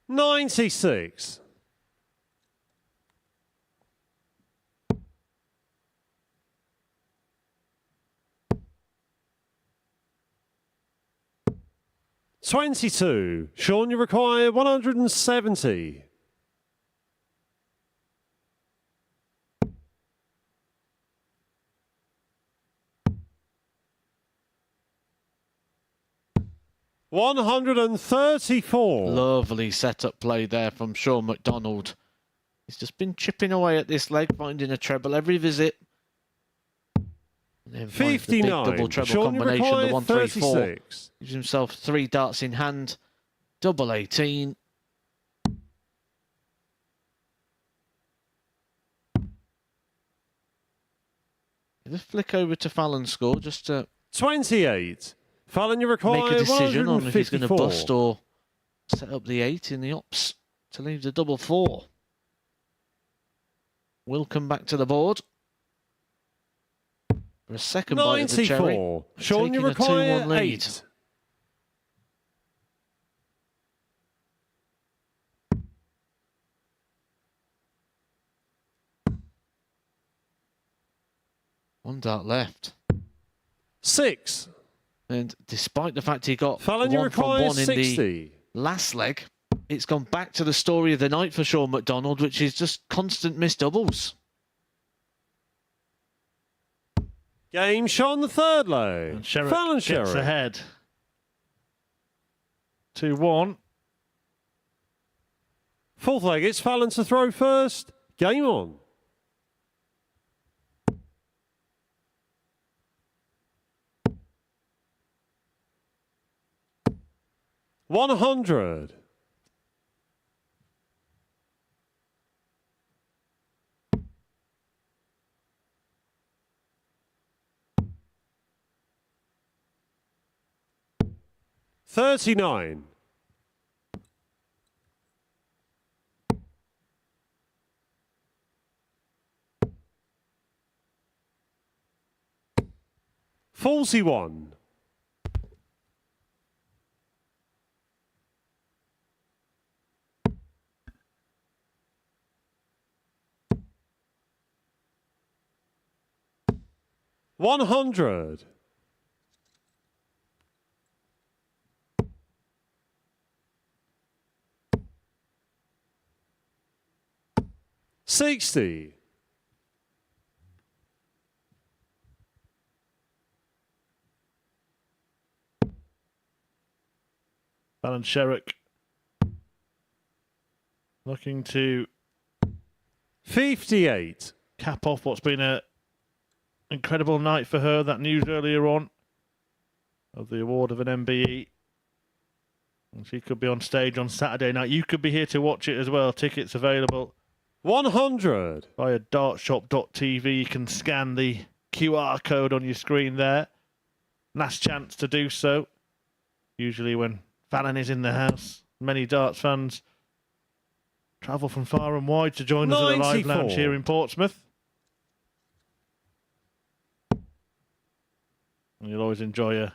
$96. $22. Sean, you require 170. $134. Lovely setup play there from Sean McDonald. He's just been chipping away at this leg, finding a treble every visit. And then finds the big 59. double treble Sean, you combination, the require 134. 36. Gives himself 3 darts in hand. Double 18. Let's flick over to Fallon's score just to 28. Fallon, you require make a decision on if he's going to 154. bust or set up the 8 in the ops to leave the double 4. We'll come back to the board for a second bite of the cherry. 94. Sean, Taking you a require 2-1 lead. 8. One dart left. 6. And despite the fact he got Fallon, you 1 from require 1 in the 60. last leg, it's gone back to the story of the night for Sean McDonald, which is just constant missed doubles. Game shot on the third leg. And Sherrick Fallon gets Sherrick. ahead. 2-1. Fourth leg, it's Fallon to throw first. Game on. $100. $39. $41. $100. $60. Fallon Sherrock looking to 58. cap off what's been an incredible night for her. That news earlier on of the award of an MBE. And she could be on stage on Saturday night. You could be here to watch it as well. Tickets available 100. via dartshop.tv. You can scan the QR code on your screen there. Last chance to do so. Usually when Fallon is in the house, many darts fans travel from far and wide to join us at the Live 94. Lounge here in Portsmouth. And you'll always enjoy a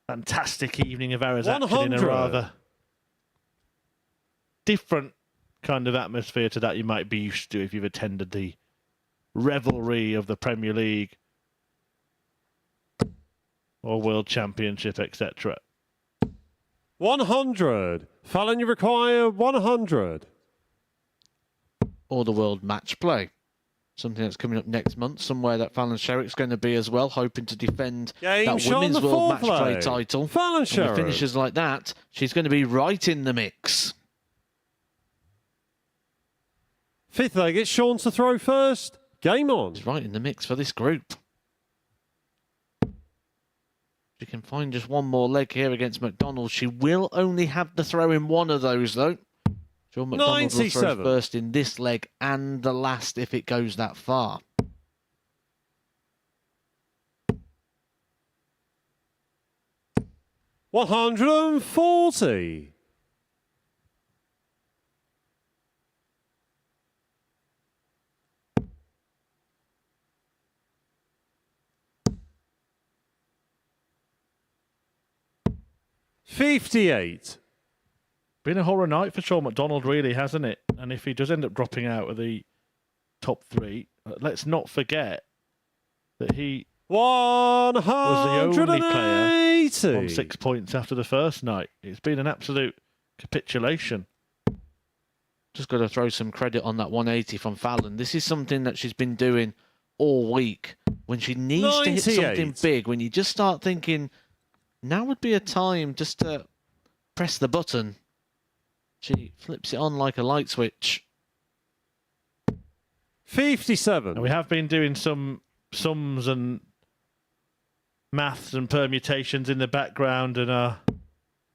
fantastic evening of Arrows action in a 100. rather different kind of atmosphere to that you might be used to if you've attended the revelry of the Premier League or World Championship, etc. 100. Fallon, you require 100. Or the World Match Play. Something that's coming up next month, somewhere that Fallon Sherrock's going to be as well, hoping to defend Game that shot on Women's the World Match foreplay. Play title. Fallon And with Sherrock. finishes like that, she's going to be right in the mix. Fifth leg, it's Sean to throw first. Game on. She's right in the mix for this group. She can find just one more leg here against McDonald. She will only have the throw in one of those, though. Sean McDonald will throw 97. first in this leg and the last if it goes that far. $140. $58. Been a horror night for Sean McDonald, really, hasn't it? And if he does end up dropping out of the top three, let's not forget that he was the only player on 6 points after the first night. It's been an absolute capitulation. Just got to throw some credit on that 180 from Fallon. This is something that she's been doing all week. When she needs to hit 98. something big, when you just start thinking, now would be a time just to press the button. She flips it on like a light switch. 57. And we have been doing some sums and maths and permutations in the background, and our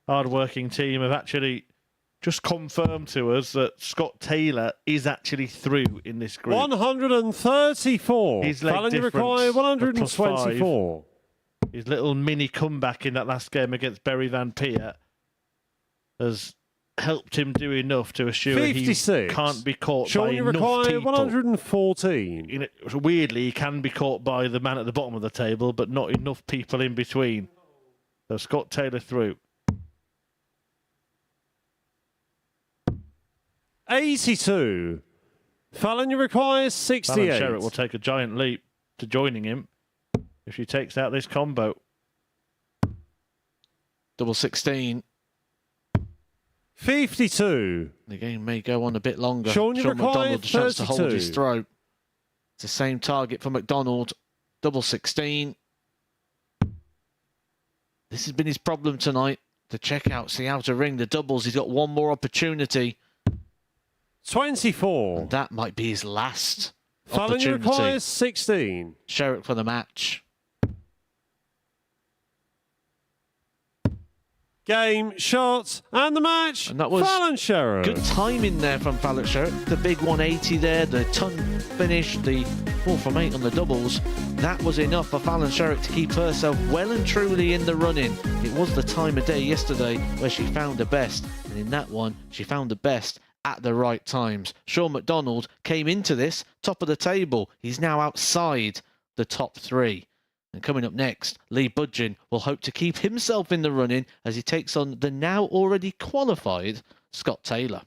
hard-working team have actually just confirmed to us that Scott Taylor is actually through in this group. 134. His leg Fallon, you difference require of plus 124. His little mini comeback in that last game against Berry Van Peer has helped him do enough to assure 56. he can't be caught Sean, by you enough require people. 114. Weirdly, he can be caught by the man at the bottom of the table, but not enough people in between. So Scott Taylor through. 82. Fallon, you require 68. Fallon Sherrock will take a giant leap to joining him if she takes out this combo. Double 16. 52. The game may go on a bit longer. Sean, you require McDonald a chance to hold 32. his throat. It's the same target for McDonald. Double 16. This has been his problem tonight. The checkouts, the outer ring, the doubles. He's got one more opportunity. 24. And that might be his last Fallon, you require opportunity. 16. Sherrock for the match. Game, shot, and the match. And that was Fallon Sherrock. Good timing there from Fallon Sherrock. The big 180 there, the ton finish, the 4 from 8 on the doubles. That was enough for Fallon Sherrock to keep herself well and truly in the running. It was the time of day yesterday where she found her best. And in that one, she found the best at the right times. Sean McDonald came into this top of the table. He's now outside the top 3. And coming up next, Lee Budgeon will hope to keep himself in the running as he takes on the now already qualified Scott Taylor.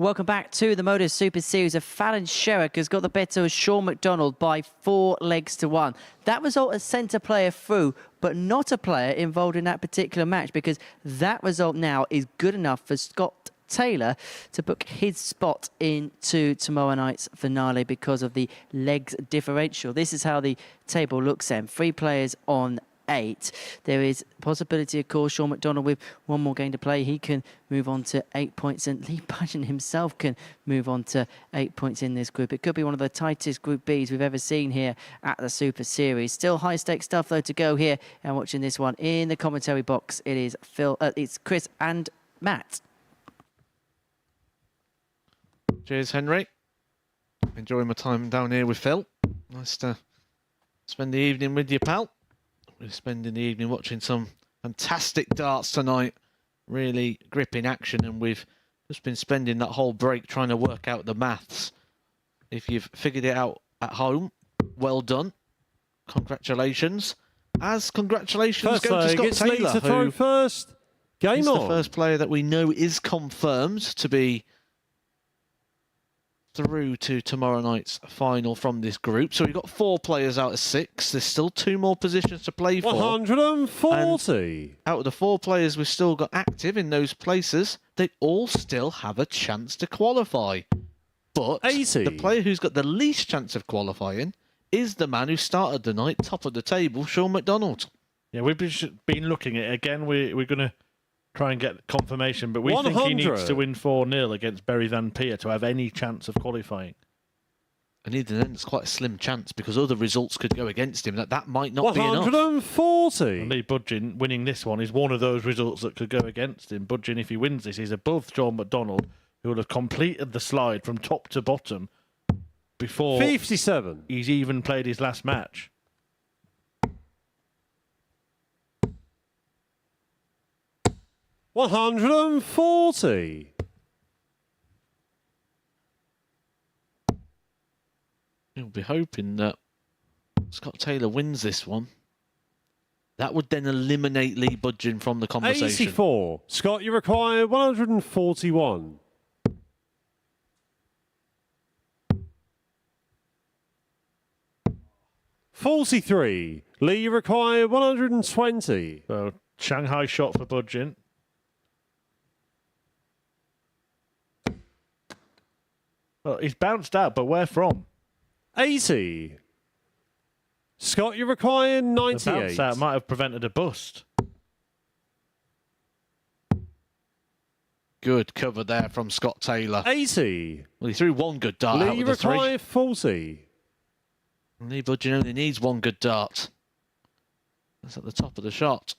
Welcome back to the MODUS Super Series. Of Fallon Sherrick has got the better of Sean McDonald by 4 legs to 1. That result has sent a player through, but not a player involved in that particular match, because that result now is good enough for Scott Taylor to book his spot into tomorrow night's finale because of the legs differential. This is how the table looks then. 3 players on 8. There is possibility, of course, Sean McDonald with one more game to play. He can move on to 8 points, and Lee Budgeon himself can move on to 8 points in this group. It could be one of the tightest Group Bs we've ever seen here at the Super Series. Still high stakes stuff though to go here. And watching this one in the commentary box, it is it's Chris and Matt. Cheers, Henry. Enjoying my time down here with Phil. Nice to spend the evening with you, pal. We're spending the evening watching some fantastic darts tonight. Really gripping action, and we've just been spending that whole break trying to work out the maths. If you've figured it out at home, well done. Congratulations. As congratulations First go to Scott gets Lee Taylor, to throw who first. Game is on. the first player that we know is confirmed to be through to tomorrow night's final from this group. So we've got 4 players out of 6. There's still 2 more positions to play for. 140. And out of the 4 players we've still got active in those places, they all still have a chance to qualify. But 80. The player who's got the least chance of qualifying is the man who started the night top of the table, Sean McDonald. Yeah, we've been looking at it again. We're going to try and get confirmation, but we think he needs to win 4-0 against Bury Van Peer to have any chance of qualifying. And even then, it's quite a slim chance because other results could go against him. That might not be enough. 140. And Lee Budgeon winning this one is one of those results that could go against him. Budgeon, if he wins this, is above Sean McDonald, who will have completed the slide from top to bottom before 57. He's even played his last match. $140. You'll be hoping that Scott Taylor wins this one. That would then eliminate Lee Budgeon from the conversation. 84. Scott, you require 141. $43. Lee, you require 120. So Shanghai shot for Budgeon. Well, he's bounced out, but where from? 80. Scott, you require The 98. bounce out might have prevented a bust. Good cover there from Scott Taylor. 80. Well, he threw one good dart out Lee, you of the 3. require 40. Lee Budgeon only needs one good dart. That's at the top of the shot.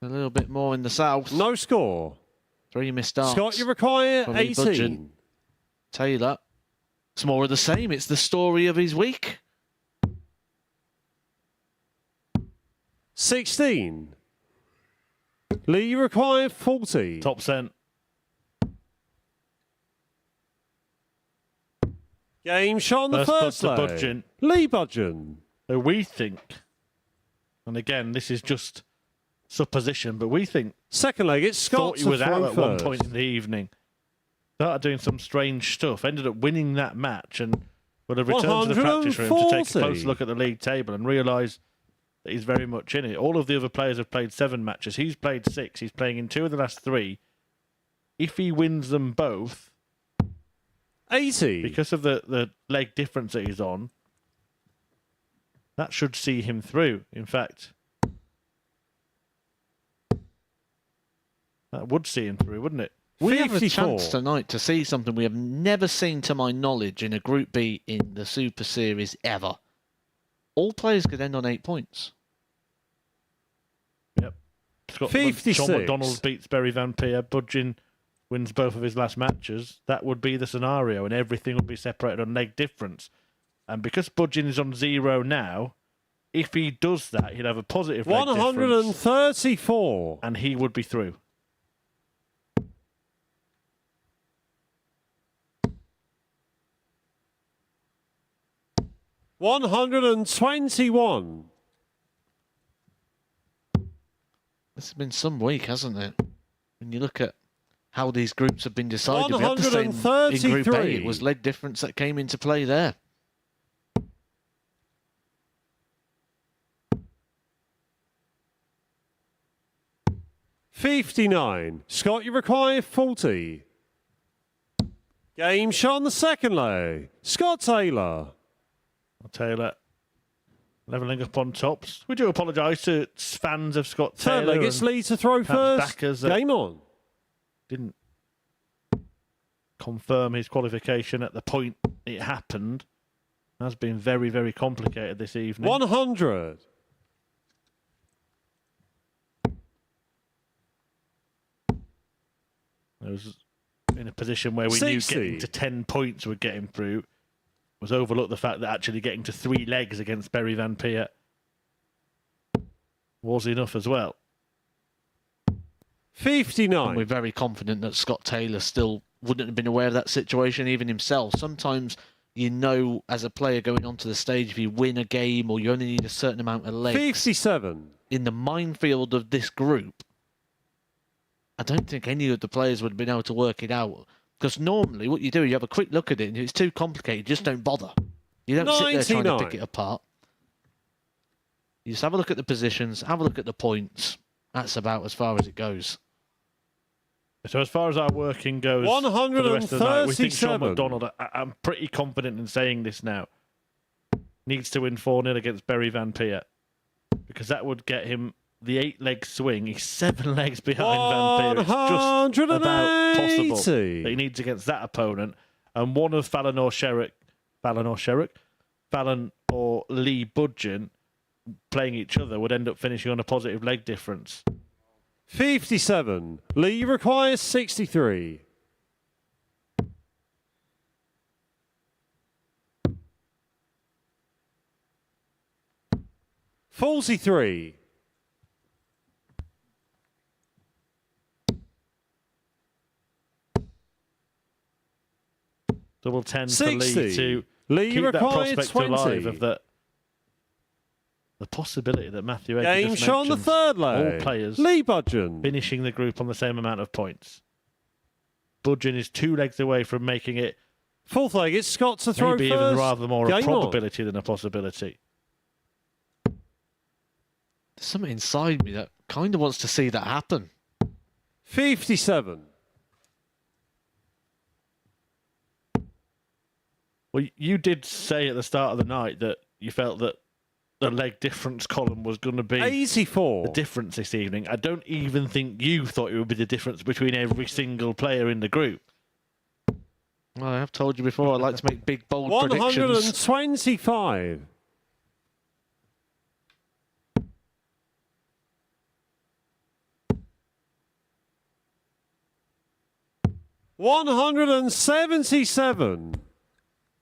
A little bit more in the south. No score. 3 missed darts. Scott, you require from Lee 18. Budgeon. Taylor. It's more of the same. It's the story of his week. 16. Lee, you require 40. Top cent. Game shot on the first to leg. Budgeon. Lee Budgeon. So we think, and again, this is just supposition, but we think Second leg, it's Scott thought he to was throw out at first. one point in the evening. Started doing some strange stuff. Ended up winning that match and would have returned to the practice room to take a 140. close look at the league table and realise that he's very much in it. All of the other players have played 7 matches. He's played 6. He's playing in 2 of the last 3. If he wins them both, 80. because of the leg difference that he's on, that should see him through. In fact, that would see him through, wouldn't it? We have a 54. chance tonight to see something we have never seen, to my knowledge, in a Group B in the Super Series ever. All players could end on 8 points. Yep. Scott, 56. Sean McDonald beats Bury Van Peer. Budgeon wins both of his last matches. That would be the scenario, and everything would be separated on leg difference. And because Budgeon is on 0 now, if he does that, he'd have a positive leg difference, 134. and he would be through. $121. This has been some week, hasn't it? When you look at how these groups have been decided. We had the same in Group A. It was leg difference that came into play there. $59. Scott, you require 40. Game shot on the second leg. Scott Taylor. Taylor levelling up on tops. We do apologise to fans of Scott Taylor. Third leg, it's Lee to throw first. Backers Game on. Didn't confirm his qualification at the point it happened. Has been very, very complicated this evening. 100. It was in a position where we 60. knew getting to 10 points would get him through. Was overlooked the fact that actually getting to 3 legs against Berry Van Peer was enough as well. 59. And we're very confident that Scott Taylor still wouldn't have been aware of that situation, even himself. Sometimes you know, as a player going onto the stage, if you win a game or you only need a certain amount of legs. 57. In the minefield of this group, I don't think any of the players would have been able to work it out. Because normally what you do, you have a quick look at it, and if it's too complicated, just don't bother. You don't sit there trying to pick it apart. You just have a look at the positions, have a look at the points. That's about as far as it goes. So as far as our working goes for the rest of the night, we think Sean 137. McDonald, I'm pretty confident in saying this now, needs to win 4-0 against Berry Van Peer. Because that would get him the 8-leg swing. He's 7 legs behind Van Peer. It's just about possible that he needs against that opponent. And one of Fallon or Lee Budgeon playing each other would end up finishing on a positive leg difference. 57. Lee requires 63. $43. Double 10 for Lee 60. to Lee keep that required prospect 20. alive of the possibility that Matthew Edgar Game just shot on the mentioned, third leg. all players Lee Budgeon. finishing the group on the same amount of points. Budgeon is 2 legs away from making it Fourth leg, it's Scott to throw maybe first. even rather more a Game on. probability than a possibility. There's something inside me that kind of wants to see that happen. 57. Well, you did say at the start of the night that you felt that the leg difference column was going to be 84. the difference this evening. I don't even think you thought it would be the difference between every single player in the group. Well, I have told you before, I like to make big, bold predictions. 125. $177.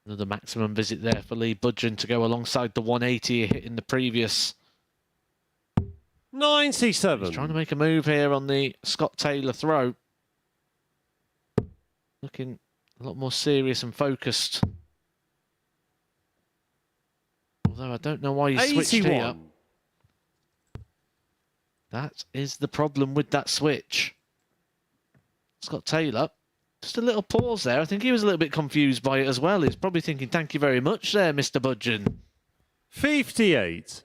Another maximum visit there for Lee Budgeon to go alongside the 180 he hit in the previous. 97. He's trying to make a move here on the Scott Taylor throw. Looking a lot more serious and focused. Although I don't know why he switched 81. here. That is the problem with that switch. Scott Taylor, just a little pause there. I think he was a little bit confused by it as well. He's probably thinking, thank you very much there, Mr. Budgeon. 58.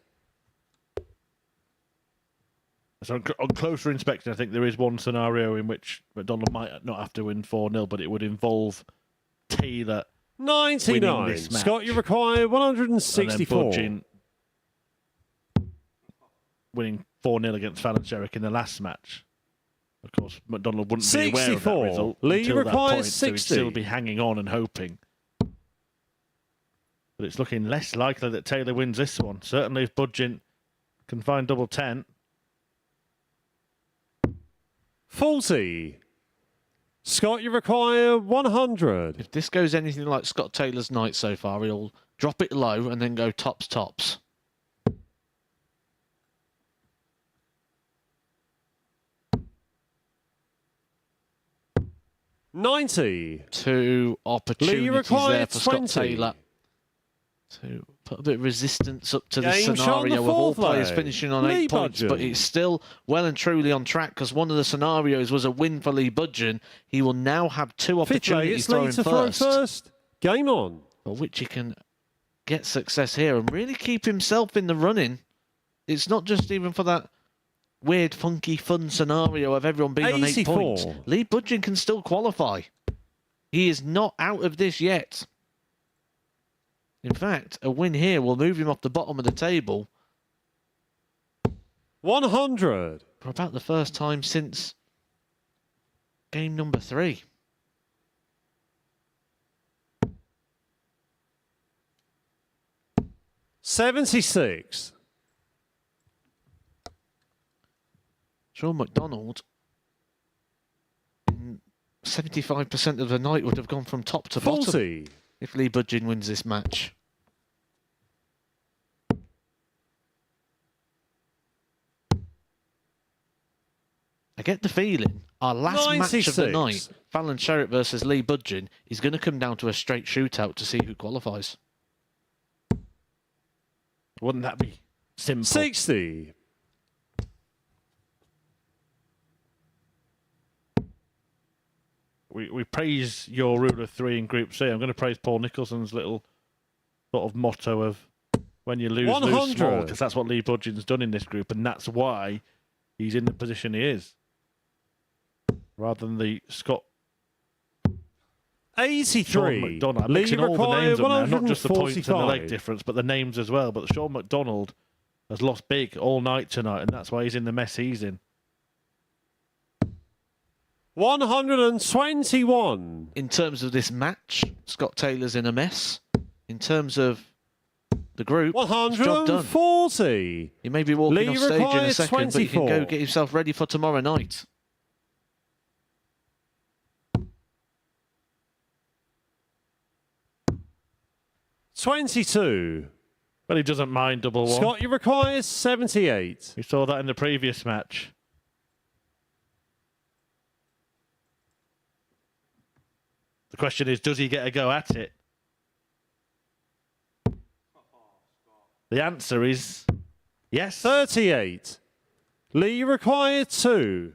So on closer inspection, I think there is one scenario in which McDonald might not have to win 4-0, but it would involve Taylor 99. this match. Scott, you require 164. And then Budgeon winning 4-0 against Fallon Sherrick in the last match. Of course, McDonald wouldn't be aware of that 64. result Lee until that requires point, so he'd 60. still be hanging on and hoping. But it's looking less likely that Taylor wins this one. Certainly if Budgeon can find double 10. 40. Scott, you require 100. If this goes anything like Scott Taylor's night so far, he'll drop it low and then go tops, tops. $90. 2 opportunities required there for 20. Scott Taylor to put a bit of resistance up to the Game shot on the scenario of all fourth players leg. finishing on Lee 8 points, but Budgeon. it's still well and truly on track because one of the scenarios was a win for Lee Budgeon. He will now have 2 Fifth leg, opportunities it's Lee throwing to throw first, first. Game on. for which he can get success here and really keep himself in the running. It's not just even for that weird, funky, fun scenario of everyone being on 8 84. points. Lee Budgeon can still qualify. He is not out of this yet. In fact, a win here will move him off the bottom of the table 100. for about the first time since game number 3. $76. Sean McDonald, in 75% of the night, would have gone from top to bottom 40. if Lee Budgeon wins this match. I get the feeling our last match of the 96. night, Fallon Sherritt versus Lee Budgeon, is going to come down to a straight shootout to see who qualifies. Wouldn't that be simple? 60. We praise your rule of 3 in Group C. I'm going to praise Paul Nicholson's little sort of motto of when you lose, lose 100. small, because that's what Lee Budgeon's done in this group, and that's why he's in the position he is. Rather than the Scott 83. Sean McDonald. I'm Lee mixing all the required names up now, not just the points and the leg 145. difference, but the names as well. But Sean McDonald has lost big all night tonight, and that's why he's in the mess he's in. 121. In terms of this match, Scott Taylor's in a mess. In terms of the group, it's job done. 140. He may be walking Lee off stage in a requires second, but he can go 24. get himself ready for tomorrow night. $22. But he doesn't mind double one. Scott, you requires 78. We saw that in the previous match. The question is, does he get a go at it? The answer is yes. 38. Lee required 2.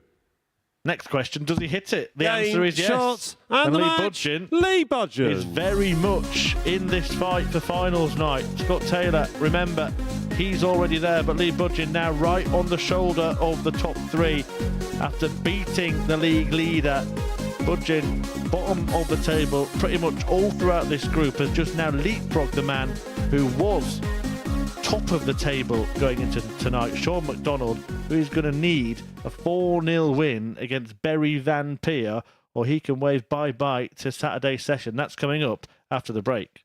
Next question, does he hit it? The Game, answer is yes. shot, and the Lee match, Budgeon Lee Budgeon. is very much in this fight for finals night. Scott Taylor, remember, he's already there, but Lee Budgeon now right on the shoulder of the top 3 after beating the league leader. Budgeon, bottom of the table, pretty much all throughout this group, has just now leapfrogged the man who was top of the table going into tonight, Sean McDonald, who is going to need a 4-0 win against Berry Van Peer, or he can wave bye-bye to Saturday's session. That's coming up after the break.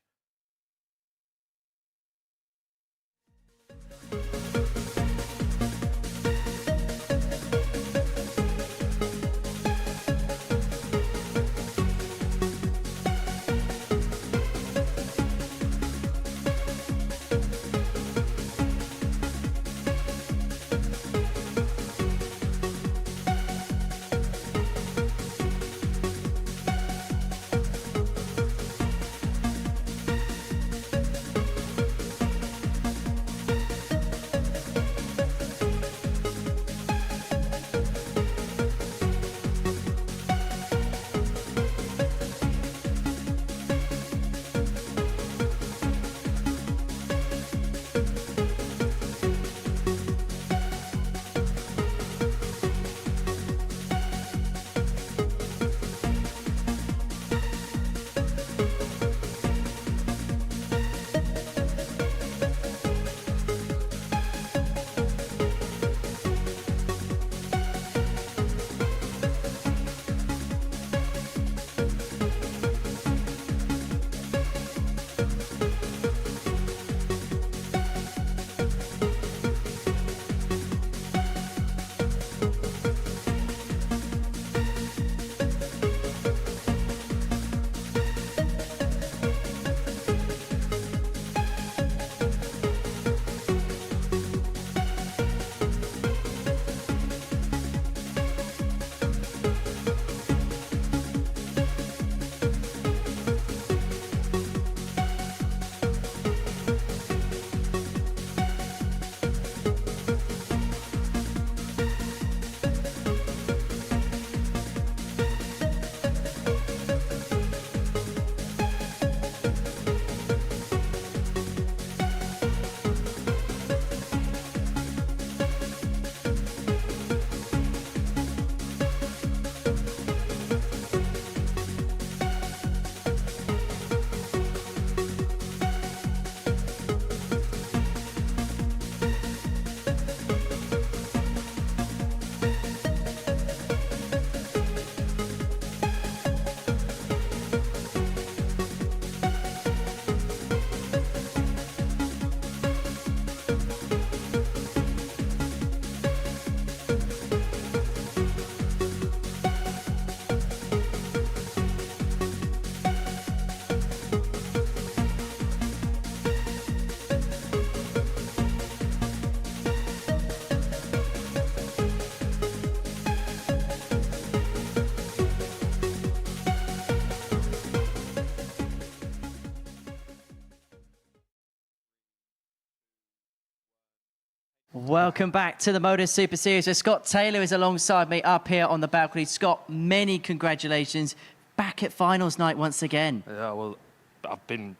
Welcome back to the MODUS Super Series, where Scott Taylor is alongside me up here on the balcony. Scott, many congratulations. Back at finals night once again. Yeah, well, I've been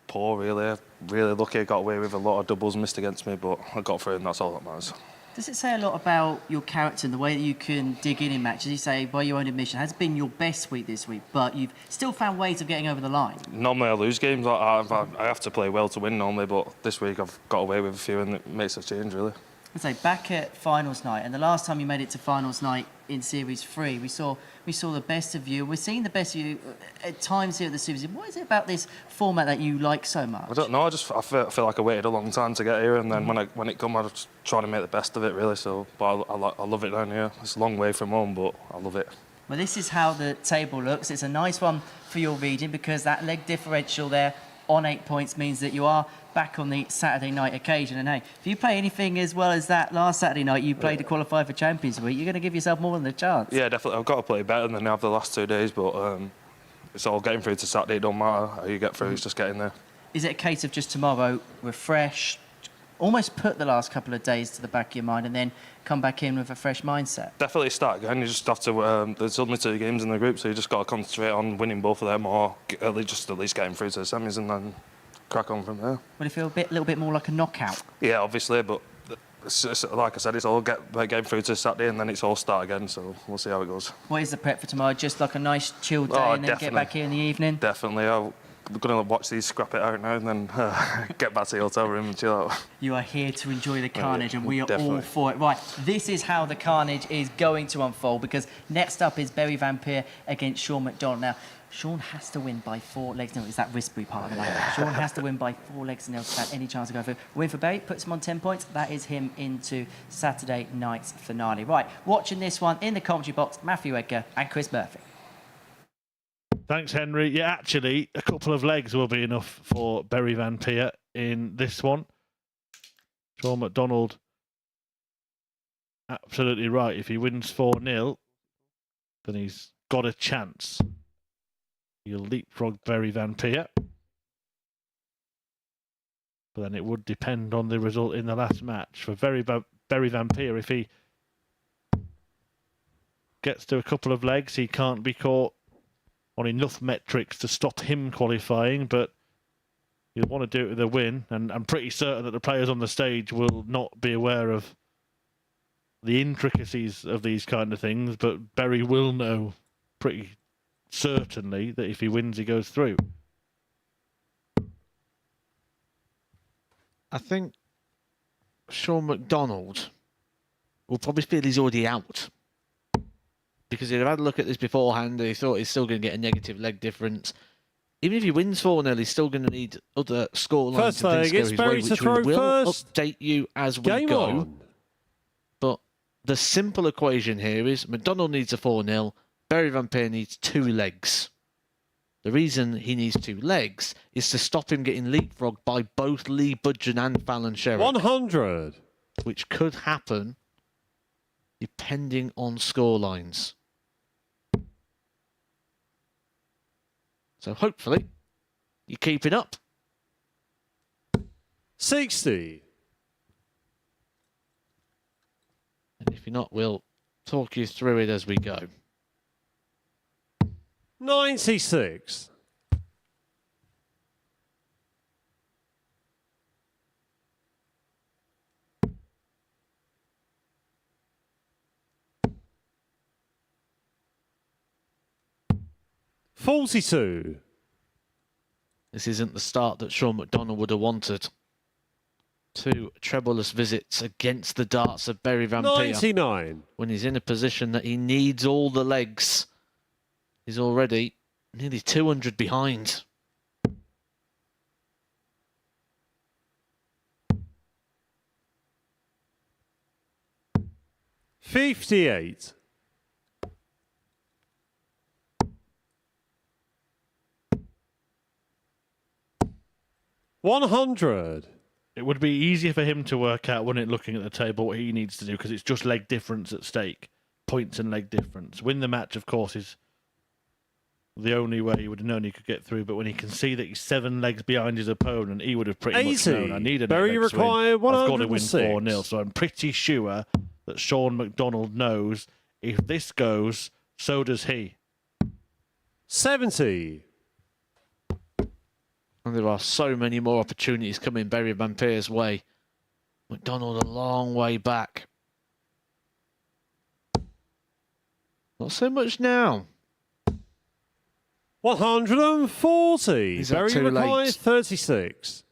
poor, really. Really lucky I got away with a lot of doubles missed against me, but I got through and that's all that matters. Does it say a lot about your character and the way that you can dig in matches? You say, by your own admission, has been your best week this week, but you've still found ways of getting over the line. Normally I lose games. I have to play well to win normally, but this week I've got away with a few and it makes a change, really. I say, back at finals night, and the last time you made it to finals night in Series 3, we saw the best of you. We're seeing the best of you at times here at the Super Series. What is it about this format that you like so much? I don't know. I feel like I waited a long time to get here, and then when it come, I was trying to make the best of it, really. So, but I love it down here. It's a long way from home, but I love it. Well, this is how the table looks. It's a nice one for your region because that leg differential there on 8 points means that you are back on the Saturday night occasion. And hey, if you play anything as well as that last Saturday night you played to qualify for Champions Week, you're going to give yourself more than a chance. Yeah, definitely. I've got to play better than I have the last 2 days, but it's all getting through to Saturday. It don't matter how you get through, it's just getting there. Is it a case of just tomorrow, refresh, almost put the last couple of days to the back of your mind and then come back in with a fresh mindset? Definitely start again. You just have to. There's only 2 games in the group, so you just got to concentrate on winning both of them, or at least getting through to the semis, and then crack on from there. Will it feel a little bit more like a knockout? Yeah, obviously, but it's, like I said, it's all getting through to Saturday, and then it's all start again. So we'll see how it goes. What is the prep for tomorrow? Just like a nice chilled day, and then definitely. get back here in the evening. Definitely. I'm going to watch these, scrap it out now, and then get back to the hotel room and chill out. You are here to enjoy the carnage, and we are Definitely. all for it. Right, this is how the carnage is going to unfold, because next up is Berry Van Peer against Sean McDonald. Now, Sean has to win by 4 legs. No, it's that Risbury part of the night. Sean has to win by 4 legs and to have any chance to go through. Win for Berry, puts him on 10 points. That is him into Saturday night's finale. Right, watching this one in the commentary box, Matthew Edgar and Chris Murphy. Thanks, Henry. Yeah, actually, a couple of legs will be enough for Berry Van Peer in this one. Sean McDonald, absolutely right. If he wins 4-0, then he's got a chance. He'll leapfrog Berry Van Peer. But then it would depend on the result in the last match. For Berry Van Peer, if he gets to a couple of legs, he can't be caught on enough metrics to stop him qualifying, but he'll want to do it with a win, and I'm pretty certain that the players on the stage will not be aware of the intricacies of these kind of things, but Berry will know pretty certainly that if he wins, he goes through. I think Sean McDonald will probably feel he's already out, because he'd have had a look at this beforehand and he thought he's still going to get a negative leg difference. Even if he wins 4-0, he's still going to need other scorelines First and leg, things it's to go Berry his to way, throw which we will first. update you as we Game go. on. But the simple equation here is McDonald needs a 4-0, Berry Van Peer needs 2 legs. The reason he needs 2 legs is to stop him getting leapfrogged by both Lee Budgeon and Fallon Sherrick. 100. Which could happen depending on scorelines. So hopefully you keep it up. 60. And if you're not, we'll talk you through it as we go. 96. 42. This isn't the start that Sean McDonald would have wanted. 2 trebleless visits against the darts of Berry Van Peer. 99. When he's in a position that he needs all the legs. He's already nearly 200 behind. $58. 100. It would be easier for him to work out, when it looking at the table, what he needs to do, because it's just leg difference at stake. Points and leg difference. Win the match, of course, is the only way he would have known he could get through. But when he can see that he's 7 legs behind his opponent, he would have pretty much known, I need a Very next win. required I've got to win 106. 4-0. So I'm pretty sure that Sean McDonald knows if this goes, so does he. 70. And there are so many more opportunities coming Berry Vampier's way. McDonald a long way back. Not so much now. 140. Is that Very too required late? 36.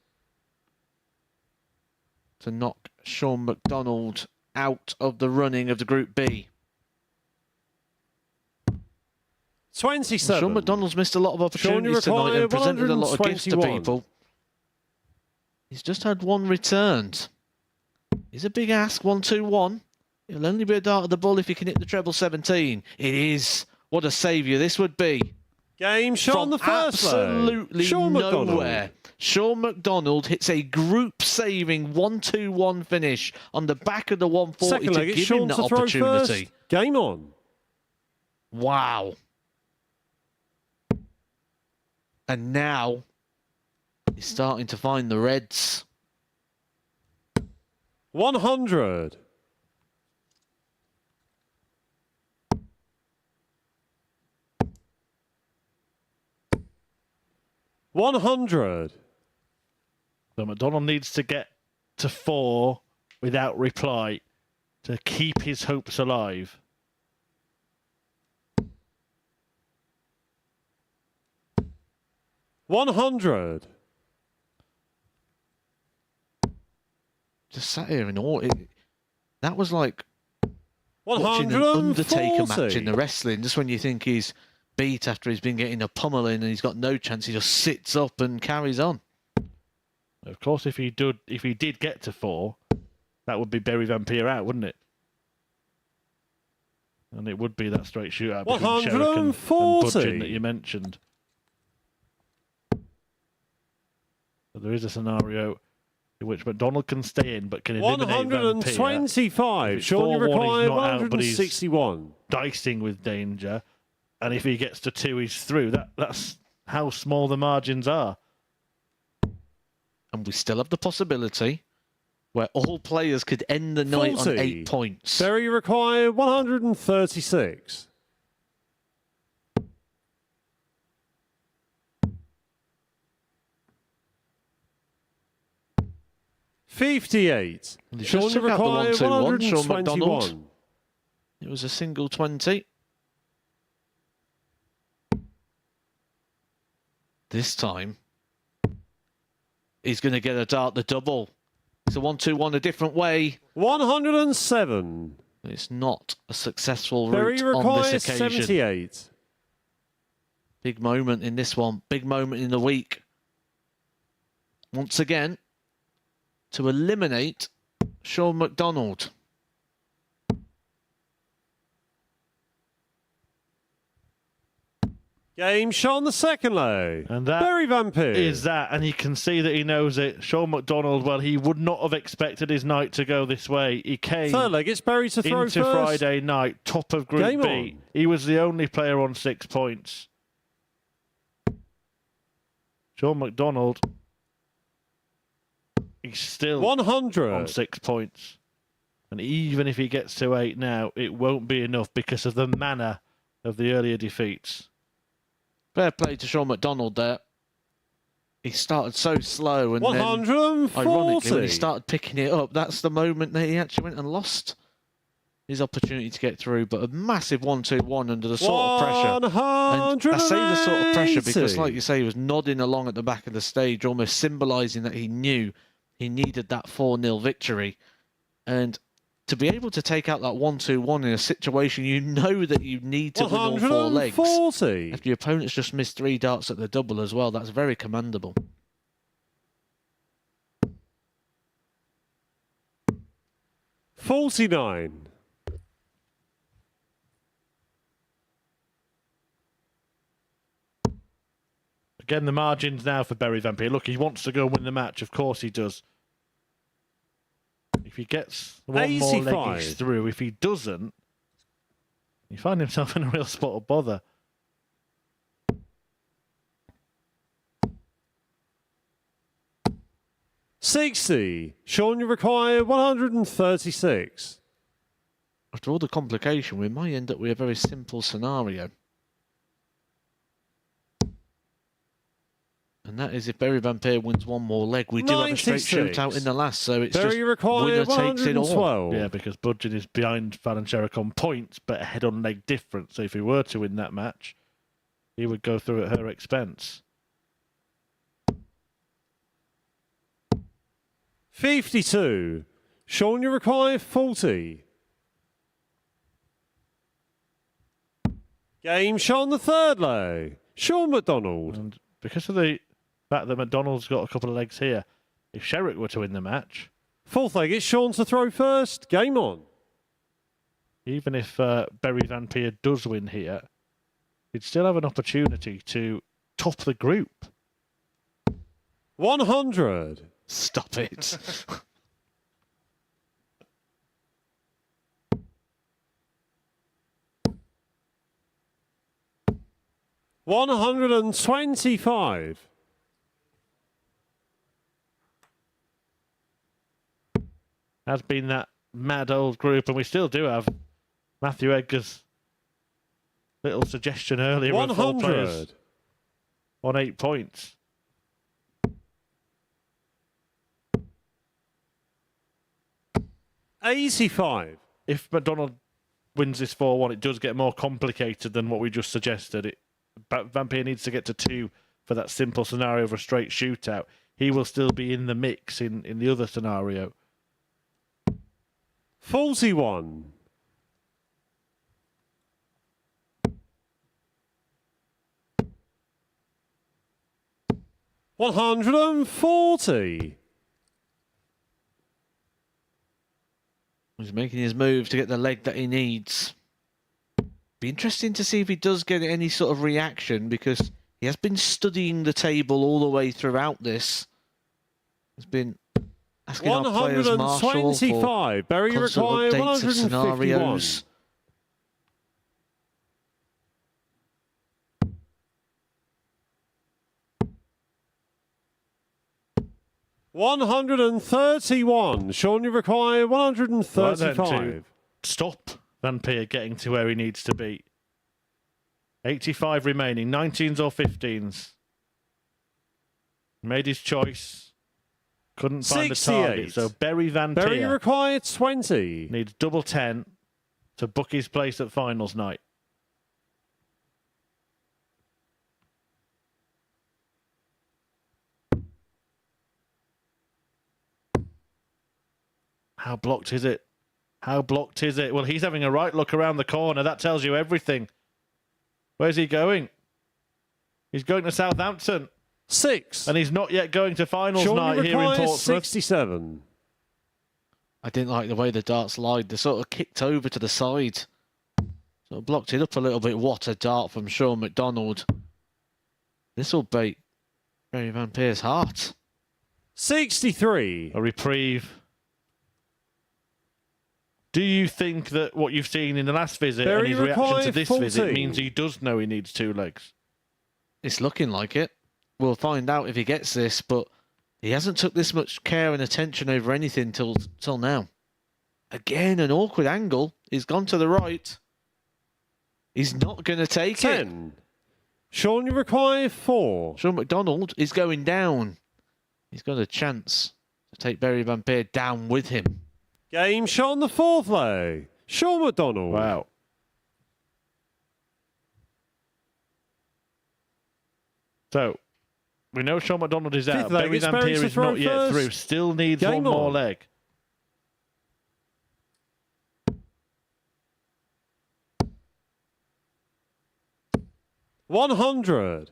To knock Sean McDonald out of the running of the Group B. 27. Sean McDonald's missed a lot of opportunities tonight and presented a lot of gifts to 121. people. He's just had one returned. It's a big ask, 1-2-1. It'll only be a dart of the bull if he can hit the treble 17. It is. What a saviour this would be. Game shot on the first leg. Absolutely Sean nowhere. McDonald. Sean McDonald hits a group-saving 1-2-1 finish on the back of the 140 Second leg, to it's give him Sean that to throw opportunity. first. Game on. Wow. And now he's starting to find the reds. 100. $100. So McDonald needs to get to 4 without reply to keep his hopes alive. $100. Just sat here in awe. That was like watching an 140. Undertaker match in the wrestling. Just when you think he's beat after he's been getting a pummeling and he's got no chance, he just sits up and carries on. Of course, if he did get to 4, that would be Berry Vampire out, wouldn't it? And it would be that straight shootout between Sherrick and 140. Budgeon that you mentioned. So there is a scenario in which McDonald can stay in, but can eliminate Vampire. 125. Sean, you 4-1, he's require not out, but he's 161. dicing with danger. And if he gets to 2, he's through. That's how small the margins are. And we still have the possibility where all players could end the night on 8 points. Berry require 136. $58. He Sean, just you took out the require 1-2-1, Sean 121. McDonald. It was a single 20. This time, he's going to get a dart the double. It's a 1-2-1 a different way. 107. It's not a successful Berry route on requires this occasion. 78. Big moment in this one. Big moment in the week. Once again, to eliminate Sean McDonald. Game shot on the second leg. And that Berry Vampire. is that, and you can see that he knows it. Sean McDonald, well, he would not have expected his night to go this way. He came Third leg, it's Berry to throw into first. Friday night, top of Group Game B. on. He was the only player on 6 points. Sean McDonald, he's still 100. on 6 points. And even if he gets to 8 now, it won't be enough because of the manner of the earlier defeats. Fair play to Sean McDonald there. He started so slow and then, 140. ironically, when he started picking it up, that's the moment that he actually went and lost his opportunity to get through. But a massive 1-2-1 under the sort of pressure. And I say the sort of pressure because, like you say, he was nodding along at the back of the stage, almost symbolising that he knew he needed that 4-0 victory. And to be able to take out that 1-2-1 in a situation you know that you need to win all 4 legs, 140. after your opponent's just missed 3 darts at the double as well, that's very commendable. $49. Again, the margins now for Berry Vampire. Look, he wants to go and win the match. Of course he does. If he gets one more leg, 85. he's through. If he doesn't, he finds himself in a real spot of bother. 60. Sean, you require 136. After all the complication, we might end up with a very simple scenario. And that is if Berry Van Peer wins one more leg. We do have a straight 96. shootout in the last, so it's Berry just require winner takes it all. 112. Yeah, because Budgeon is behind Fallon Sherrick on points, but ahead on leg difference. So if he were to win that match, he would go through at her expense. 52. Sean, you require 40. Game Sean, the third leg. Sean McDonald. And because of the fact that McDonald's got a couple of legs here, if Sherrick were to win the match, Fourth leg, it's Sean to throw first. Game on. even if Berry Van Peer does win here, he'd still have an opportunity to top the group. 100. Stop it. 125. Has been that mad old group, and we still do have Matthew Edgar's little suggestion earlier of 4 players 100. on 8 points. $85. If McDonald wins this 4-1, it does get more complicated than what we just suggested. Van Peer needs to get to 2 for that simple scenario of a straight shootout. He will still be in the mix in the other scenario. 41. 140. He's making his move to get the leg that he needs. Be interesting to see if he does get any sort of reaction, because he has been studying the table all the way throughout this. He's been asking our players Marshall for 125. Berry constant require updates of 151. scenarios. 131. Sean, you require 135. Right then, to stop Van Peer getting to where he needs to be. 85 remaining, 19s or 15s. Made his choice. Couldn't find a 68. target. So Berry Van Berry Peer required 20. needs double 10 to book his place at finals night. How blocked is it? How blocked is it? Well, he's having a right look around the corner. That tells you everything. Where's he going? He's going to Southampton. 6. And he's not yet going to finals Sean, night you here in require Portsmouth. 67. I didn't like the way the darts lied. They sort of kicked over to the side. Sort of blocked it up a little bit. What a dart from Sean McDonald. This will break Berry Van Peer's heart. 63. A reprieve. Do you think that what you've seen in the last visit Berry and his reaction to required this 14. visit means he does know he needs 2 legs? It's looking like it. We'll find out if he gets this, but he hasn't took this much care and attention over anything till now. Again, an awkward angle. He's gone to the right. He's not going to take 10. Sean, you require 4. Sean McDonald is going down. He's got a chance to take Berry Van Peer down with him. Game Sean, the fourth leg. Sean McDonald. Wow. So, we know Sean McDonald is out. Fifth leg, Berry it's Van Berry Peer to is throw not yet first. through. Still needs Game one more on. leg. $100.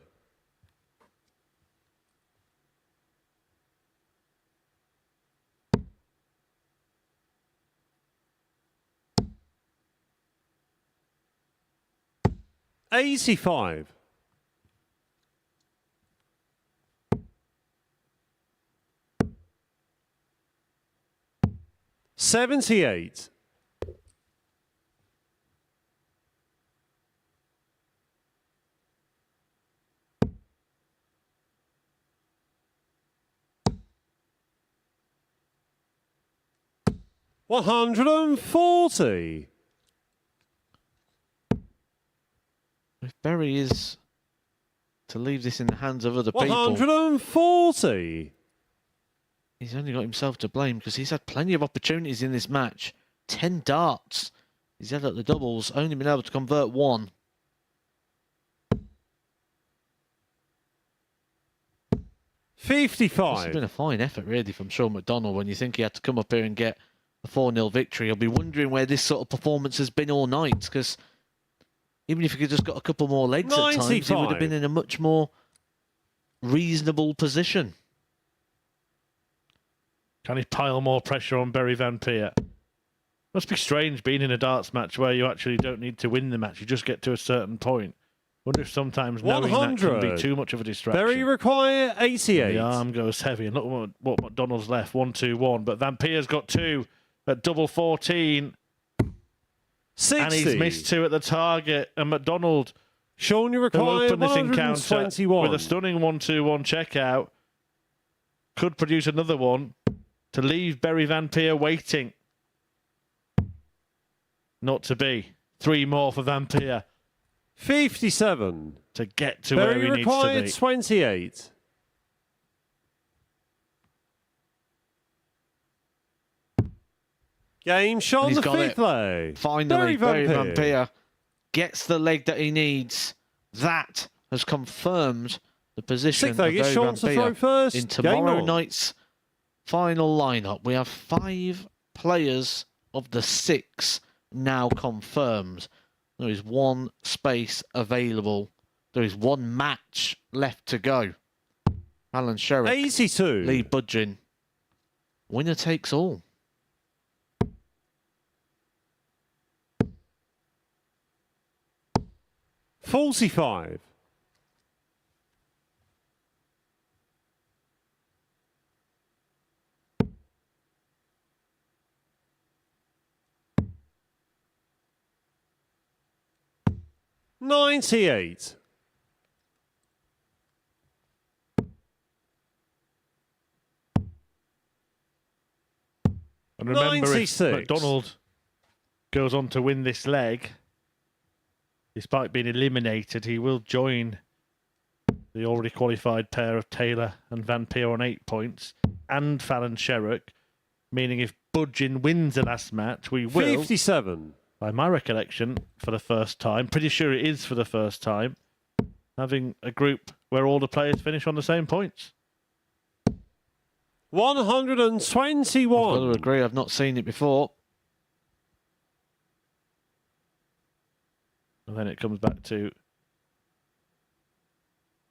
85. 78. 140. If Berry is to leave this in the hands of other people, 140. he's only got himself to blame because he's had plenty of opportunities in this match. 10 darts. He's had at the doubles, only been able to convert one. This has 55. been a fine effort, really, from Sean McDonald. When you think he had to come up here and get a 4-0 victory, you'll be wondering where this sort of performance has been all night. Because even if he could just got a couple more legs at times, he would have 95. been in a much more reasonable position. Can he pile more pressure on Berry Van Peer? Must be strange being in a darts match where you actually don't need to win the match. You just get to a certain point. Wonder if sometimes knowing that can 100. be too much of a distraction. Berry require 88. The arm goes heavy. And look what McDonald's left. 1-2-1. But Van Peer's got 2 at double 14. 60. And he's missed 2 at the target. And McDonald, Sean, you who require opened this encounter 121. with a stunning 1-2-1 checkout, could produce another one to leave Berry Van Peer waiting. Not to be. 3 more for Van Peer 57. to get to Berry where he needs to required be. 28. Game shot on And the he's got fifth it. leg. Finally, Berry Van Peer. Peer gets the leg that he needs. That has confirmed the position Sixth of leg, it's Berry Sean Van to Peer throw first. in Game tomorrow on. night's final lineup. We have 5 players of the 6 now confirmed. There is 1 space available. There is 1 match left to go. Alan Sherrick, 82. Lee Budgeon. Winner takes all. $45. $98. And remember, if 96. McDonald goes on to win this leg, despite being eliminated, he will join the already qualified pair of Taylor and Van Peer on 8 points, and Fallon Sherrick, meaning if Budgeon wins the last match, we will, 57. by my recollection, for the first time, pretty sure it is for the first time, having a group where all the players finish on the same points. 121. I've got to agree, I've not seen it before. And then it comes back to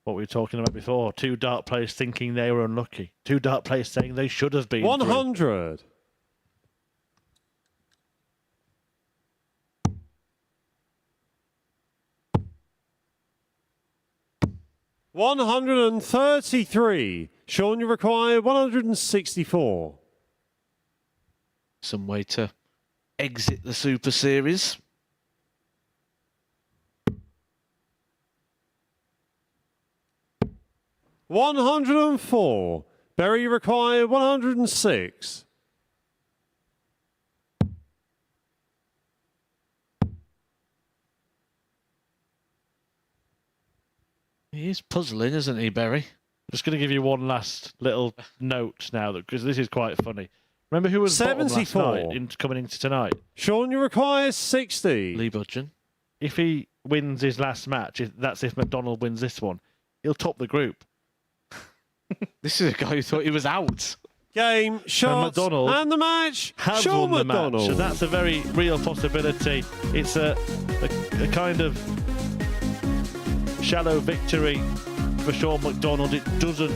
what we were talking about before. 2 dart players thinking they were unlucky. 2 dart players saying they should have been. 100. $133. Sean, you require 164. Some way to exit the Super Series. $104. Berry require 106. He is puzzling, isn't he, Berry? Just going to give you one last little note now, because this is quite funny. Remember who was bottom last 74. night coming into tonight? Sean, you require 60. Lee Budgeon. If he wins his last match, that's if McDonald wins this one, he'll top the group. This is a guy who thought he was out. Game, shot, McDonald and the match. Has Sean won the McDonald. match, so that's a very real possibility. It's a kind of shallow victory for Sean McDonald. It doesn't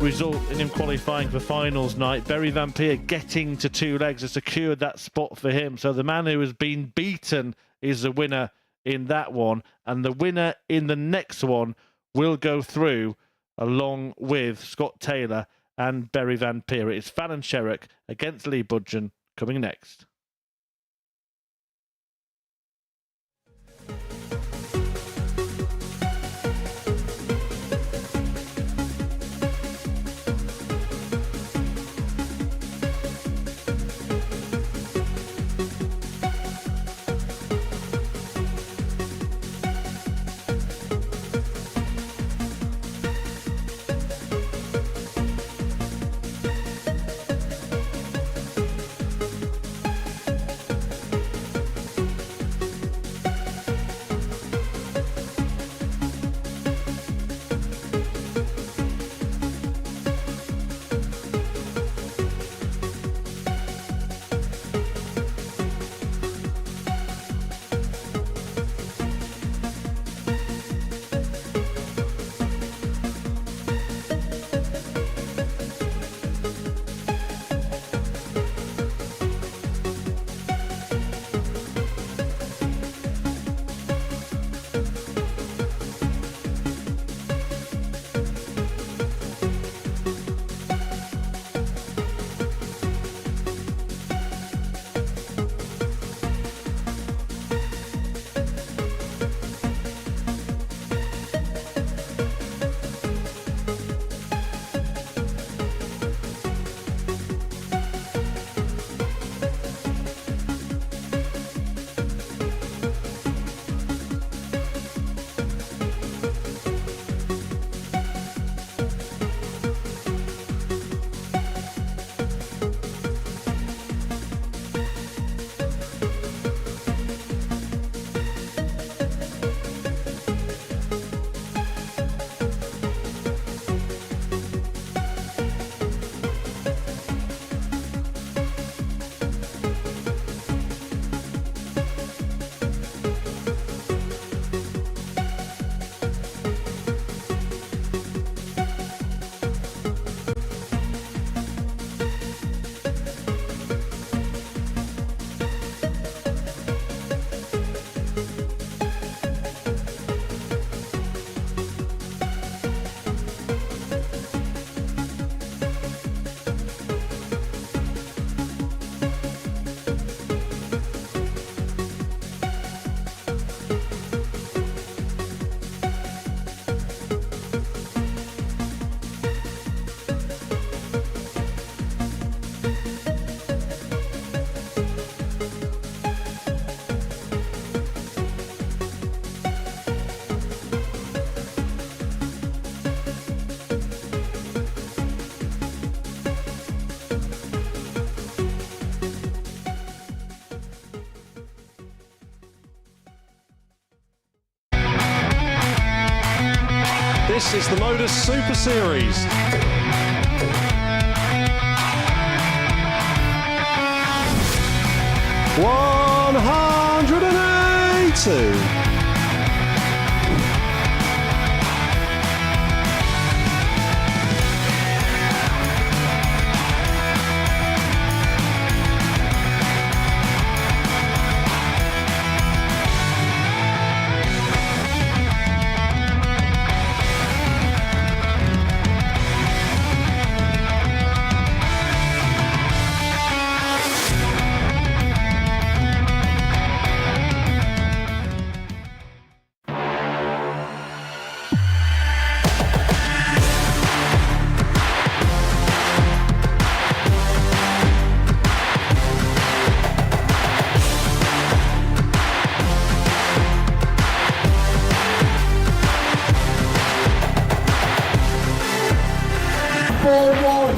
result in him qualifying for finals night. Berry Van Peer getting to 2 legs has secured that spot for him. So the man who has been beaten is the winner in that one, and the winner in the next one will go through along with Scott Taylor and Berry Van Peer. It's Fallon Sherrick against Lee Budgeon coming next. This is the MODUS Super Series. $180.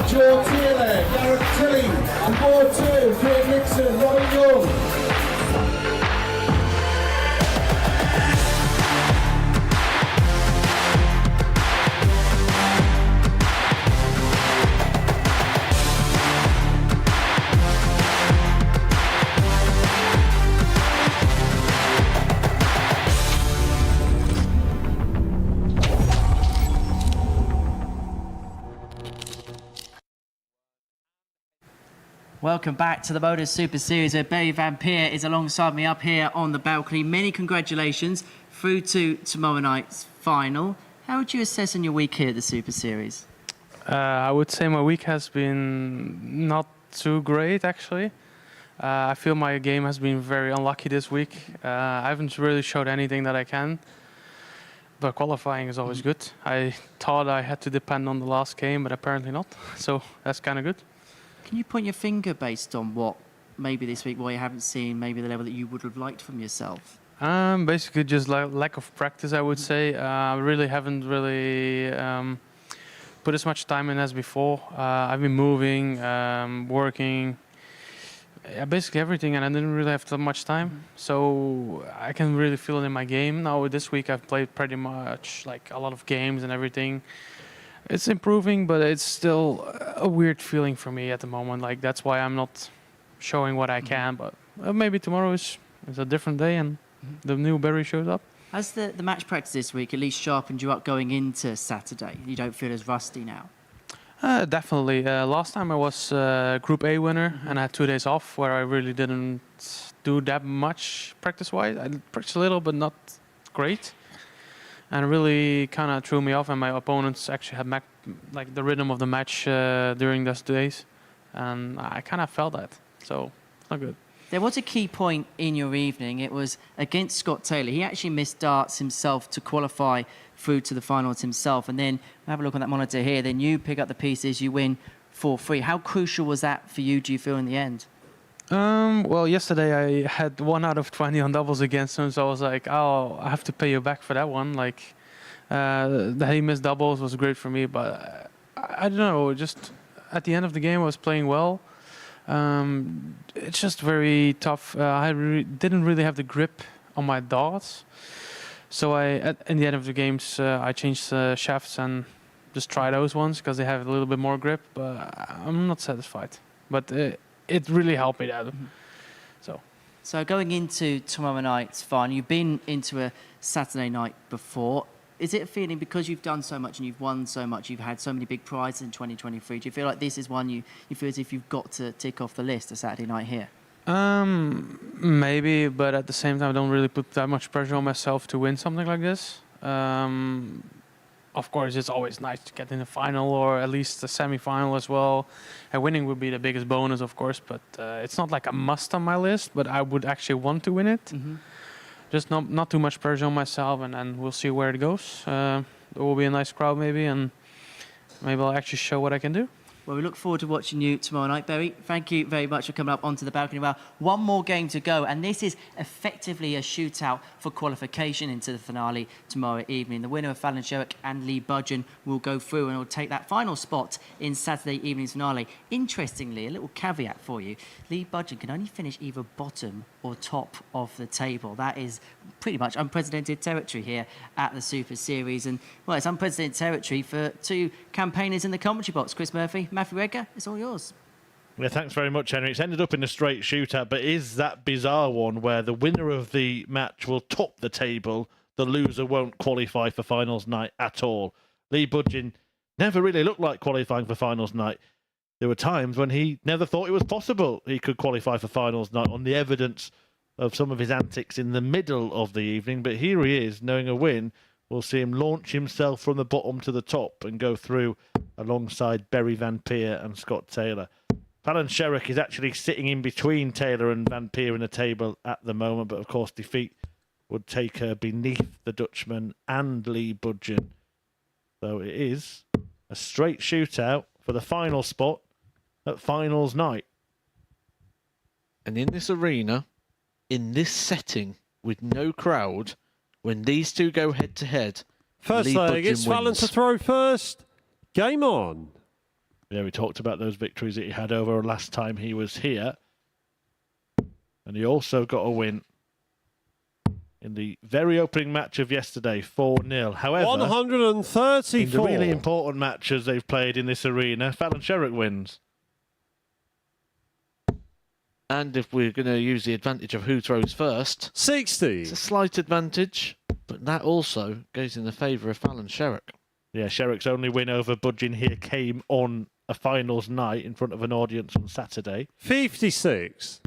Joe Taylor, Gareth Tilley, and board 2, Craig Nixon, Robin Young. Welcome back to the MODUS Super Series where Barry Van Peer is alongside me up here on the balcony. Many congratulations through to tomorrow night's final. How would you assess on your week here at the Super Series? I would say my week has been not too great, actually. I feel my game has been very unlucky this week. I haven't really showed anything that I can, but qualifying is always good. I thought I had to depend on the last game, but apparently not, so that's kind of good. Can you point your finger based on what maybe this week, why you haven't seen maybe the level that you would have liked from yourself? Basically just lack of practice, I would say. I really haven't put as much time in as before. I've been moving, working, basically everything, and I didn't really have that much time. So I can really feel it in my game. Now this week I've played pretty much like a lot of games and everything. It's improving, but it's still a weird feeling for me at the moment. Like that's why I'm not showing what I can, but maybe tomorrow is a different day and the new Barry shows up. Has the match practice this week at least sharpened you up going into Saturday? You don't feel as rusty now? Definitely. Last time I was Group A winner and I had 2 days off where I really didn't do that much practice-wise. I practiced a little, but not great. And it really kind of threw me off, and my opponents actually had like the rhythm of the match during those days. And I kind of felt that, so it's not good. There was a key point in your evening. It was against Scott Taylor. He actually missed darts himself to qualify through to the finals himself. And then, have a look on that monitor here, then you pick up the pieces, you win 4-3. How crucial was that for you, do you feel, in the end? Well, yesterday I had 1 out of 20 on doubles against him, so I was like, oh, I have to pay you back for that one. Like, that he missed doubles was great for me, but I don't know, just at the end of the game I was playing well. It's just very tough. I didn't really have the grip on my darts, so in the end of the games I changed shafts and just try those ones because they have a little bit more grip, but I'm not satisfied. But it really helped me that. So going into tomorrow night's final, you've been into a Saturday night before. Is it a feeling, because you've done so much and you've won so much, you've had so many big prizes in 2023, do you feel like this is one you feel as if you've got to tick off the list, a Saturday night here? Maybe, but at the same time I don't really put that much pressure on myself to win something like this. Of course, it's always nice to get in the final or at least the semi-final as well. And winning would be the biggest bonus, of course, but it's not like a must on my list, but I would actually want to win it. Just not too much pressure on myself, and we'll see where it goes. There will be a nice crowd maybe, and maybe I'll actually show what I can do. Well, we look forward to watching you tomorrow night, Berry. Thank you very much for coming up onto the balcony. Well, one more game to go, and this is effectively a shootout for qualification into the finale tomorrow evening. The winner of Fallon Sherrock and Lee Budgeon will go through and will take that final spot in Saturday evening's finale. Interestingly, a little caveat for you, Lee Budgeon can only finish either bottom or top of the table. That is pretty much unprecedented territory here at the Super Series. And, well, it's unprecedented territory for two campaigners in the commentary box. Chris Murphy, Matthew Edgar, it's all yours. Yeah, thanks very much, Henry. It's ended up in a straight shootout, but is that bizarre one where the winner of the match will top the table, the loser won't qualify for finals night at all? Lee Budgeon never really looked like qualifying for finals night. There were times when he never thought it was possible he could qualify for finals night on the evidence of some of his antics in the middle of the evening. But here he is, knowing a win. We'll see him launch himself from the bottom to the top and go through alongside Berry Van Peer and Scott Taylor. Fallon Sherrock is actually sitting in between Taylor and Van Peer in the table at the moment, but of course defeat would take her beneath the Dutchman and Lee Budgeon. So it is a straight shootout for the final spot at finals night. And in this arena, in this setting, with no crowd, when these two go head-to-head, First Lee leg, Budgeon it's Fallon wins. to throw first. Game on. Yeah, we talked about those victories that he had over last time he was here. And he also got a win in the very opening match of yesterday, 4-0. However, 134. in the really important matches they've played in this arena, Fallon Sherrock wins. And if we're going to use the advantage of who throws first, 60. It's a slight advantage, but that also goes in the favour of Fallon Sherrock. Yeah, Sherrock's only win over Budgeon here came on a finals night in front of an audience on Saturday. 56.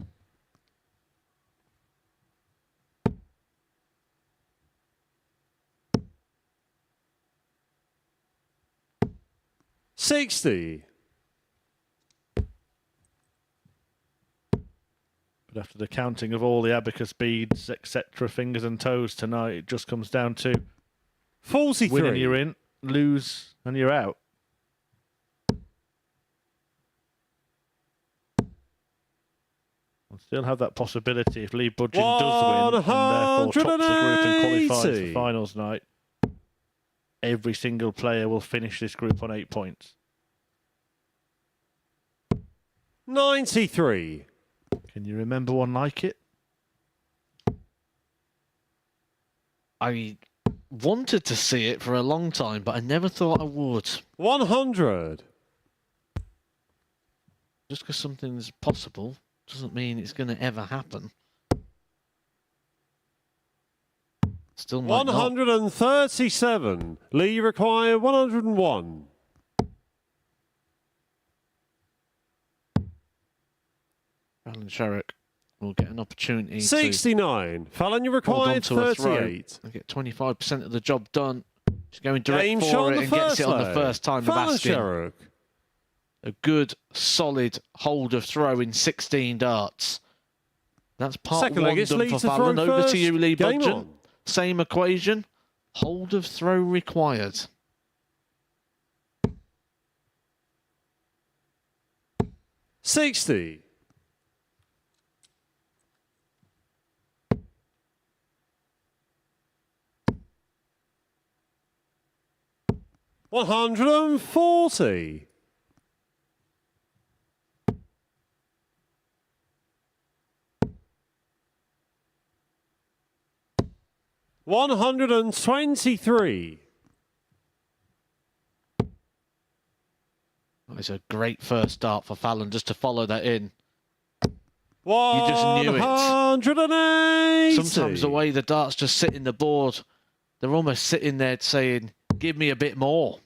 $60. But after the counting of all the abacus beads, etc., fingers and toes tonight, it just comes down to 43. win and you're in, lose and you're out. We'll still have that possibility if Lee Budgeon does win and therefore tops the group and qualifies for finals night. Every single player will finish this group on 8 points. 93. Can you remember one like it? I wanted to see it for a long time, but I never thought I would. 100. Just because something's possible doesn't mean it's going to ever happen. Still might not. 137. Lee require 101. Fallon Sherrock will get an opportunity 69. Fallon, you to hold on required to a throw 38. and get 25% of the job done. She's going direct Game for shot it on and the gets first it on the leg. first time of Fallon asking. Sherrock. A good, solid hold of throw in 16 darts. That's part Second one leg, it's done Lee for to throw Fallon. Over first. to you, Lee Game Budgeon. on. Same equation. Hold of throw required. $60. $140. $123. That is a great first start for Fallon, just to follow that in. You just knew it. 180. Sometimes the way the darts just sit in the board, they're almost sitting there saying, give me a bit more.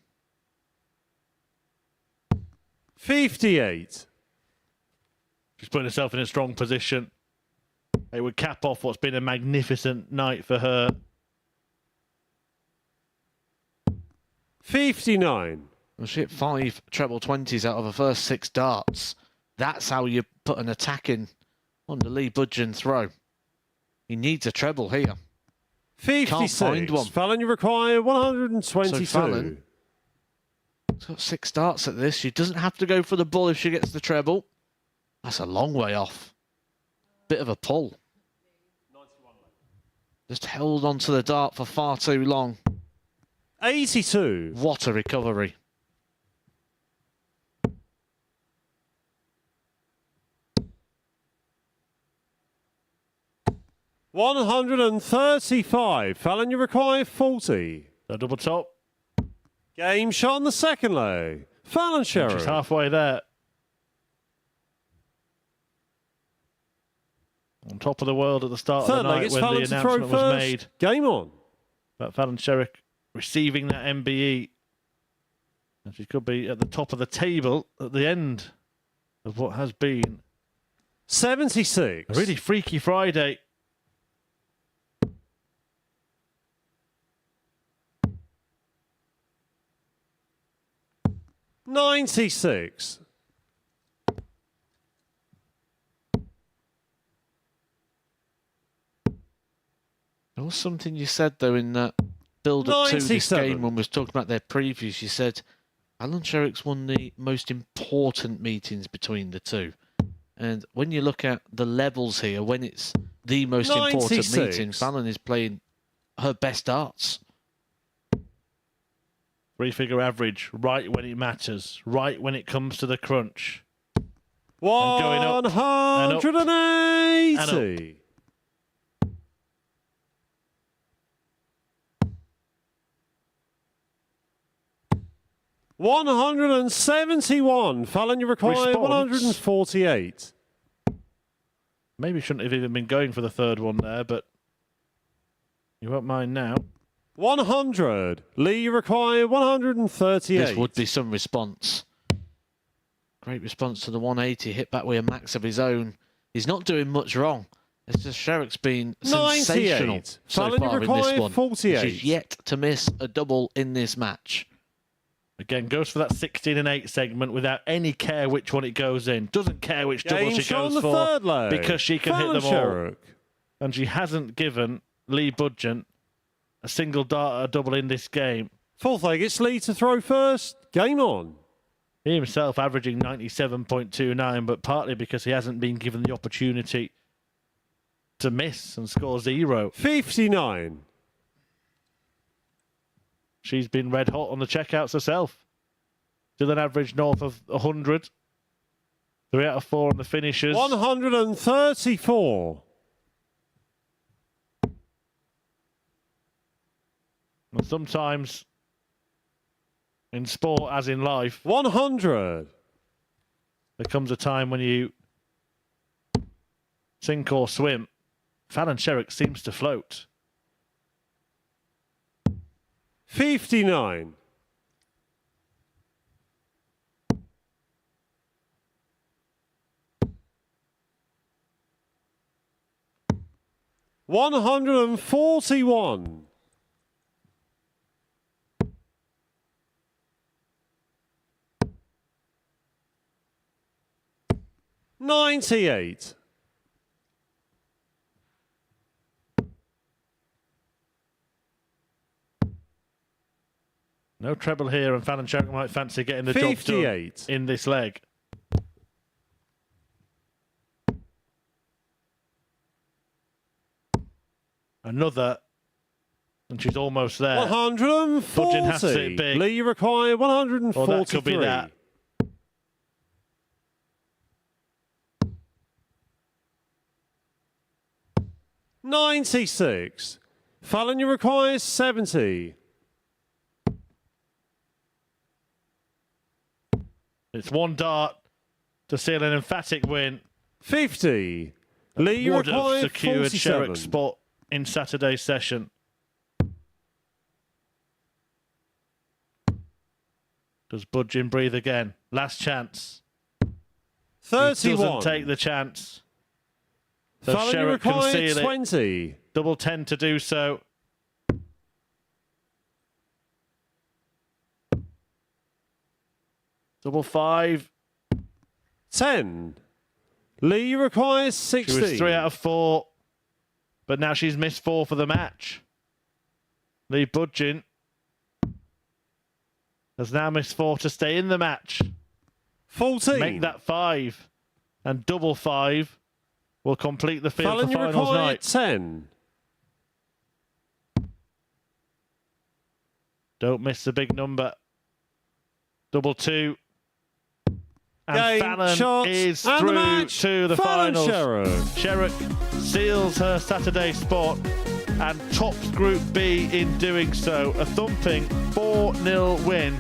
58. She's putting herself in a strong position. It would cap off what's been a magnificent night for her. 59. Well, she hit 5 treble 20s out of her first 6 darts. That's how you put an attack in on the Lee Budgeon throw. He needs a treble here. 56. Can't find one. Fallon, you require 122. So Fallon She's got 6 starts at this. She doesn't have to go for the bull if she gets the treble. That's a long way off. Bit of a pull. Just held onto the dart for far too long. 82. What a recovery. $135. Fallon, you require 40. The double top. Game shot on the second leg. Fallon Sherrock. She's halfway there. On top of the world at the start Third of the leg, night it's when Fallon the to throw announcement was first. made. Game on. But Fallon Sherrock receiving that MBE. And she could be at the top of the table at the end of what has been 76. a really freaky Friday. $96. There was something you said, though, in that build-up to this 97. game when we was talking about their previews. You said Fallon Sherrock's won the most important meetings between the two. And when you look at the levels here, when it's the most important 96. meeting, Fallon is playing her best darts. 3-figure average, right when it matters, right when it comes to the crunch. And going up, and up, 180. and up. $171. Fallon, you require Response. 148. Maybe shouldn't have even been going for the third one there, but you won't mind now. 100. Lee, you require 138. This would be some response. Great response to the 180. Hit back with a max of his own. He's not doing much wrong. It's just Sherrock's been sensational 98. so Fallon, you far in this require one. 48. She's yet to miss a double in this match. Again, goes for that 16 and 8 segment without any care which one it goes in. Doesn't care which double Game she shot on goes the for third leg. because she can Fallon hit them all. Sherrock. And she hasn't given Lee Budgeon a single dart or double in this game. Fourth leg, it's Lee to throw first. Game on. He himself averaging 97.29, but partly because he hasn't been given the opportunity to miss and score 0. 59. She's been red hot on the checkouts herself. Still an average north of 100. 3 out of 4 on the finishes. 134. And sometimes in sport, as in life, 100. there comes a time when you sink or swim. Fallon Sherrock seems to float. 59. $141. $98. No treble here, and Fallon Sherrock might fancy getting the job 58. done in this leg. Another, and she's almost there. 140. Budgeon has to hit big. Lee, you require 143. Or that could be that. $96. Fallon, you require 70. It's one dart to seal an emphatic win. 50. Lee, you Would have require secured 47. Sherrock's spot in Saturday's session. Does Budgeon breathe again? Last chance. 31. He doesn't take the chance. So Fallon, you Sherrock can require seal 20. it. Double 10 to do so. Double 5. 10. Lee, you require 60. She was 3 out of 4. But now she's missed 4 for the match. Lee Budgeon has now missed 4 to stay in the match. 14. Make that 5. And double 5 will complete the field Fallon, for you finals require night. 10. Don't miss the big number. Double 2. And Game, Fallon shots, is and through the match. to the Fallon finals. Sherrock. Sherrock seals her Saturday spot and tops Group B in doing so. A thumping 4-0 win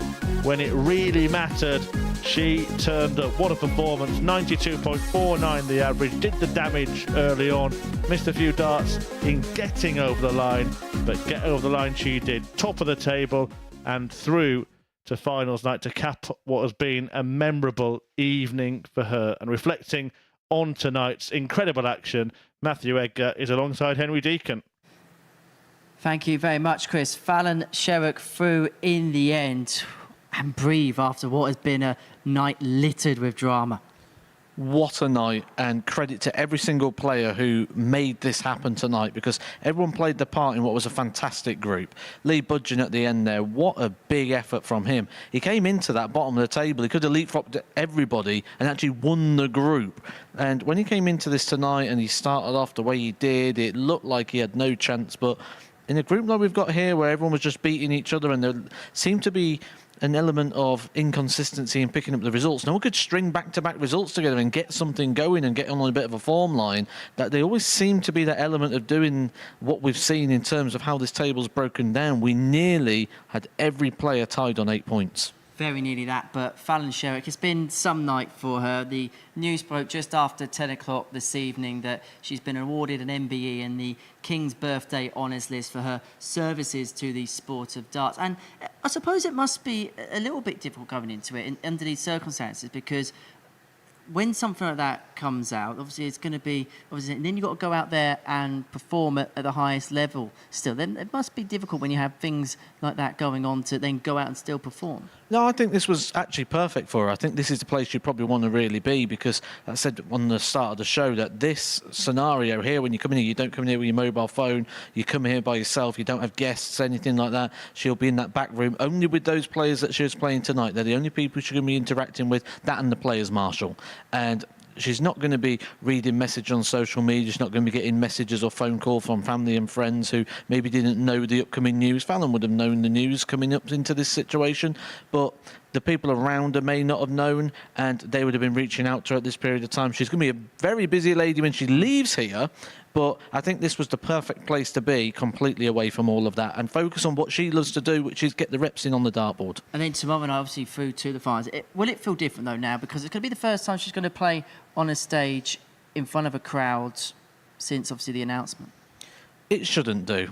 when it really mattered. She turned up. What a performance. 92.49 the average. Did the damage early on. Missed a few darts in getting over the line, but get over the line she did. Top of the table and through to finals night to cap what has been a memorable evening for her. And reflecting on tonight's incredible action, Matthew Edgar is alongside Henry Deacon. Thank you very much, Chris. Fallon Sherrock through in the end and breathe after what has been a night littered with drama. What a night, and credit to every single player who made this happen tonight, because everyone played their part in what was a fantastic group. Lee Budgeon at the end there, what a big effort from him. He came into that bottom of the table, he could have leapfrogged everybody and actually won the group. And when he came into this tonight and he started off the way he did, it looked like he had no chance. But in a group like we've got here, where everyone was just beating each other and there seemed to be an element of inconsistency in picking up the results. No one could string back-to-back results together and get something going and get on a bit of a form line. That they always seem to be that element of doing what we've seen in terms of how this table's broken down. We nearly had every player tied on 8 points. Very nearly that, but Fallon Sherrock, it's been some night for her. The news broke just after 10 o'clock this evening that she's been awarded an MBE in the King's Birthday Honours List for her services to the sport of darts. And I suppose it must be a little bit difficult going into it under these circumstances, because when something like that comes out, obviously it's going to be, obviously, and then you've got to go out there and perform at the highest level still. Then it must be difficult when you have things like that going on to then go out and still perform. No, I think this was actually perfect for her. I think this is the place you probably want to really be, because I said on the start of the show that this scenario here, when you come in here, you don't come in here with your mobile phone, you come here by yourself, you don't have guests, anything like that. She'll be in that back room only with those players that she was playing tonight. They're the only people she's going to be interacting with, that and the players' marshal. And she's not going to be reading messages on social media. She's not going to be getting messages or phone call from family and friends who maybe didn't know the upcoming news. Fallon would have known the news coming up into this situation, but the people around her may not have known, and they would have been reaching out to her at this period of time. She's going to be a very busy lady when she leaves here, but I think this was the perfect place to be, completely away from all of that, and focus on what she loves to do, which is get the reps in on the dartboard. And then tomorrow night, obviously, through to the finals. Will it feel different, though, now? Because it's going to be the first time she's going to play on a stage in front of a crowd since, obviously, the announcement. It shouldn't do.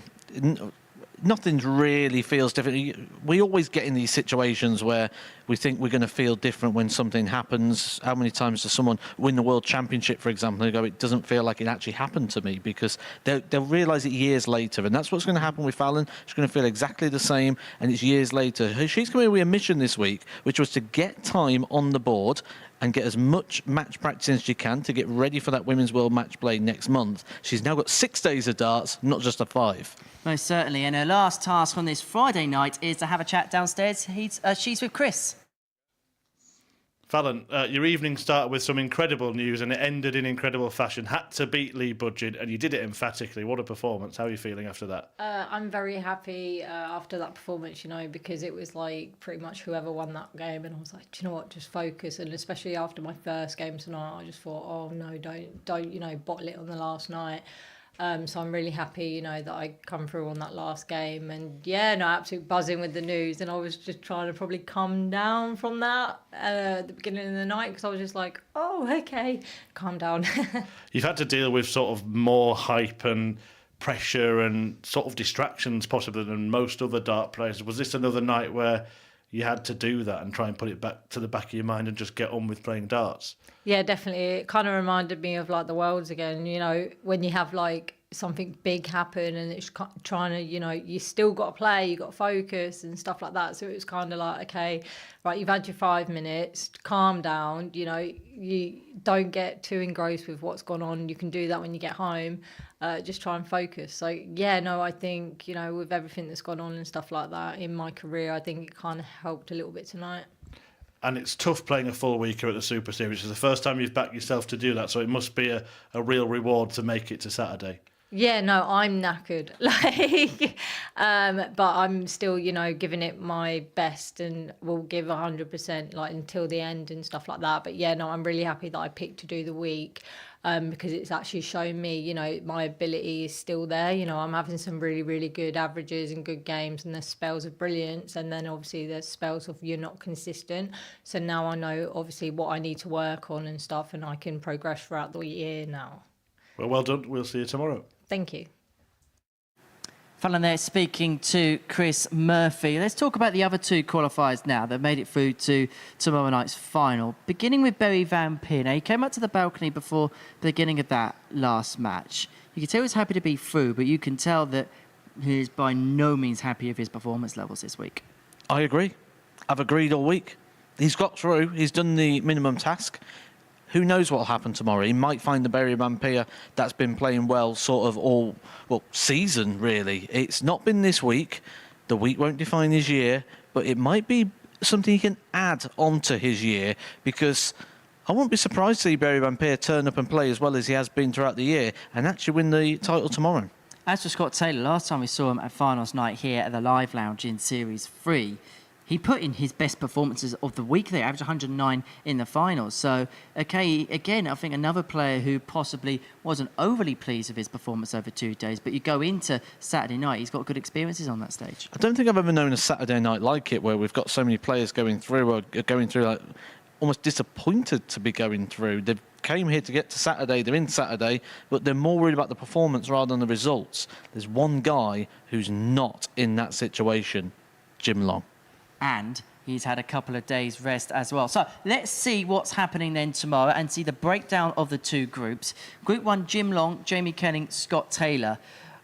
Nothing really feels different. We always get in these situations where we think we're going to feel different when something happens. How many times does someone win the World Championship, for example, and go, it doesn't feel like it actually happened to me? Because they'll realise it years later. And that's what's going to happen with Fallon. She's going to feel exactly the same, and it's years later. She's going to be a mission this week, which was to get time on the board and get as much match practice as she can to get ready for that Women's World Match Play next month. She's now got 6 days of darts, not just a 5. Most certainly. And her last task on this Friday night is to have a chat downstairs. She's with Chris. Fallon, your evening started with some incredible news and it ended in incredible fashion. Had to beat Lee Budgeon and you did it emphatically. What a performance. How are you feeling after that? I'm very happy after that performance, you know, because it was like pretty much whoever won that game, and I was like, do you know what, just focus. And especially after my first game tonight, I just thought, oh no, don't you know, bottle it on the last night. So I'm really happy, you know, that I come through on that last game. And yeah, no, absolutely buzzing with the news. And I was just trying to probably come down from that at the beginning of the night, because I was just like, oh, okay, calm down. You've had to deal with sort of more hype and pressure and sort of distractions possibly than most other dart players. Was this another night where you had to do that and try and put it back to the back of your mind and just get on with playing darts? Yeah, definitely. It kind of reminded me of like the Worlds again, you know, when you have like something big happen and it's trying to, you still got to play, you got to focus and stuff like that. So it was kind of like, okay, right, you've had your 5 minutes, calm down, you don't get too engrossed with what's gone on. You can do that when you get home. Just try and focus. So yeah, no, I think, with everything that's gone on and stuff like that in my career, I think it kind of helped a little bit tonight. And it's tough playing a full weeker at the Super Series. It's the first time you've backed yourself to do that, so it must be a real reward to make it to Saturday. Yeah, no, I'm knackered, but I'm still, giving it my best and will give 100%, until the end and stuff like that. But yeah, no, I'm really happy that I picked to do the week, because it's actually shown me, my ability is still there. I'm having some really, really good averages and good games, and there's spells of brilliance, and then obviously there's spells of you're not consistent. So now I know obviously what I need to work on and stuff, and I can progress throughout the year now. Well done. We'll see you tomorrow. Thank you. Fallon there speaking to Chris Murphy. Let's talk about the other two qualifiers now that made it through to tomorrow night's final. Beginning with Barry Van Peer. Now, he came up to the balcony before the beginning of that last match. You can tell he was happy to be through, but you can tell that he is by no means happy with his performance levels this week. I agree. I've agreed all week. He's got through. He's done the minimum task. Who knows what will happen tomorrow? He might find the Barry Van Peer that's been playing well sort of all, season, really. It's not been this week. The week won't define his year, but it might be something he can add onto his year, because I wouldn't be surprised to see Barry Van Peer turn up and play as well as he has been throughout the year and actually win the title tomorrow. As for Scott Taylor, last time we saw him at finals night here at the Live Lounge in Series 3, he put in his best performances of the week. They averaged 109 in the finals. So, okay, again, I think another player who possibly wasn't overly pleased with his performance over 2 days, but you go into Saturday night, he's got good experiences on that stage. I don't think I've ever known a Saturday night like it, where we've got so many players going through like almost disappointed to be going through. They've came here to get to Saturday, they're in Saturday, but they're more worried about the performance rather than the results. There's one guy who's not in that situation, Jim Long. And he's had a couple of days rest as well. So let's see what's happening then tomorrow and see the breakdown of the two groups. Group 1, Jim Long, Jamie Kenning, Scott Taylor.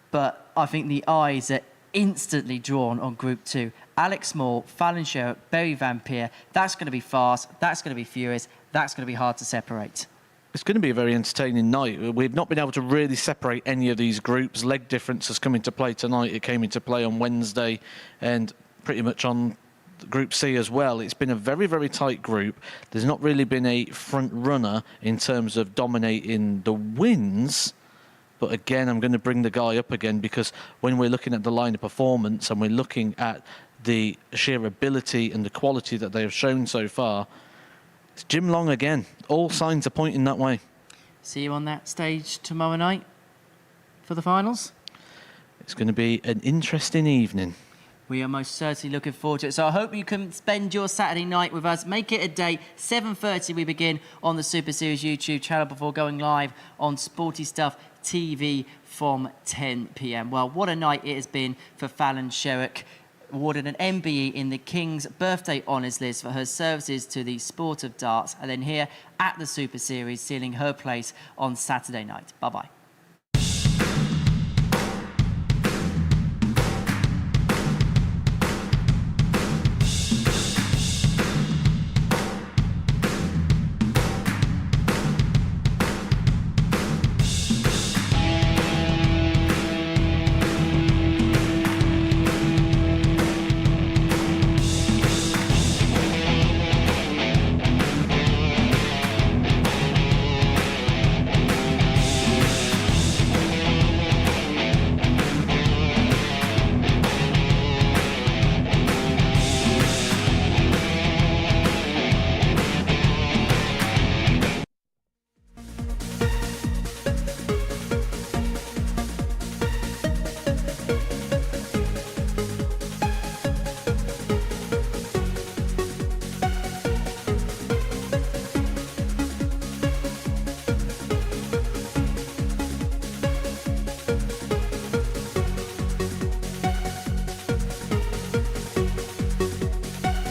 But I think the eyes are instantly drawn on Group 2. Alex Small, Fallon Sherrock, Barry Van Peer. That's going to be fast. That's going to be furious. That's going to be hard to separate. It's going to be a very entertaining night. We've not been able to really separate any of these groups. Leg difference has come into play tonight. It came into play on Wednesday and pretty much on Group C as well. It's been a very, very tight group. There's not really been a front runner in terms of dominating the wins. But again, I'm going to bring the guy up again, because when we're looking at the line of performance and we're looking at the sheer ability and the quality that they have shown so far, it's Jim Long again. All signs are pointing that way. See you on that stage tomorrow night for the finals. It's going to be an interesting evening. We are most certainly looking forward to it. So I hope you can spend your Saturday night with us. Make it a day. 7:30 we begin on the Super Series YouTube channel before going live on Sporty Stuff TV from 10 p.m. Well, what a night it has been for Fallon Sherrock, awarded an MBE in the King's Birthday Honours List for her services to the sport of darts, and then here at the Super Series, sealing her place on Saturday night. Bye-bye.